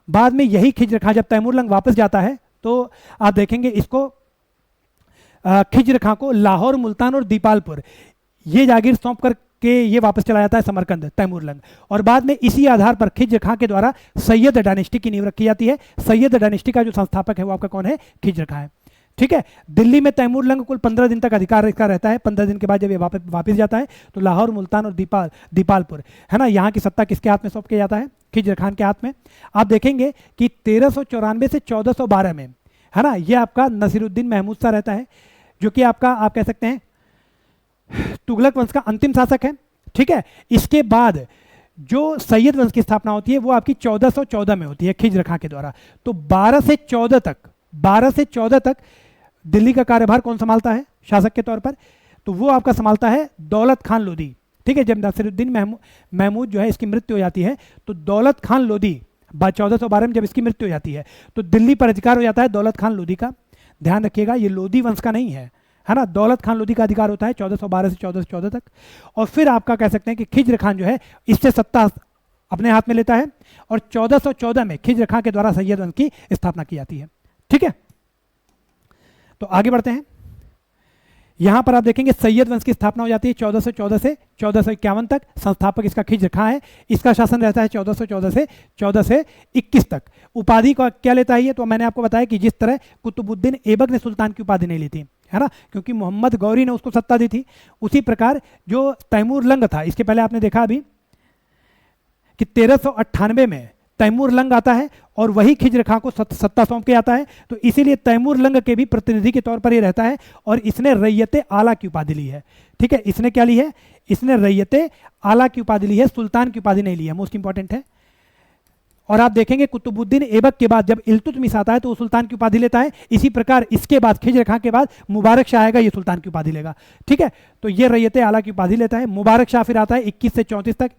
बाद में यही खिज्र खां जब तैमूर लंग वापस जाता है तो आप देखेंगे इसको खिज्र खां को लाहौर, मुल्तान और दीपालपुर ये जागीर सौंप करके ये वापस चला जाता है समरकंद तैमूर लंग। और बाद में इसी आधार पर खिज्र खां के द्वारा सैयद डायनेस्टी की नींव रखी जाती है। सैयद डायनेस्टी का जो संस्थापक है वो आपका कौन है? खिज्र खां है। ठीक है, दिल्ली में तैमूर लंग कुल 15 दिन तक अधिकार इसका रहता है। 15 दिन के बाद जब ये वापस जाता है तो लाहौर, मुल्तान और दीपालपुर है ना, यहाँ की सत्ता किसके हाथ में सौंप किया जाता है? खिज्र खान के हाथ में। आप देखेंगे कि 1394 से 1412 में है ना, ये आपका नसीरुद्दीन महमूद शाह रहता है, जो कि आपका आप कह सकते हैं तुगलक वंश का अंतिम शासक है। ठीक है, इसके बाद जो सैयद वंश की स्थापना होती है वो आपकी 1414 में होती है खिज्र खां के द्वारा। तो 12 से 14 तक दिल्ली का कार्यभार कौन संभालता है शासक के तौर पर? तो वो आपका संभालता है दौलत खान लोधी। ठीक है, जब नसीरुद्दीन महमूद जो है इसकी मृत्यु हो जाती है तो दौलत खान लोधी 1412 में जब इसकी मृत्यु हो जाती है तो दिल्ली पर अधिकार हो जाता है दौलत खान लोधी का। ध्यान रखिएगा ये लोधी वंश का नहीं है, है ना, दौलत खान लोधी का अधिकार होता है 1412 से 1414 तक। और फिर आपका कह सकते हैं कि खिज्र खान जो है इससे सत्ता अपने हाथ में लेता है और 1414 में खिज्र खान के द्वारा सैयद वंश की स्थापना की जाती है। ठीक है, तो आगे बढ़ते हैं। यहां पर आप देखेंगे सैयद वंश की स्थापना हो जाती है 1414 से 1451 तक। संस्थापक इसका खिज्र खां है। इसका शासन रहता है 1414 से 1421 तक। उपाधि का क्या लेता है ये? तो मैंने आपको बताया कि जिस तरह कुतुबुद्दीन ऐबक ने सुल्तान की उपाधि नहीं ली थी, है ना, क्योंकि मोहम्मद गौरी ने उसको सत्ता दी थी, उसी प्रकार जो तैमूर लंग था, इसके पहले आपने देखा अभी कि 1398 में तैमूर लंग आता है और वही खिज्र खां को सत्ता सौंप के आता है। तो इसीलिए तैमूर लंग के भी प्रतिनिधि के तौर पर ये रहता है और इसने रैयते आला की उपाधि ली है। ठीक है, इसने क्या ली है? इसने रैयते आला की उपाधि ली है, सुल्तान की उपाधि नहीं ली है। मोस्ट इंपॉर्टेंट है। और आप देखेंगे कुतुबुद्दीन ऐबक के बाद जब इल्तुतमिश आता है तो वो सुल्तान की उपाधि लेता है। इसी प्रकार इसके बाद खिज्र खां के बाद मुबारक शाह आएगा, ये सुल्तान की उपाधि लेगा। ठीक है, तो ये रैयते आला की उपाधि लेता है। मुबारक शाह फिर आता है 21 से 34 तक,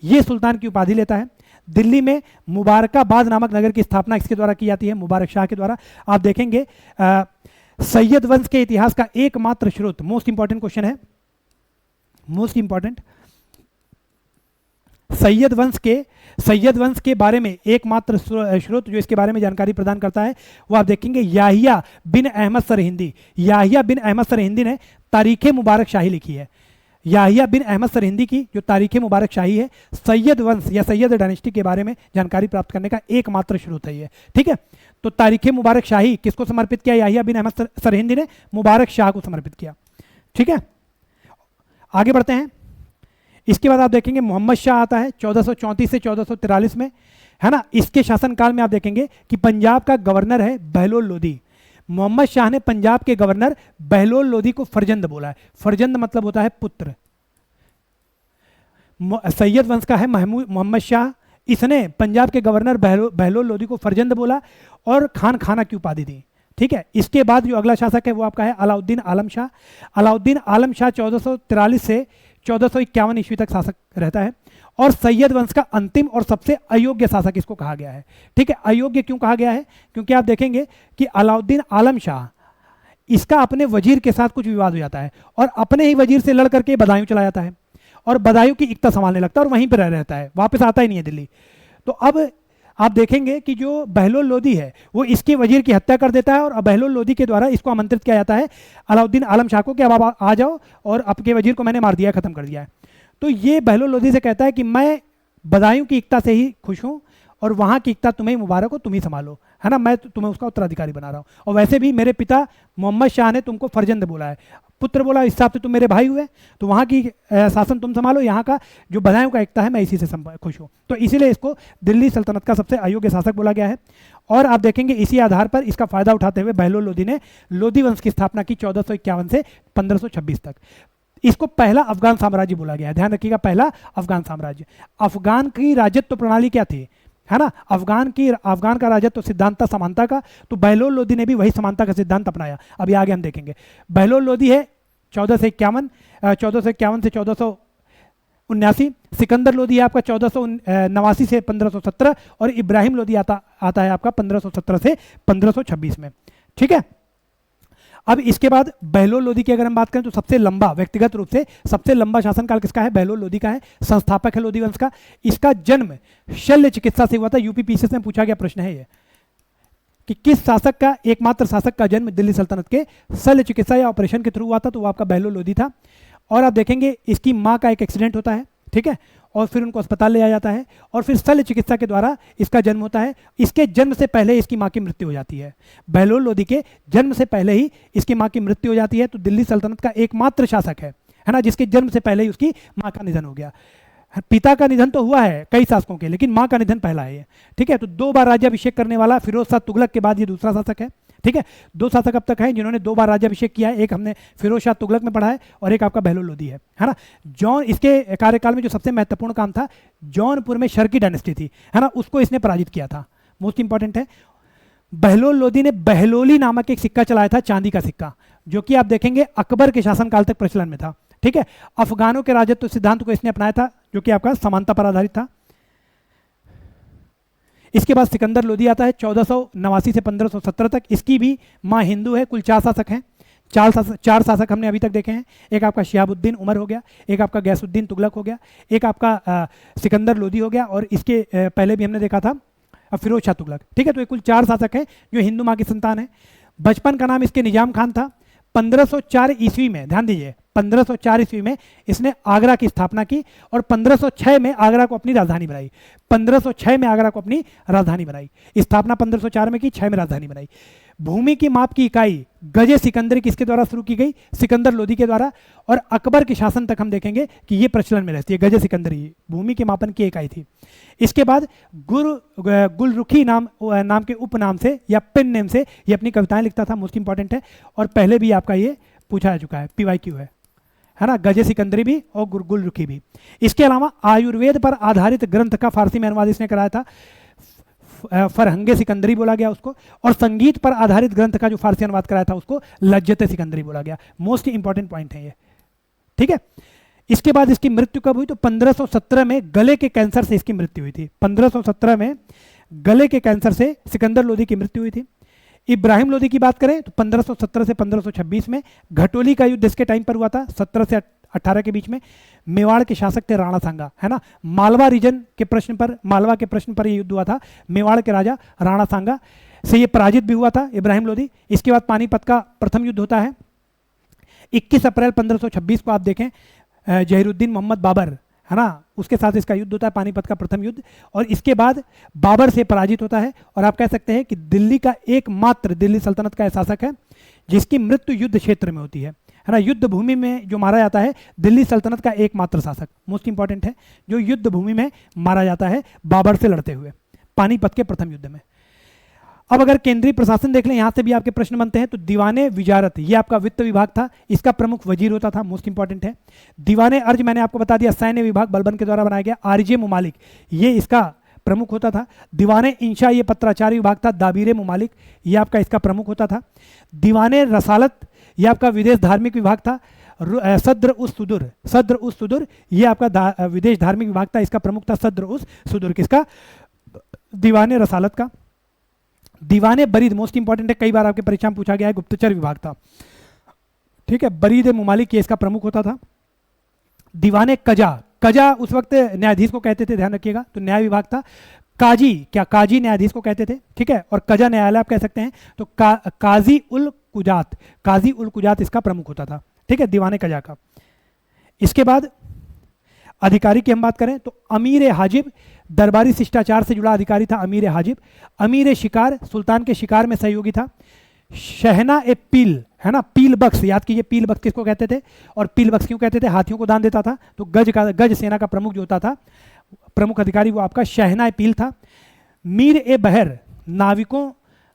ये सुल्तान की उपाधि लेता है। दिल्ली में मुबारकाबाद नामक नगर की स्थापना इसके द्वारा की जाती है, मुबारक शाह के द्वारा। आप देखेंगे सैयद वंश के इतिहास का एकमात्र स्रोत, मोस्ट इंपॉर्टेंट क्वेश्चन है, मोस्ट इंपॉर्टेंट, सैयद वंश के बारे में एकमात्र स्रोत जो इसके बारे में जानकारी प्रदान करता है वो आप देखेंगे याहिया बिन अहमद सरहिंदी। याहिया बिन अहमद सरहिंदी ने तारीख़े मुबारक शाही लिखी है। याहिया बिन अहमद सरहिंदी की जो तारीख़े मुबारक शाही है, सैयद वंश या सैयद डायनेस्टी के बारे में जानकारी प्राप्त करने का एकमात्र स्रोत है ये। ठीक है, तो तारीख़े मुबारक शाही किसको समर्पित किया? याहिया बिन अहमद सरहिंदी ने मुबारक शाह को समर्पित किया। ठीक है, आगे बढ़ते हैं। इसके बाद आप देखेंगे मोहम्मद शाह आता है 1434 से 1443 में, है ना। इसके शासनकाल में आप देखेंगे कि पंजाब का गवर्नर है बहलोल लोधी। मोहम्मद शाह ने पंजाब के गवर्नर बहलोल लोधी को फरजंद बोला है। फरजंद मतलब होता है पुत्र। सैयद वंश का है मोहम्मद शाह, इसने पंजाब के गवर्नर बहलोल लोधी को फरजंद बोला और खान खाना की उपाधि दी। ठीक है, इसके बाद जो अगला शासक है वो आपका है अलाउद्दीन आलम शाह। अलाउद्दीन आलम शाह 1443 से 1451 ईस्वी तक शासक रहता है और सैयद वंश का अंतिम और सबसे अयोग्य शासक इसको कहा गया है। ठीक है, अयोग्य क्यों कहा गया है? क्योंकि आप देखेंगे कि अलाउद्दीन आलम शाह इसका अपने वजीर के साथ कुछ विवाद हो जाता है और अपने ही वजीर से लड़ करके बदायूं चला जाता है और बदायूं की इक्ता संभालने लगता है और वहीं पर रह रहता है, वापस आता ही नहीं है दिल्ली। तो अब आप देखेंगे कि जो बहलोल लोधी है वो इसके वजीर की हत्या कर देता है और बहलोल लोधी के द्वारा इसको आमंत्रित किया जाता है अलाउद्दीन आलम शाह को कि अब आप आ जाओ और आपके वजीर को मैंने मार दिया, खत्म कर दिया है। तो ये बहलोल लोधी से कहता है कि मैं बदायूं की एकता से ही खुश हूँ और वहाँ की एकता तुम्हें मुबारक हो, तुम ही संभालो, है ना, मैं तुम्हें उसका उत्तराधिकारी बना रहा हूँ। और वैसे भी मेरे पिता मोहम्मद शाह ने तुमको फर्जंद बोला है, पुत्र बोला, इस हिसाब से तुम मेरे भाई हुए, तो वहाँ की शासन तुम संभालो, यहाँ का जो बदायूं का एकता है मैं इसी से खुश हूँ। तो इसीलिए इसको दिल्ली सल्तनत का सबसे अयोग्य शासक बोला गया है। और आप देखेंगे इसी आधार पर इसका फायदा उठाते हुए बहलोल लोधी ने लोधी वंश की स्थापना की 1451 से 1526 तक। इसको पहला अफगान साम्राज्य बोला गया है, ध्यान रखिएगा, पहला अफगान साम्राज्य। अफगान की राजत्व प्रणाली क्या थी, है ना, अफगान का राजत्व सिद्धांत था समानता का, तो बहलोल लोधी ने भी वही समानता का सिद्धांत अपनाया। अभी आगे हम देखेंगे। बहलोल लोधी है 1451 से 1479, सिकंदर लोधी है आपका 1489 से 1517, और इब्राहिम लोधी आता है आपका 1517 से 1526 में। ठीक है, अब इसके बाद बहलोल लोधी की अगर हम बात करें तो सबसे लंबा, व्यक्तिगत रूप से सबसे लंबा शासनकाल किसका है, बहलोल लोधी का है, संस्थापक है लोधी वंश का। इसका जन्म शल्य चिकित्सा से हुआ था। यूपी पीसीएस में पूछा गया प्रश्न है ये कि किस शासक का, एकमात्र शासक का जन्म दिल्ली सल्तनत के शल्य चिकित्सा या ऑपरेशन के थ्रू हुआ था, तो वो आपका बहलोल लोधी था। और आप देखेंगे इसकी माँ का एक एक्सीडेंट होता है, ठीक है, और फिर उनको अस्पताल ले जाया जाता है और फिर शल्य चिकित्सा के द्वारा इसका जन्म होता है। इसके जन्म से पहले इसकी माँ की मृत्यु हो जाती है। बहलोल लोधी के जन्म से पहले ही इसकी माँ की मृत्यु हो जाती है, तो दिल्ली सल्तनत का एकमात्र शासक है ना, जिसके जन्म से पहले ही उसकी माँ का निधन हो गया। पिता का निधन तो हुआ है कई शासकों के, लेकिन माँ का निधन पहला है। ठीक है, तो 2 बार राज्याभिषेक करने वाला फिरोज शाह तुगलक के बाद ये दूसरा शासक है। ठीक है, 2 शासक अब तक हैं जिन्होंने 2 बार राज्याभिषेक किया है। एक हमने फिरोज शाह तुगलक में पढ़ा है और एक आपका बहलोल लोधी है ना। इसके कार्यकाल में जो सबसे महत्वपूर्ण काम था, जौनपुर में शर्की डायनेस्टी थी, है ना, उसको इसने पराजित किया था। मोस्ट इंपॉर्टेंट है, बहलोल लोधी ने बहलोली नामक एक सिक्का चलाया था, चांदी का सिक्का, जो कि आप देखेंगे अकबर के शासनकाल तक प्रचलन में था। ठीक है, अफगानों के राजत्व सिद्धांत को इसने अपनाया था, जो कि आपका समानता पर आधारित था। इसके बाद सिकंदर लोधी आता है 1489 से 1517 तक। इसकी भी माँ हिंदू है। कुल 4 शासक हैं, 4 शासक हमने अभी तक देखे हैं। एक आपका शिहाबुद्दीन उमर हो गया, एक आपका गैसुद्दीन तुगलक हो गया, एक आपका सिकंदर लोधी हो गया, और इसके पहले भी हमने देखा था फिरोज शाह तुगलक। ठीक है, तो ये कुल 4 शासक हैं जो हिंदू माँ की संतान है। बचपन का नाम इसके निजाम खान था। 1504 ईस्वी में, ध्यान दीजिए, 1504 ईस्वी में इसने आगरा की स्थापना की और 1506 में आगरा को अपनी राजधानी बनाई। 1506 में आगरा को अपनी राजधानी बनाई। स्थापना 1504 में की, 6 में राजधानी बनाई। भूमि की माप की इकाई गजे सिकंदरी किसके द्वारा शुरू की गई, सिकंदर लोधी के द्वारा, और अकबर के शासन तक हम देखेंगे कि ये प्रचलन में रहती है। गजे सिकंदरी भूमि के मापन की इकाई थी। इसके बाद गुलरुखी नाम के उपनाम से या पेन नेम से ये अपनी कविताएं लिखता था। मोस्ट इंपॉर्टेंट है, और पहले भी आपका ये पूछा जा चुका है, PYQ है ना, गजे सिकंदरी भी और गुलरुखी भी। इसके अलावा आयुर्वेद पर आधारित ग्रंथ का फारसी में अनुवाद इसने कराया था, फरहंगे सिकंदरी बोला गया उसको, और संगीत पर आधारित ग्रंथ का जो फारसी अनुवाद कराया था उसको लज्जत सिकंदरी बोला गया। मोस्ट इंपॉर्टेंट पॉइंट है ये। ठीक है, इसके बाद इसकी मृत्यु कब हुई, तो 1517 में गले के कैंसर से इसकी मृत्यु हुई थी। 1517 में गले के कैंसर से सिकंदर लोधी की मृत्यु हुई थी। इब्राहिम लोधी की बात करें तो 1517 से 1526 में घटोली का युद्ध इसके टाइम पर हुआ था, 17 से 18 के बीच में। मेवाड़ के शासक थे राणा सांगा, है ना, मालवा रीजन के प्रश्न पर, मालवा के प्रश्न पर यह युद्ध हुआ था। मेवाड़ के राजा राणा सांगा से ये पराजित भी हुआ था इब्राहिम लोधी। इसके बाद पानीपत का प्रथम युद्ध होता है 21 अप्रैल 1526 को। आप देखें जहीरुद्दीन मोहम्मद बाबर, है ना, उसके साथ इसका युद्ध होता है, पानीपत का प्रथम युद्ध, और इसके बाद बाबर से पराजित होता है। और आप कह सकते हैं कि दिल्ली का एकमात्र, दिल्ली सल्तनत का शासक है जिसकी मृत्यु युद्ध क्षेत्र में होती है ना, युद्ध भूमि में जो मारा जाता है, दिल्ली सल्तनत का एकमात्र शासक, मोस्ट इंपॉर्टेंट है, जो युद्ध भूमि में मारा जाता है बाबर से लड़ते हुए पानीपत के प्रथम युद्ध में। अब अगर केंद्रीय प्रशासन देख लें, यहां से भी आपके प्रश्न बनते हैं, तो दीवाने विजारत ये आपका वित्त विभाग था, इसका प्रमुख वजीर होता था, मोस्ट इंपॉर्टेंट है। दीवाने अर्ज मैंने आपको बता दिया, सैन्य विभाग बलबन के द्वारा बनाया गया। आरजे मुमालिक ये इसका प्रमुख होता था। दीवाने इंशा ये पत्राचार विभाग था। दाबीरे मुमालिक ये आपका इसका प्रमुख होता था। दीवाने रसालत ये आपका विदेश धार्मिक विभाग था। सद्र उस सुदूर ये आपका विदेश धार्मिक विभाग था, इसका प्रमुख था सद्र उस सुदूर, किसका, दीवाने रसालत का। दीवाने बरीद मोस्ट इंपॉर्टेंट है, कई बार आपके परीक्षा में पूछा गया है, गुप्तचर विभाग था। ठीक है, बरीद मुमालिक ये इसका प्रमुख होता था। दीवाने कजा उस वक्त न्यायाधीश को कहते थे, ध्यान रखिएगा, तो न्याय विभाग था। काजी न्यायाधीश को कहते थे। ठीक है, और कजा न्यायालय आप कह सकते हैं, तो काजी उल कुजात इसका प्रमुख होता था। ठीक है, दीवाने कजा का। इसके बाद अधिकारी की हम बात करें तो अमीर हाजिब दरबारी शिष्टाचार से जुड़ा अधिकारी था अमीर हाजिब। अमीर शिकार सुल्तान के शिकार में सहयोगी था। शहना ए पील है ना, पील बख्श, याद कीजिए पील बख्श किसको कहते थे और पील बख्श क्यों कहते थे, हाथियों को दान देता था। तो गज सेना का प्रमुख जो होता था, प्रमुख अधिकारी वो आपका शहना ए पील था। मीर ए बहर नाविकों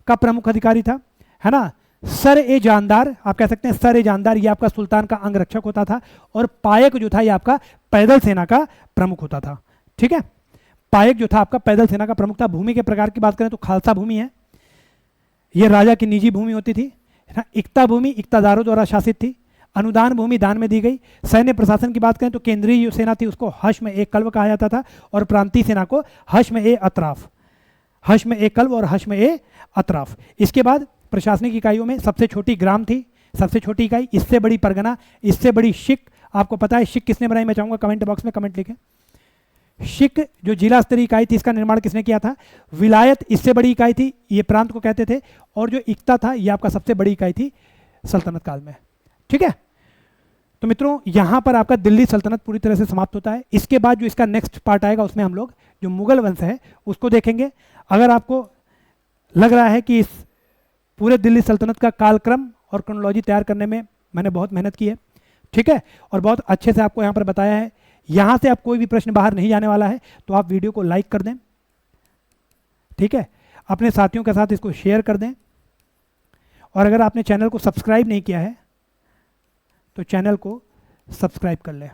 का प्रमुख अधिकारी था, है ना। सर ए जानदार, आप कह सकते हैं सर ए जानदार, ये आपका सुल्तान का अंगरक्षक होता था। और पायक जो था ये आपका पैदल सेना का प्रमुख होता था, ठीक है। पायक जो था आपका पैदल सेना का प्रमुख था। भूमि के प्रकार की बात करें तो खालसा भूमि है, ये राजा की निजी भूमि होती थी, है ना। इक्ता भूमि इक्तादारों द्वारा शासित थी। अनुदान भूमि दान में दी गई। सैन्य प्रशासन की बात करें तो केंद्रीय जो सेना थी उसको हश्म ए कल्ब कहा जाता था और प्रांतीय सेना को हश्म ए अतराफ, हश्म ए कल्ब और हश्म ए अतराफ। इसके बाद प्रशासनिक इकाइयों में सबसे छोटी ग्राम थी, सबसे छोटी इकाई, इससे बड़ी परगना, इससे बड़ी शिक। आपको पता है शिक किसने बनाई, मैं चाहूंगा कमेंट बॉक्स में कमेंट लिखें। शिक जो जिला स्तरीय इकाई थी इसका निर्माण किसने किया था, विलायत इससे बड़ी इकाई थी, ये प्रांत को कहते थे। और जो इक्ता था ये आपका सबसे बड़ी इकाई थी सल्तनत काल में, ठीक है। तो मित्रों यहां पर आपका दिल्ली सल्तनत पूरी तरह से समाप्त होता है। इसके बाद जो इसका नेक्स्ट पार्ट आएगा उसमें हम लोग जो मुगल वंश है उसको देखेंगे। अगर आपको लग रहा है कि इस पूरे दिल्ली सल्तनत का कालक्रम और क्रोनोलॉजी तैयार करने में मैंने बहुत मेहनत की है, ठीक है, और बहुत अच्छे से आपको यहाँ पर बताया है, यहाँ से अब कोई भी प्रश्न बाहर नहीं जाने वाला है, तो आप वीडियो को लाइक कर दें, ठीक है, अपने साथियों के साथ इसको शेयर कर दें। और अगर आपने चैनल को सब्सक्राइब नहीं किया है तो चैनल को सब्सक्राइब कर लें,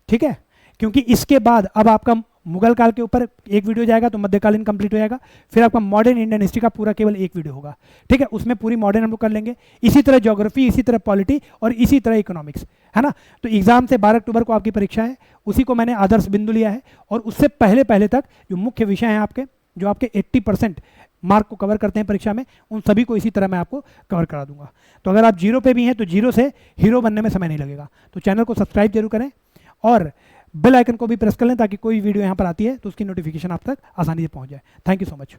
ठीक है। क्योंकि इसके बाद अब आपका मुगल काल के ऊपर एक वीडियो जाएगा तो मध्यकालीन कंप्लीट हो जाएगा, फिर आपका मॉडर्न इंडियन हिस्ट्री का पूरा केवल एक वीडियो होगा, ठीक है। उसमें पूरी मॉडर्न हम लोग कर लेंगे, इसी तरह ज्योग्राफी, इसी तरह पॉलिटी और इसी तरह इकोनॉमिक्स, है ना। तो एग्जाम से 12 अक्टूबर को आपकी परीक्षा है, उसी को मैंने आदर्श बिंदु लिया है। और उससे पहले पहले तक जो मुख्य विषय हैं आपके, जो आपके 80% मार्क को कवर करते हैं परीक्षा में, उन सभी को इसी तरह मैं आपको कवर करा दूंगा। तो अगर आप जीरो पे भी हैं तो जीरो से हीरो बनने में समय नहीं लगेगा। तो चैनल को सब्सक्राइब जरूर करें और बेल आइकन को भी प्रेस कर लें ताकि कोई वीडियो यहाँ पर आती है तो उसकी नोटिफिकेशन आप तक आसानी से पहुँच जाए। Thank you so much.